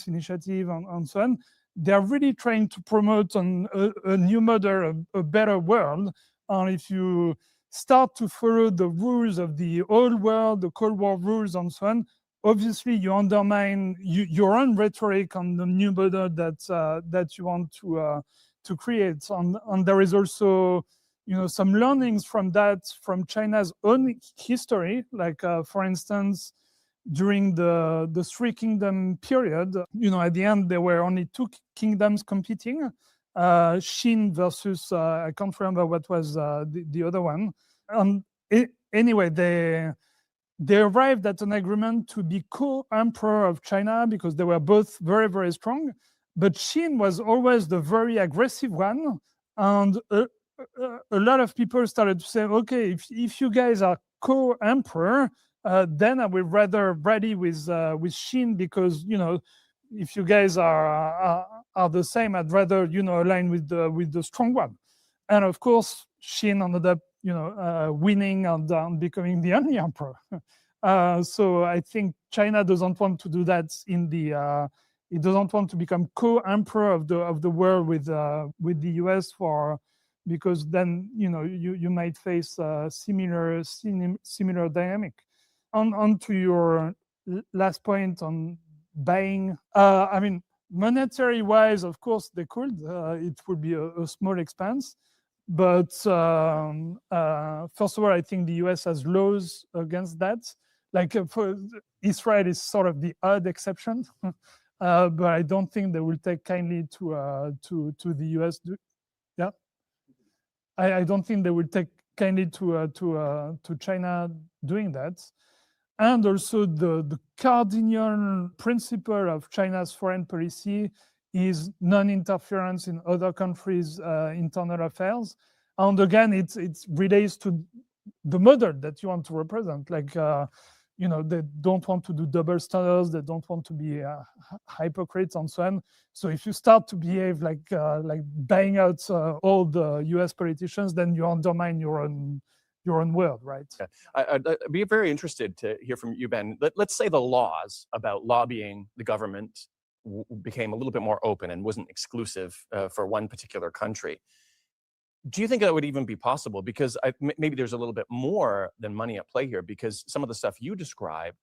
S2: initiative and so on, they're really trying to promote a new model, a better world. And if you start to follow the rules of the old world, the Cold War rules and so on, obviously you undermine your own rhetoric on the new model that you want to create. And there is also some learnings from that, from China's own history, like for instance, during the Three Kingdom period, at the end there were only two kingdoms competing, Qin versus I can't remember what was the other one. Anyway, they arrived at an agreement to be co-emperor of China because they were both very, very strong. But Qin was always the very aggressive one, and a lot of people started to say, okay, if you guys are co-emperor, then I would rather rally with Qin because if you guys are the same, I'd rather align with the strong one. And of course, Qin ended up winning and becoming the only emperor. So I think China doesn't want to do that it doesn't want to become co-emperor of the world with the US because then you might face similar dynamic. On to your last point on buying. I mean, monetary wise, of course they could. It would be a small expense. But first of all, I think the US has laws against that. Like for Israel is sort of the odd exception, but I don't think they will take kindly to the US. Yeah, I don't think they will take kindly to China doing that. And also the cardinal principle of China's foreign policy is non-interference in other countries' internal affairs. And again, it relates to the model that you want to represent. Like, they don't want to do double standards. They don't want to be hypocrites and so on. So if you start to behave like buying out all the US politicians, then you undermine your own world, right?
S1: Yeah. I'd be very interested to hear from you, Ben. Let's say the laws about lobbying the government became a little bit more open and wasn't exclusive for one particular country. Do you think that would even be possible? Because maybe there's a little bit more than money at play here, because some of the stuff you describe,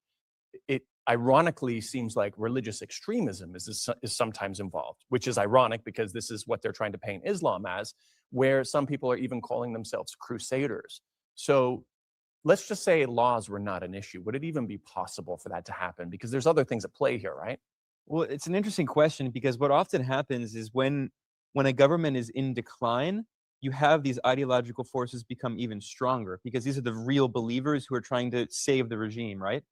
S1: it ironically seems like religious extremism is sometimes involved, which is ironic because this is what they're trying to paint Islam as, where some people are even calling themselves crusaders. So let's just say laws were not an issue. Would it even be possible for that to happen? Because there's other things at play here, right?
S3: Well, it's an interesting question because what often happens is when a government is in decline, you have these ideological forces become even stronger because these are the real believers who are trying to save the regime, right?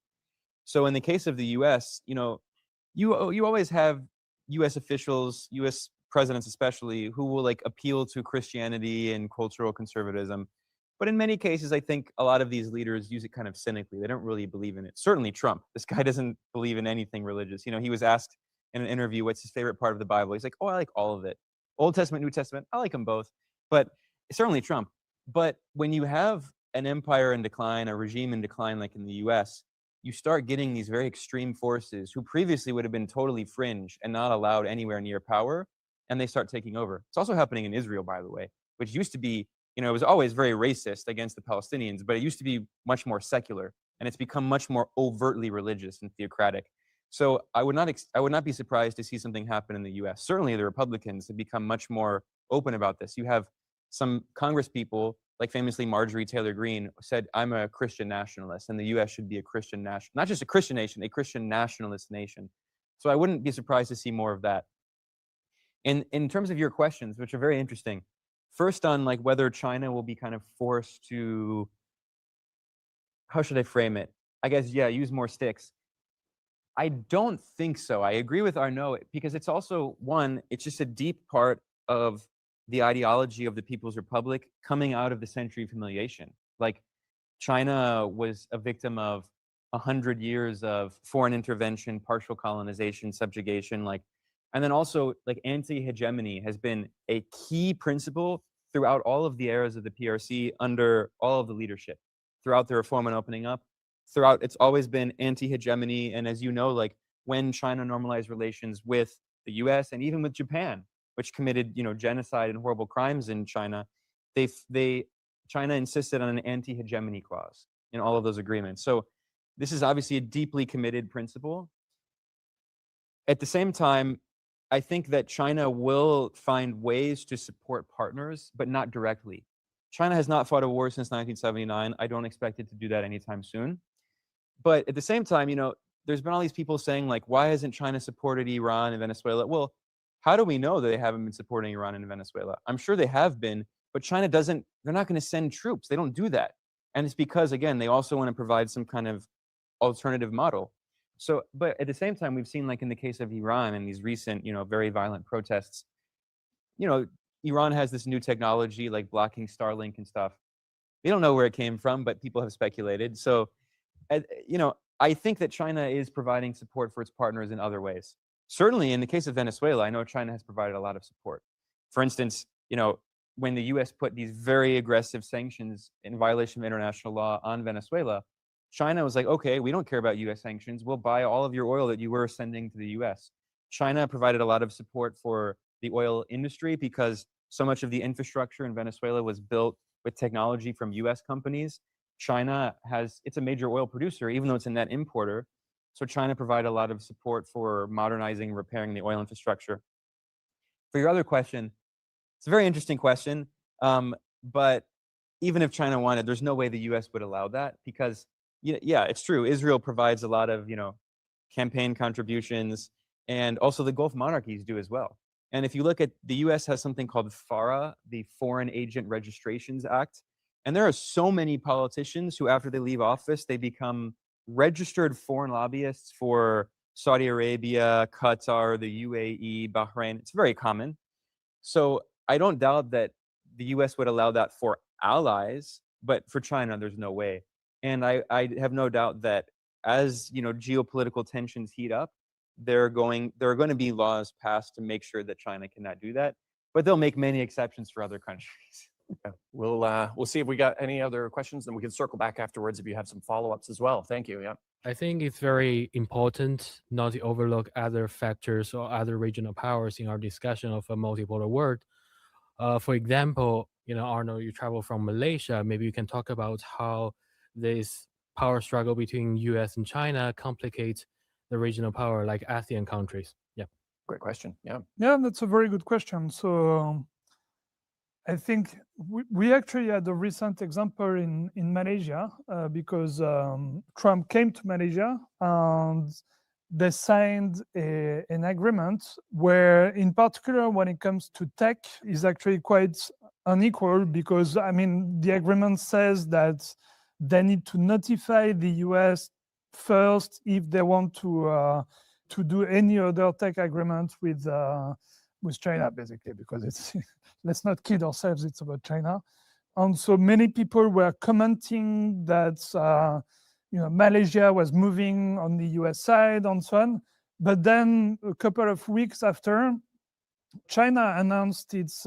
S3: So in the case of the US, you always have US officials, US presidents especially, who will like appeal to Christianity and cultural conservatism. But in many cases, I think a lot of these leaders use it kind of cynically. They don't really believe in it. Certainly Trump. This guy doesn't believe in anything religious. He was asked in an interview, what's his favorite part of the Bible? He's like, oh, I like all of it. Old Testament, New Testament, I like them both. But certainly Trump. But when you have an empire in decline, a regime in decline like in the US, you start getting these very extreme forces who previously would have been totally fringe and not allowed anywhere near power, and they start taking over. It's also happening in Israel, by the way, which used to be, it was always very racist against the Palestinians, but it used to be much more secular, and it's become much more overtly religious and theocratic. So I would not be surprised to see something happen in the US. Certainly the Republicans have become much more open about this. You have some Congress people, like famously Marjorie Taylor Greene, said, I'm a Christian nationalist, and the US should be a Christian national, not just a Christian nation, a Christian nationalist nation. So I wouldn't be surprised to see more of that. In terms of your questions, which are very interesting, first on like whether China will be kind of forced to, how should I frame it? I guess, yeah, use more sticks. I don't think so. I agree with Arnaud because it's also, one, it's just a deep part of the ideology of the People's Republic coming out of the century of humiliation. Like, China was a victim of 100 years of foreign intervention, partial colonization, subjugation, and then also like anti-hegemony has been a key principle throughout all of the eras of the PRC under all of the leadership, throughout the reform and opening up. Throughout, it's always been anti-hegemony. And as you know, like when China normalized relations with the US and even with Japan, which committed, genocide and horrible crimes in China, China insisted on an anti-hegemony clause in all of those agreements. So this is obviously a deeply committed principle. At the same time, I think that China will find ways to support partners, but not directly. China has not fought a war since 1979. I don't expect it to do that anytime soon. But at the same time, there's been all these people saying, like, why hasn't China supported Iran and Venezuela? Well, how do we know that they haven't been supporting Iran and Venezuela? I'm sure they have been, but China they're not going to send troops. They don't do that. And it's because, again, they also want to provide some kind of alternative model. So, but at the same time, we've seen, like in the case of Iran and these recent, very violent protests, Iran has this new technology like blocking Starlink and stuff. We don't know where it came from, but people have speculated. So, I think that China is providing support for its partners in other ways. Certainly in the case of Venezuela, I know China has provided a lot of support. For instance, when the US put these very aggressive sanctions in violation of international law on Venezuela, China was like, okay, we don't care about US sanctions. We'll buy all of your oil that you were sending to the US. China provided a lot of support for the oil industry because so much of the infrastructure in Venezuela was built with technology from US companies. China it's a major oil producer, even though it's a net importer. So China provided a lot of support for modernizing, repairing the oil infrastructure. For your other question, it's a very interesting question. But even if China wanted, there's no way the US would allow that because, yeah, it's true. Israel provides a lot of, campaign contributions, and also the Gulf monarchies do as well. And if you look at the US has something called FARA, the Foreign Agent Registrations Act. And there are so many politicians who, after they leave office, they become registered foreign lobbyists for Saudi Arabia, Qatar, the UAE, Bahrain. It's very common. So I don't doubt that the US would allow that for allies, but for China, there's no way. And I have no doubt that as geopolitical tensions heat up, there are going to be laws passed to make sure that China cannot do that. But they'll make many exceptions for other countries.
S1: Yeah. We'll see if we got any other questions, and we can circle back afterwards if you have some follow-ups as well. Thank you. Yeah.
S6: I think it's very important not to overlook other factors or other regional powers in our discussion of a multipolar world. For example, Arnaud, you travel from Malaysia. Maybe you can talk about how this power struggle between US and China complicates the regional power like ASEAN countries. Yeah.
S1: Great question. Yeah.
S2: Yeah, that's a very good question. So I think we actually had a recent example in Malaysia because Trump came to Malaysia and they signed an agreement where, in particular, when it comes to tech, is actually quite unequal because, the agreement says that they need to notify the US first if they want to do any other tech agreement with China, basically, because it's let's not kid ourselves, it's about China. And so many people were commenting that Malaysia was moving on the US side and so on. But then a couple of weeks after, China announced its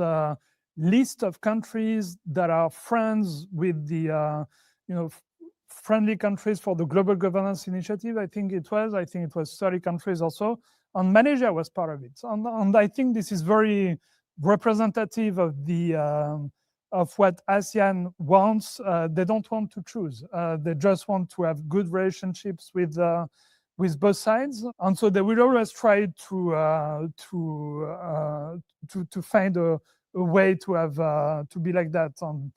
S2: list of countries that are friends with the friendly countries for the Global Governance Initiative. I think it was 30 countries also. And Malaysia was part of it. And I think this is very representative of the of what ASEAN wants. They don't want to choose. They just want to have good relationships with both sides. And so they will always try to find a way to have to be like that. And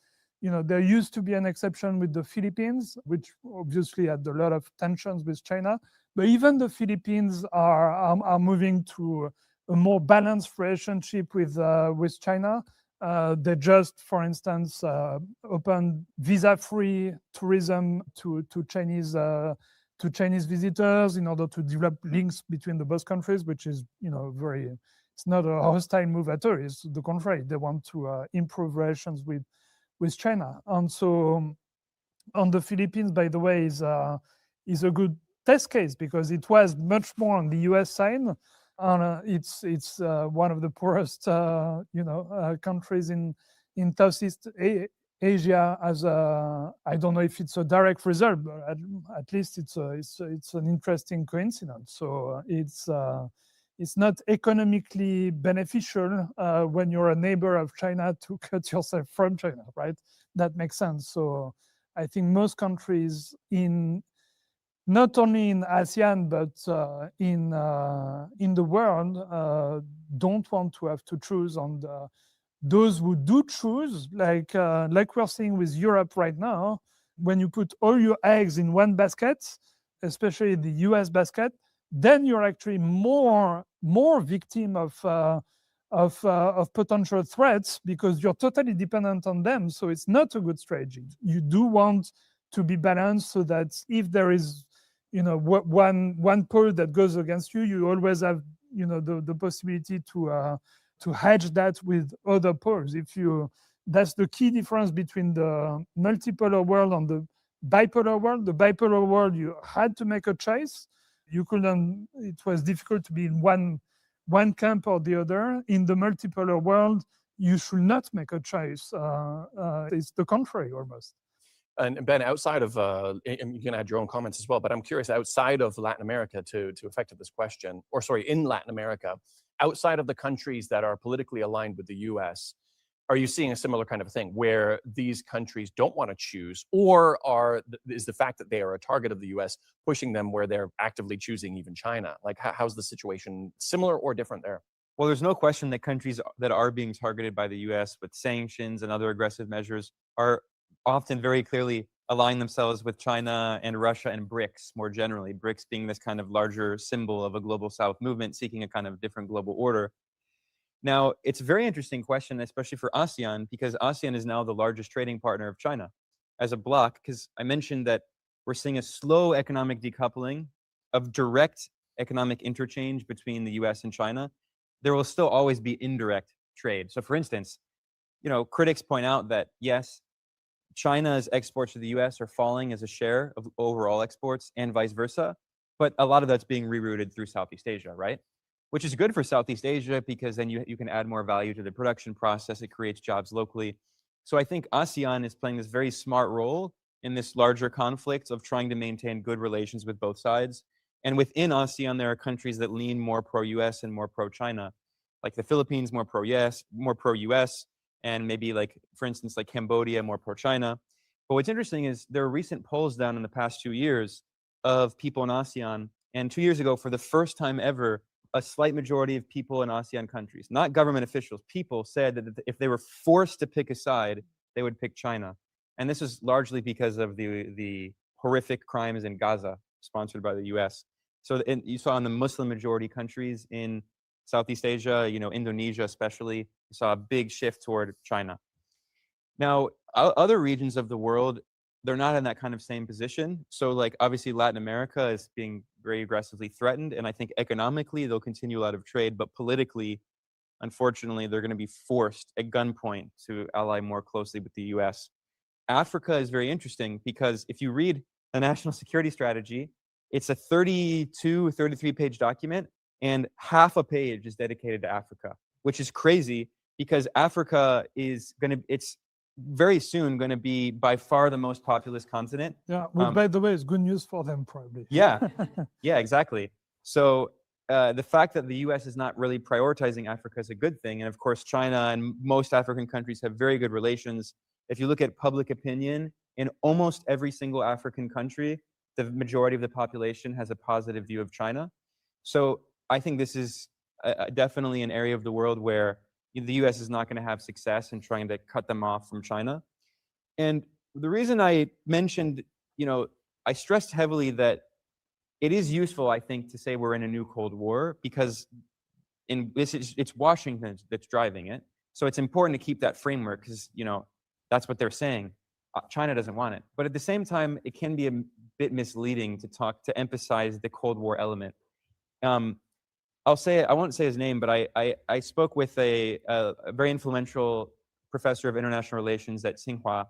S2: there used to be an exception with the Philippines, which obviously had a lot of tensions with China. But even the Philippines are moving to a more balanced relationship with China. They just, for instance, opened visa-free tourism to Chinese visitors in order to develop links between the both countries, which is, it's not a hostile move at all. It's the contrary. They want to improve relations with China. And so on the Philippines, by the way, is a good test case because it was much more on the US side. It's one of the poorest, countries in Southeast Asia. I don't know if it's a direct result, but at least it's an interesting coincidence. So it's not economically beneficial when you're a neighbor of China to cut yourself from China, right? That makes sense. So I think most countries not only in ASEAN, but in the world, don't want to have to choose. And those who do choose, like we're seeing with Europe right now, when you put all your eggs in one basket, especially the US basket, then you're actually more victim of potential threats because you're totally dependent on them. So it's not a good strategy. You do want to be balanced so that if there is one pole that goes against you, you always have the possibility to hedge that with other poles. That's the key difference between the multipolar world and the bipolar world. The bipolar world, you had to make a choice. You couldn't. It was difficult to be in one camp or the other. In the multipolar world, you should not make a choice. It's the contrary almost.
S1: And Ben, outside of, and you can add your own comments as well, but I'm curious, outside of Latin America, to effect this question, or sorry, in Latin America, outside of the countries that are politically aligned with the US, are you seeing a similar kind of thing where these countries don't want to choose, or is the fact that they are a target of the US pushing them where they're actively choosing even China? Like, how's the situation similar or different there?
S3: Well, there's no question that countries that are being targeted by the US with sanctions and other aggressive measures are often very clearly aligning themselves with China and Russia and BRICS more generally, BRICS being this kind of larger symbol of a global South movement seeking a kind of different global order. Now, it's a very interesting question, especially for ASEAN, because ASEAN is now the largest trading partner of China as a bloc, because I mentioned that we're seeing a slow economic decoupling of direct economic interchange between the US and China. There will still always be indirect trade. So for instance, critics point out that yes, China's exports to the US are falling as a share of overall exports and vice versa, but a lot of that's being rerouted through Southeast Asia, right? Which is good for Southeast Asia because then you can add more value to the production process. It creates jobs locally. So I think ASEAN is playing this very smart role in this larger conflict of trying to maintain good relations with both sides. And within ASEAN, there are countries that lean more pro-US and more pro-China, like the Philippines, more pro-US, and maybe like, for instance, like Cambodia, more pro-China. But what's interesting is there are recent polls done in the past 2 years of people in ASEAN. And 2 years ago, for the first time ever, a slight majority of people in ASEAN countries, not government officials, people said that if they were forced to pick a side, they would pick China. And this is largely because of the horrific crimes in Gaza, sponsored by the US. So you saw in the Muslim majority countries in Southeast Asia, Indonesia especially, you saw a big shift toward China. Now, other regions of the world, they're not in that kind of same position. So like obviously Latin America is being very aggressively threatened. And I think economically they'll continue a lot of trade, but politically, unfortunately, they're going to be forced at gunpoint to ally more closely with the US. Africa is very interesting because if you read the National Security Strategy, it's a 33-page document and half a page is dedicated to Africa, which is crazy because Africa is it's very soon going to be by far the most populous continent.
S2: Yeah, which by the way is good news for them probably.
S3: Yeah, exactly. So the fact that the US is not really prioritizing Africa is a good thing. And of course, China and most African countries have very good relations. If you look at public opinion in almost every single African country, the majority of the population has a positive view of China. So I think this is definitely an area of the world where the US is not going to have success in trying to cut them off from China. And the reason I mentioned, I stressed heavily that it is useful, I think, to say we're in a new Cold War because it's Washington that's driving it. So it's important to keep that framework because, that's what they're saying. China doesn't want it. But at the same time, it can be a bit misleading to emphasize the Cold War element. I won't say his name, but I spoke with a very influential professor of international relations at Tsinghua,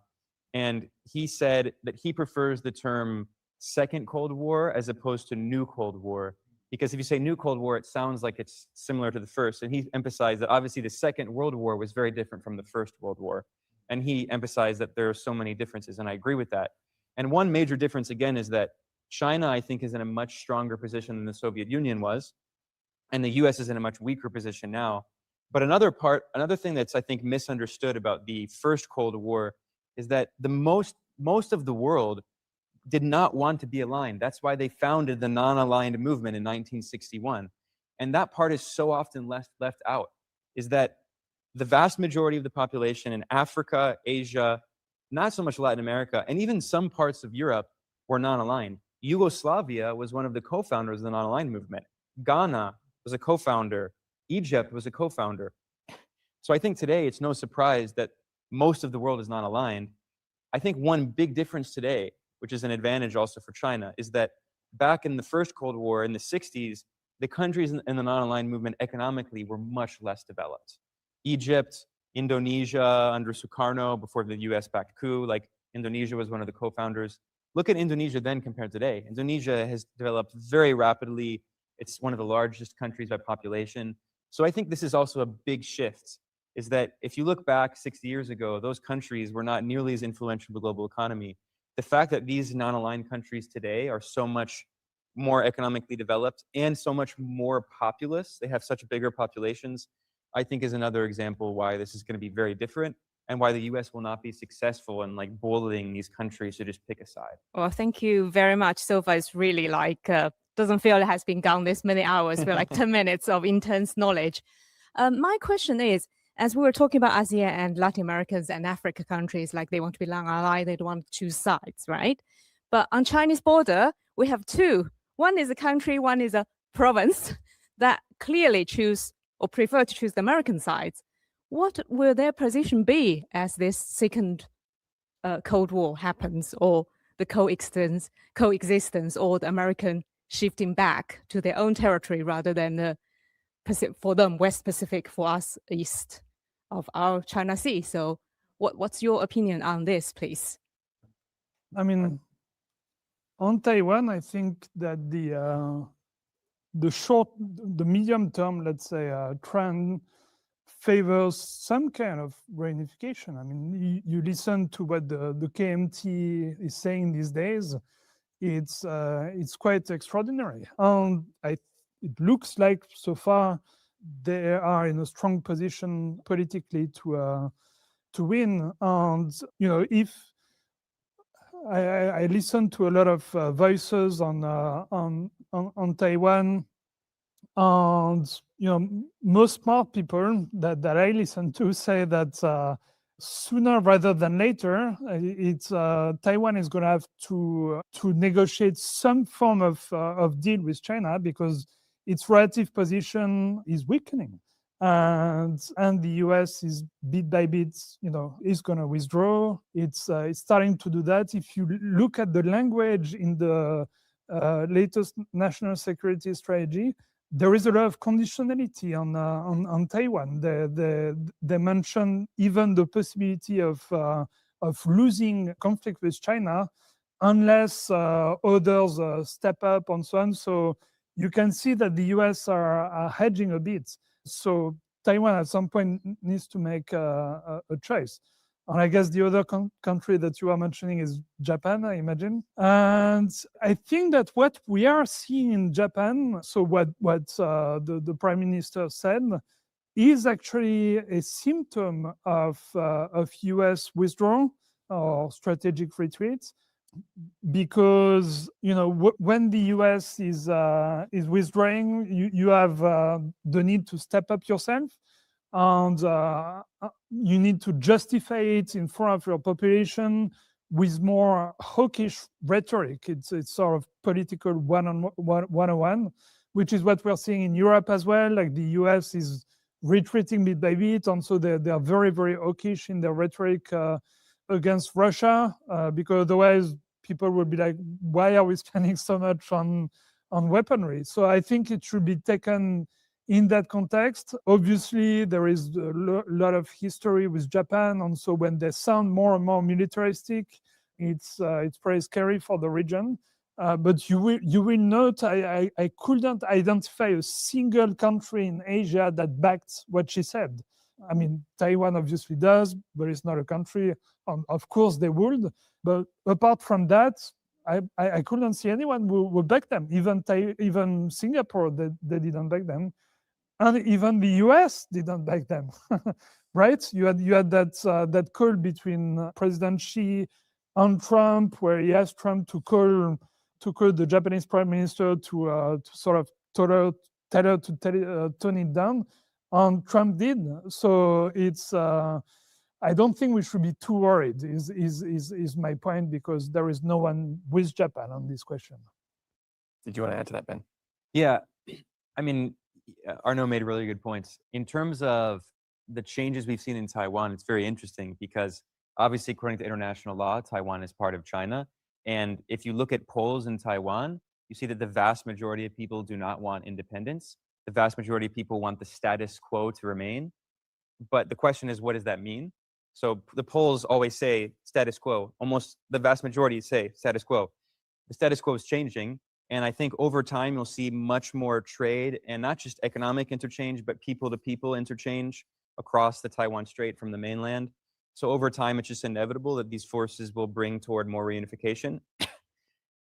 S3: and he said that he prefers the term Second Cold War as opposed to New Cold War, because if you say New Cold War, it sounds like it's similar to the first. And he emphasized that obviously the Second World War was very different from the First World War. And he emphasized that there are so many differences, and I agree with that. And one major difference, again, is that China, I think, is in a much stronger position than the Soviet Union was, and the US is in a much weaker position now. But another thing that's, I think, misunderstood about the First Cold War is that most of the world did not want to be aligned. That's why they founded the non-aligned movement in 1961. And that part is so often left out, is that the vast majority of the population in Africa, Asia, not so much Latin America, and even some parts of Europe were non-aligned. Yugoslavia was one of the co-founders of the non-aligned movement. Ghana was a co-founder. Egypt was a co-founder. So I think today it's no surprise that most of the world is not aligned. I think one big difference today, which is an advantage also for China, is that back in the First Cold War in the 60s, the countries in the non-aligned movement economically were much less developed. Egypt, Indonesia under Sukarno before the US-backed coup, like Indonesia was one of the co-founders. Look at Indonesia then compared to today. Indonesia has developed very rapidly. It's one of the largest countries by population. So I think this is also a big shift, is that if you look back 60 years ago, those countries were not nearly as influential in the global economy. The fact that these non-aligned countries today are so much more economically developed and so much more populous, they have such bigger populations, I think is another example why this is going to be very different and why the US will not be successful in like bullying these countries to just pick a side.
S7: Well, thank you very much. So far, it's really like, doesn't feel it has been gone this many hours. Feel like 10 minutes of intense knowledge. My question is, as we were talking about ASEAN and Latin Americans and Africa countries, like they want to be non-aligned, they don't want to choose sides, right? But on Chinese border, we have two. One is a country, one is a province that clearly choose or prefer to choose the American sides. What will their position be as this second Cold War happens, or the coexistence, or the American shifting back to their own territory rather than for them West Pacific, for us east of our China Sea? So what's your opinion on this, please?
S2: I mean, on Taiwan, I think that the medium term, let's say, trend favors some kind of reunification. I mean, you listen to what the KMT is saying these days. It's quite extraordinary. It looks like so far they are in a strong position politically to win. And if I listen to a lot of voices on Taiwan, and most smart people that I listen to say that sooner rather than later, Taiwan is going to have to negotiate some form of deal with China because its relative position is weakening, and the US is bit by bit, is going to withdraw. It's starting to do that. If you look at the language in the latest national security strategy, there is a lot of conditionality on Taiwan. They mention even the possibility of losing conflict with China unless others step up and so on. So you can see that the US are hedging a bit. So Taiwan at some point needs to make a choice. And I guess the other country that you are mentioning is Japan, I imagine. And I think that what we are seeing in Japan, so what the Prime Minister said, is actually a symptom of US withdrawal or strategic retreat. Because when the US is withdrawing, you have the need to step up yourself, and you need to justify it in front of your population with more hawkish rhetoric. It's sort of political 101, which is what we're seeing in Europe as well. Like the US is retreating bit by bit. And so they are very, very hawkish in their rhetoric against Russia, because otherwise people will be like, why are we spending so much on weaponry? So I think it should be taken in that context. Obviously, there is a lot of history with Japan, and so when they sound more and more militaristic, it's pretty scary for the region. But you will note I couldn't identify a single country in Asia that backed what she said. I mean, Taiwan obviously does, but it's not a country. Of course they would, but apart from that, I couldn't see anyone who would back them. Even Singapore, they didn't back them. And even the US didn't back them, right? You had that call between President Xi and Trump, where he asked Trump to call the Japanese Prime Minister to sort of tell her to tone it down, and Trump did. So it's I don't think we should be too worried. Is my point, because there is no one with Japan on this question.
S1: Did you want to add to that, Ben?
S3: Yeah, I mean, Arnaud made really good points. In terms of the changes we've seen in Taiwan, it's very interesting because obviously, according to international law, Taiwan is part of China. And if you look at polls in Taiwan, you see that the vast majority of people do not want independence. The vast majority of people want the status quo to remain. But the question is, what does that mean? So the polls always say status quo. Almost the vast majority say status quo. The status quo is changing. And I think over time, you'll see much more trade and not just economic interchange, but people-to-people interchange across the Taiwan Strait from the mainland. So over time, it's just inevitable that these forces will bring toward more reunification.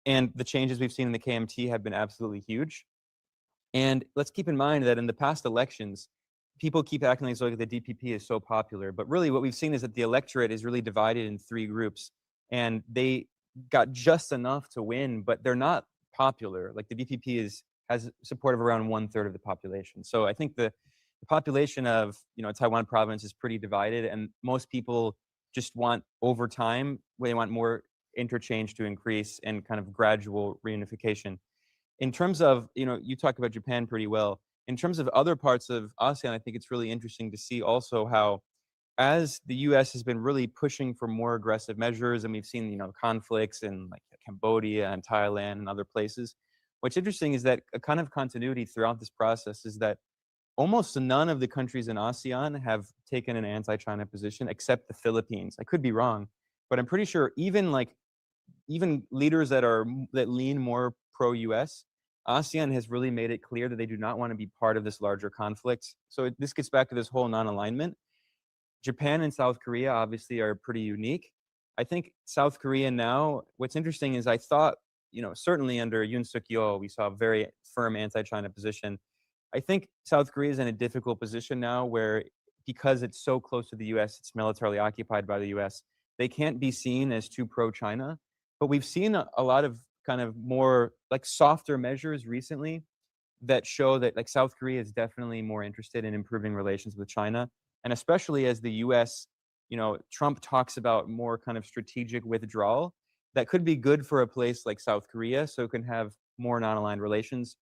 S3: And the changes we've seen in the KMT have been absolutely huge. And let's keep in mind that in the past elections, people keep acting like the DPP is so popular. But really what we've seen is that the electorate is really divided in three groups. And they got just enough to win, but they're not popular. Like the DPP has support of around 1/3 of the population. So I think the population of Taiwan province is pretty divided, and most people just want over time, they want more interchange to increase and kind of gradual reunification. In terms of, you talk about Japan pretty well. In terms of other parts of ASEAN, I think it's really interesting to see also how, as the US has been really pushing for more aggressive measures, and we've seen, conflicts in like Cambodia and Thailand and other places, what's interesting is that a kind of continuity throughout this process is that almost none of the countries in ASEAN have taken an anti-China position except the Philippines. I could be wrong, but I'm pretty sure even leaders that lean more pro-US, ASEAN has really made it clear that they do not want to be part of this larger conflict. So this gets back to this whole non-alignment. Japan and South Korea obviously are pretty unique. I think South Korea now, what's interesting is I thought, certainly under Yoon Suk-yeol, we saw a very firm anti-China position. I think South Korea is in a difficult position now where, because it's so close to the US, it's militarily occupied by the US, they can't be seen as too pro-China. But we've seen a lot of kind of more like softer measures recently that show that like South Korea is definitely more interested in improving relations with China. And especially as the US, Trump talks about more kind of strategic withdrawal, that could be good for a place like South Korea, so it can have more non-aligned relations.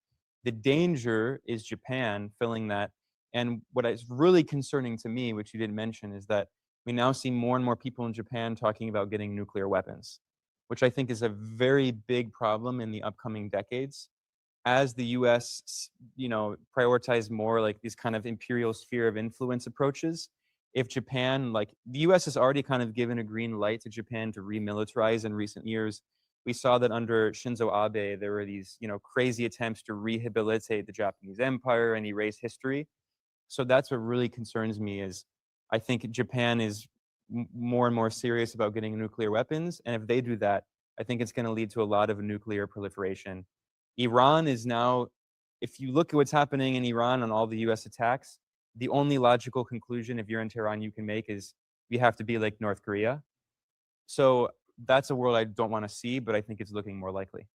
S3: The danger is Japan filling that. And what is really concerning to me, which you didn't mention, is that we now see more and more people in Japan talking about getting nuclear weapons, which I think is a very big problem in the upcoming decades. As the US, prioritize more like these kind of imperial sphere of influence approaches, if Japan, like the US has already kind of given a green light to Japan to remilitarize in recent years. We saw that under Shinzo Abe, there were these, crazy attempts to rehabilitate the Japanese empire and erase history. So that's what really concerns me is I think Japan is more and more serious about getting nuclear weapons. And if they do that, I think it's going to lead to a lot of nuclear proliferation. Iran is now, if you look at what's happening in Iran on all the US attacks, the only logical conclusion, if you're in Tehran, you can make is we have to be like North Korea. So that's a world I don't want to see, but I think it's looking more likely.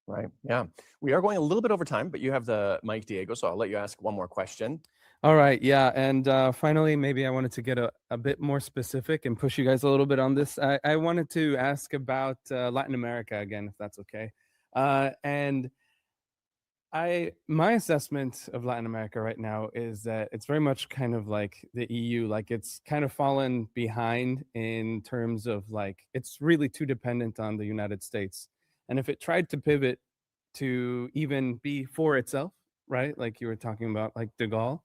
S1: Right. Yeah. We are going a little bit over time, but you have the mic, Diego, so I'll let you ask one more question.
S4: All right. Yeah. And finally, maybe I wanted to get a bit more specific and push you guys a little bit on this. I wanted to ask about Latin America again, if that's okay. And My assessment of Latin America right now is that it's very much kind of like the EU, like it's kind of fallen behind in terms of like, it's really too dependent on the United States. And if it tried to pivot to even be for itself, right? Like you were talking about, like de Gaulle,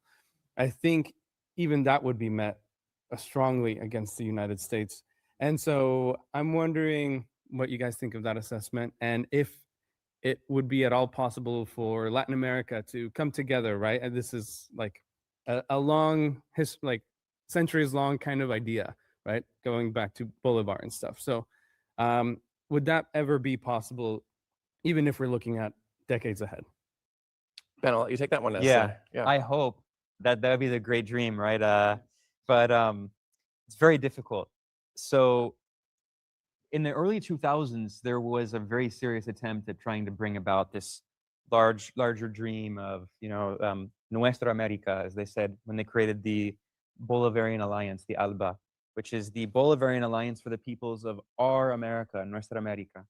S4: I think even that would be met strongly against the United States. And so I'm wondering what you guys think of that assessment, and if it would be at all possible for Latin America to come together, right? And this is like a long, like centuries long kind of idea, right? Going back to Bolivar and stuff. So would that ever be possible, even if we're looking at decades ahead?
S1: Ben, I'll let you take that one.
S3: Yeah, I hope that would be the great dream, right? But it's very difficult. So in the early 2000s, there was a very serious attempt at trying to bring about this larger dream of, Nuestra America, as they said, when they created the Bolivarian Alliance, the ALBA, which is the Bolivarian Alliance for the peoples of our America, Nuestra America.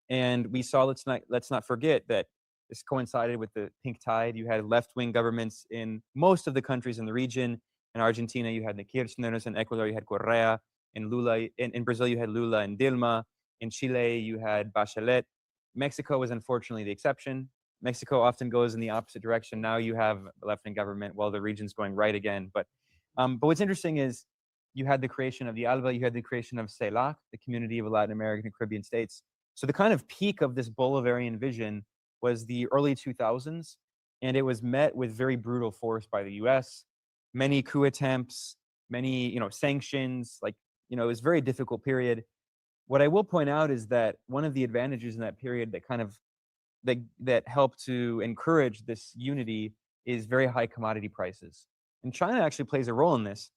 S3: And we saw, let's not forget that this coincided with the pink tide. You had left-wing governments in most of the countries in the region. In Argentina, you had the Kirchners. In Ecuador, you had Correa. In Lula, in Brazil, you had Lula and Dilma. In Chile, you had Bachelet. Mexico was unfortunately the exception. Mexico often goes in the opposite direction. Now you have a left-wing government while the region's going right again. But what's interesting is you had the creation of the ALBA, you had the creation of CELAC, the Community of Latin American and Caribbean States. So the kind of peak of this Bolivarian vision was the early 2000s, and it was met with very brutal force by the US. Many coup attempts, many sanctions, it was a very difficult period. What I will point out is that one of the advantages in that period that helped to encourage this unity is very high commodity prices. And China actually plays a role in this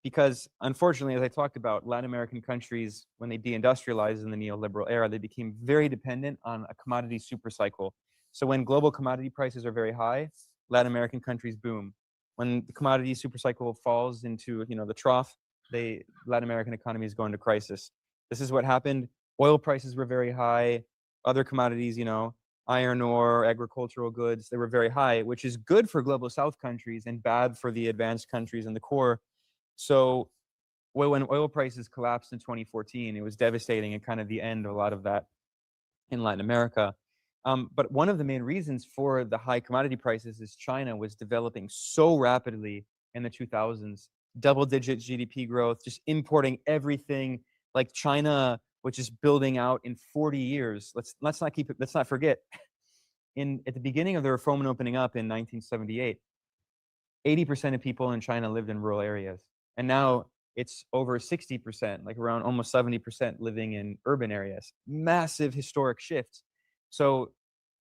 S3: because, unfortunately, as I talked about, Latin American countries, when they deindustrialized in the neoliberal era, they became very dependent on a commodity supercycle. So when global commodity prices are very high, Latin American countries boom. When the commodity supercycle falls into the trough, Latin American economies go into crisis. This is what happened. Oil prices were very high. Other commodities, iron ore, agricultural goods, they were very high, which is good for global South countries and bad for the advanced countries in the core. So when oil prices collapsed in 2014, it was devastating and kind of the end of a lot of that in Latin America. But one of the main reasons for the high commodity prices is China was developing so rapidly in the 2000s, double-digit GDP growth, just importing everything. Like China, which is building out in 40 years. Let's not forget. At the beginning of the reform opening up in 1978, 80% of people in China lived in rural areas, and now it's over 60%, like around almost 70% living in urban areas. Massive historic shift. So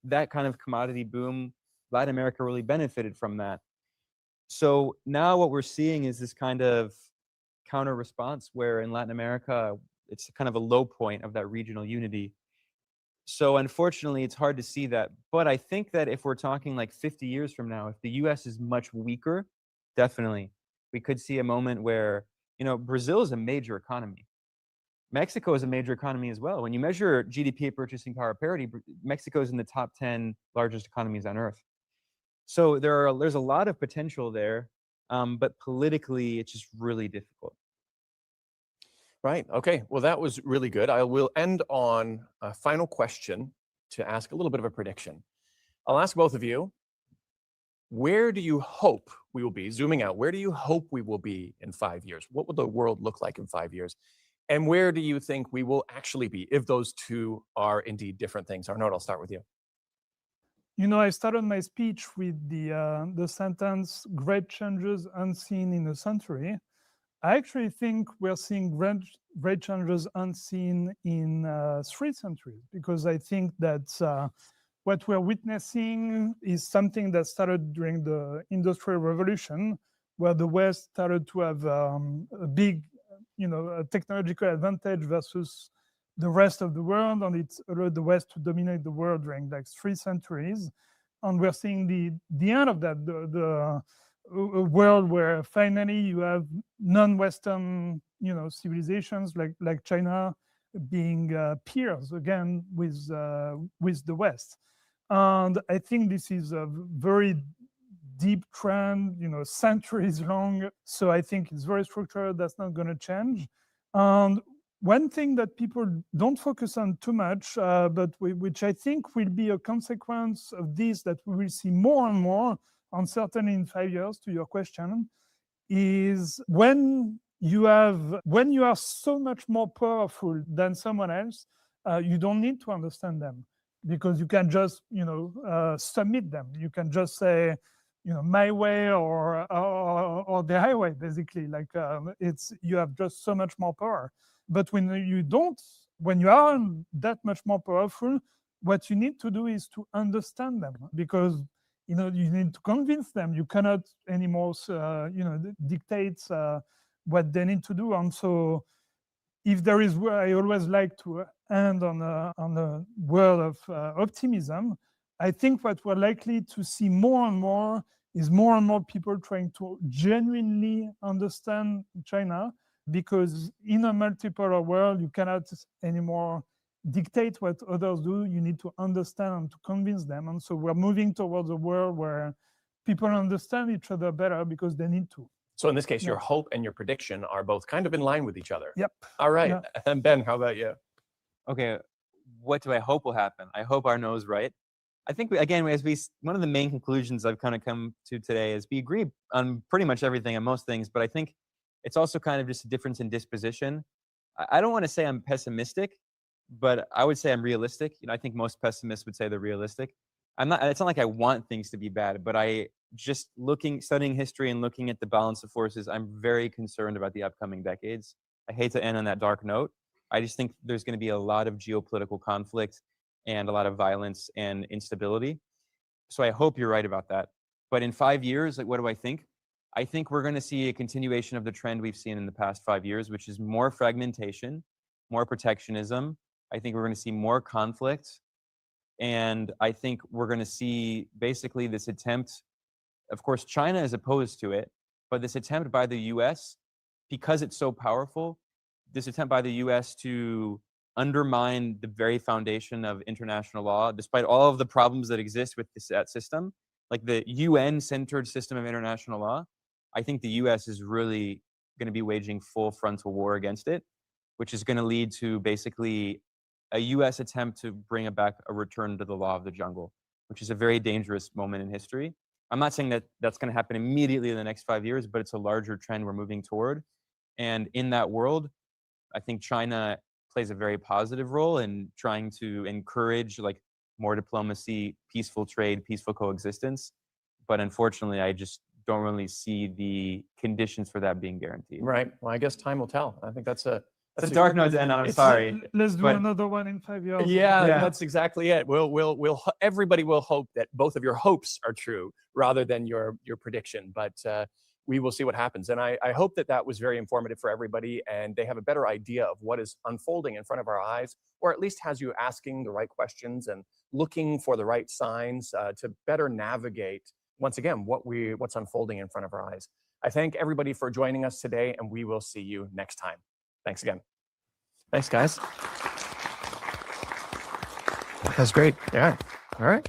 S3: that kind of commodity boom, Latin America really benefited from that. So now what we're seeing is this kind of counter response where in Latin America, it's kind of a low point of that regional unity. So unfortunately, it's hard to see that. But I think that if we're talking like 50 years from now, if the US is much weaker, definitely, we could see a moment where, Brazil is a major economy. Mexico is a major economy as well. When you measure GDP purchasing power parity, Mexico is in the top 10 largest economies on earth. So there's a lot of potential there, but politically, it's just really difficult.
S1: Right. Okay. Well, that was really good. I will end on a final question to ask a little bit of a prediction. I'll ask both of you, where do you hope we will be, zooming out, where do you hope we will be in 5 years? What will the world look like in 5 years? And where do you think we will actually be if those two are indeed different things? Arnaud, I'll start with you.
S2: I started my speech with the sentence, great changes unseen in a century. I actually think we're seeing great changes unseen in 3 centuries, because I think that what we're witnessing is something that started during the Industrial Revolution, where the West started to have a big, a technological advantage versus the rest of the world, and it's allowed the West to dominate the world during like 3 centuries. And we're seeing the end of that, a world where finally you have non-Western, civilizations like China being peers again with the West. And I think this is a very deep trend, centuries long. So I think it's very structured. That's not going to change. And one thing that people don't focus on too much, but which I think will be a consequence of this, that we will see more and more, and certainly in 5 years, to your question, is when you are so much more powerful than someone else, you don't need to understand them, because you can just submit them. You can just say, my way or the highway, basically. Like you have just so much more power. But when you are that much more powerful, what you need to do is to understand them, because you need to convince them. You cannot anymore dictate what they need to do. And so if there is, I always like to end on a word of optimism. I think what we're likely to see more and more is more and more people trying to genuinely understand China, because in a multipolar world, you cannot anymore dictate what others do. You need to understand and to convince them. And so we're moving towards a world where people understand each other better because they need to.
S1: So in this case, your hope and your prediction are both kind of in line with each other.
S2: Yep.
S1: All right.
S2: Yeah.
S1: And Ben, how about you?
S3: Okay, what do I hope will happen? I hope Arnaud is right. I think, one of the main conclusions I've kind of come to today is we agree on pretty much everything and most things, but I think it's also kind of just a difference in disposition. I don't want to say I'm pessimistic, but I would say I'm realistic. I think most pessimists would say they're realistic. It's not like I want things to be bad, but studying history and looking at the balance of forces, I'm very concerned about the upcoming decades. I hate to end on that dark note. I just think there's going to be a lot of geopolitical conflict and a lot of violence and instability. So I hope you're right about that. But in 5 years, what do I think? I think we're going to see a continuation of the trend we've seen in the past 5 years, which is more fragmentation, more protectionism. I think we're going to see more conflict. And I think we're going to see basically this attempt, of course, China is opposed to it, but this attempt by the US, because it's so powerful, this attempt by the US to undermine the very foundation of international law, despite all of the problems that exist with that system, like the UN-centered system of international law, I think the US is really going to be waging full frontal war against it, which is going to lead to basically a US attempt to bring back a return to the law of the jungle, which is a very dangerous moment in history. I'm not saying that that's going to happen immediately in the next 5 years, but it's a larger trend we're moving toward. And in that world, I think China plays a very positive role in trying to encourage more diplomacy, peaceful trade, peaceful coexistence. But unfortunately, I just don't really see the conditions for that being guaranteed.
S1: Right. Well, I guess time will tell. I think that's a
S3: dark note to end on. I'm sorry.
S2: Let's do another one in 5 years.
S1: Yeah, that's exactly it. Everybody will hope that both of your hopes are true rather than your prediction. But we will see what happens. And I hope that was very informative for everybody, and they have a better idea of what is unfolding in front of our eyes, or at least has you asking the right questions and looking for the right signs to better navigate, once again, what's unfolding in front of our eyes. I thank everybody for joining us today, and we will see you next time. Thanks again. Thanks, guys. That's great. Yeah. All right.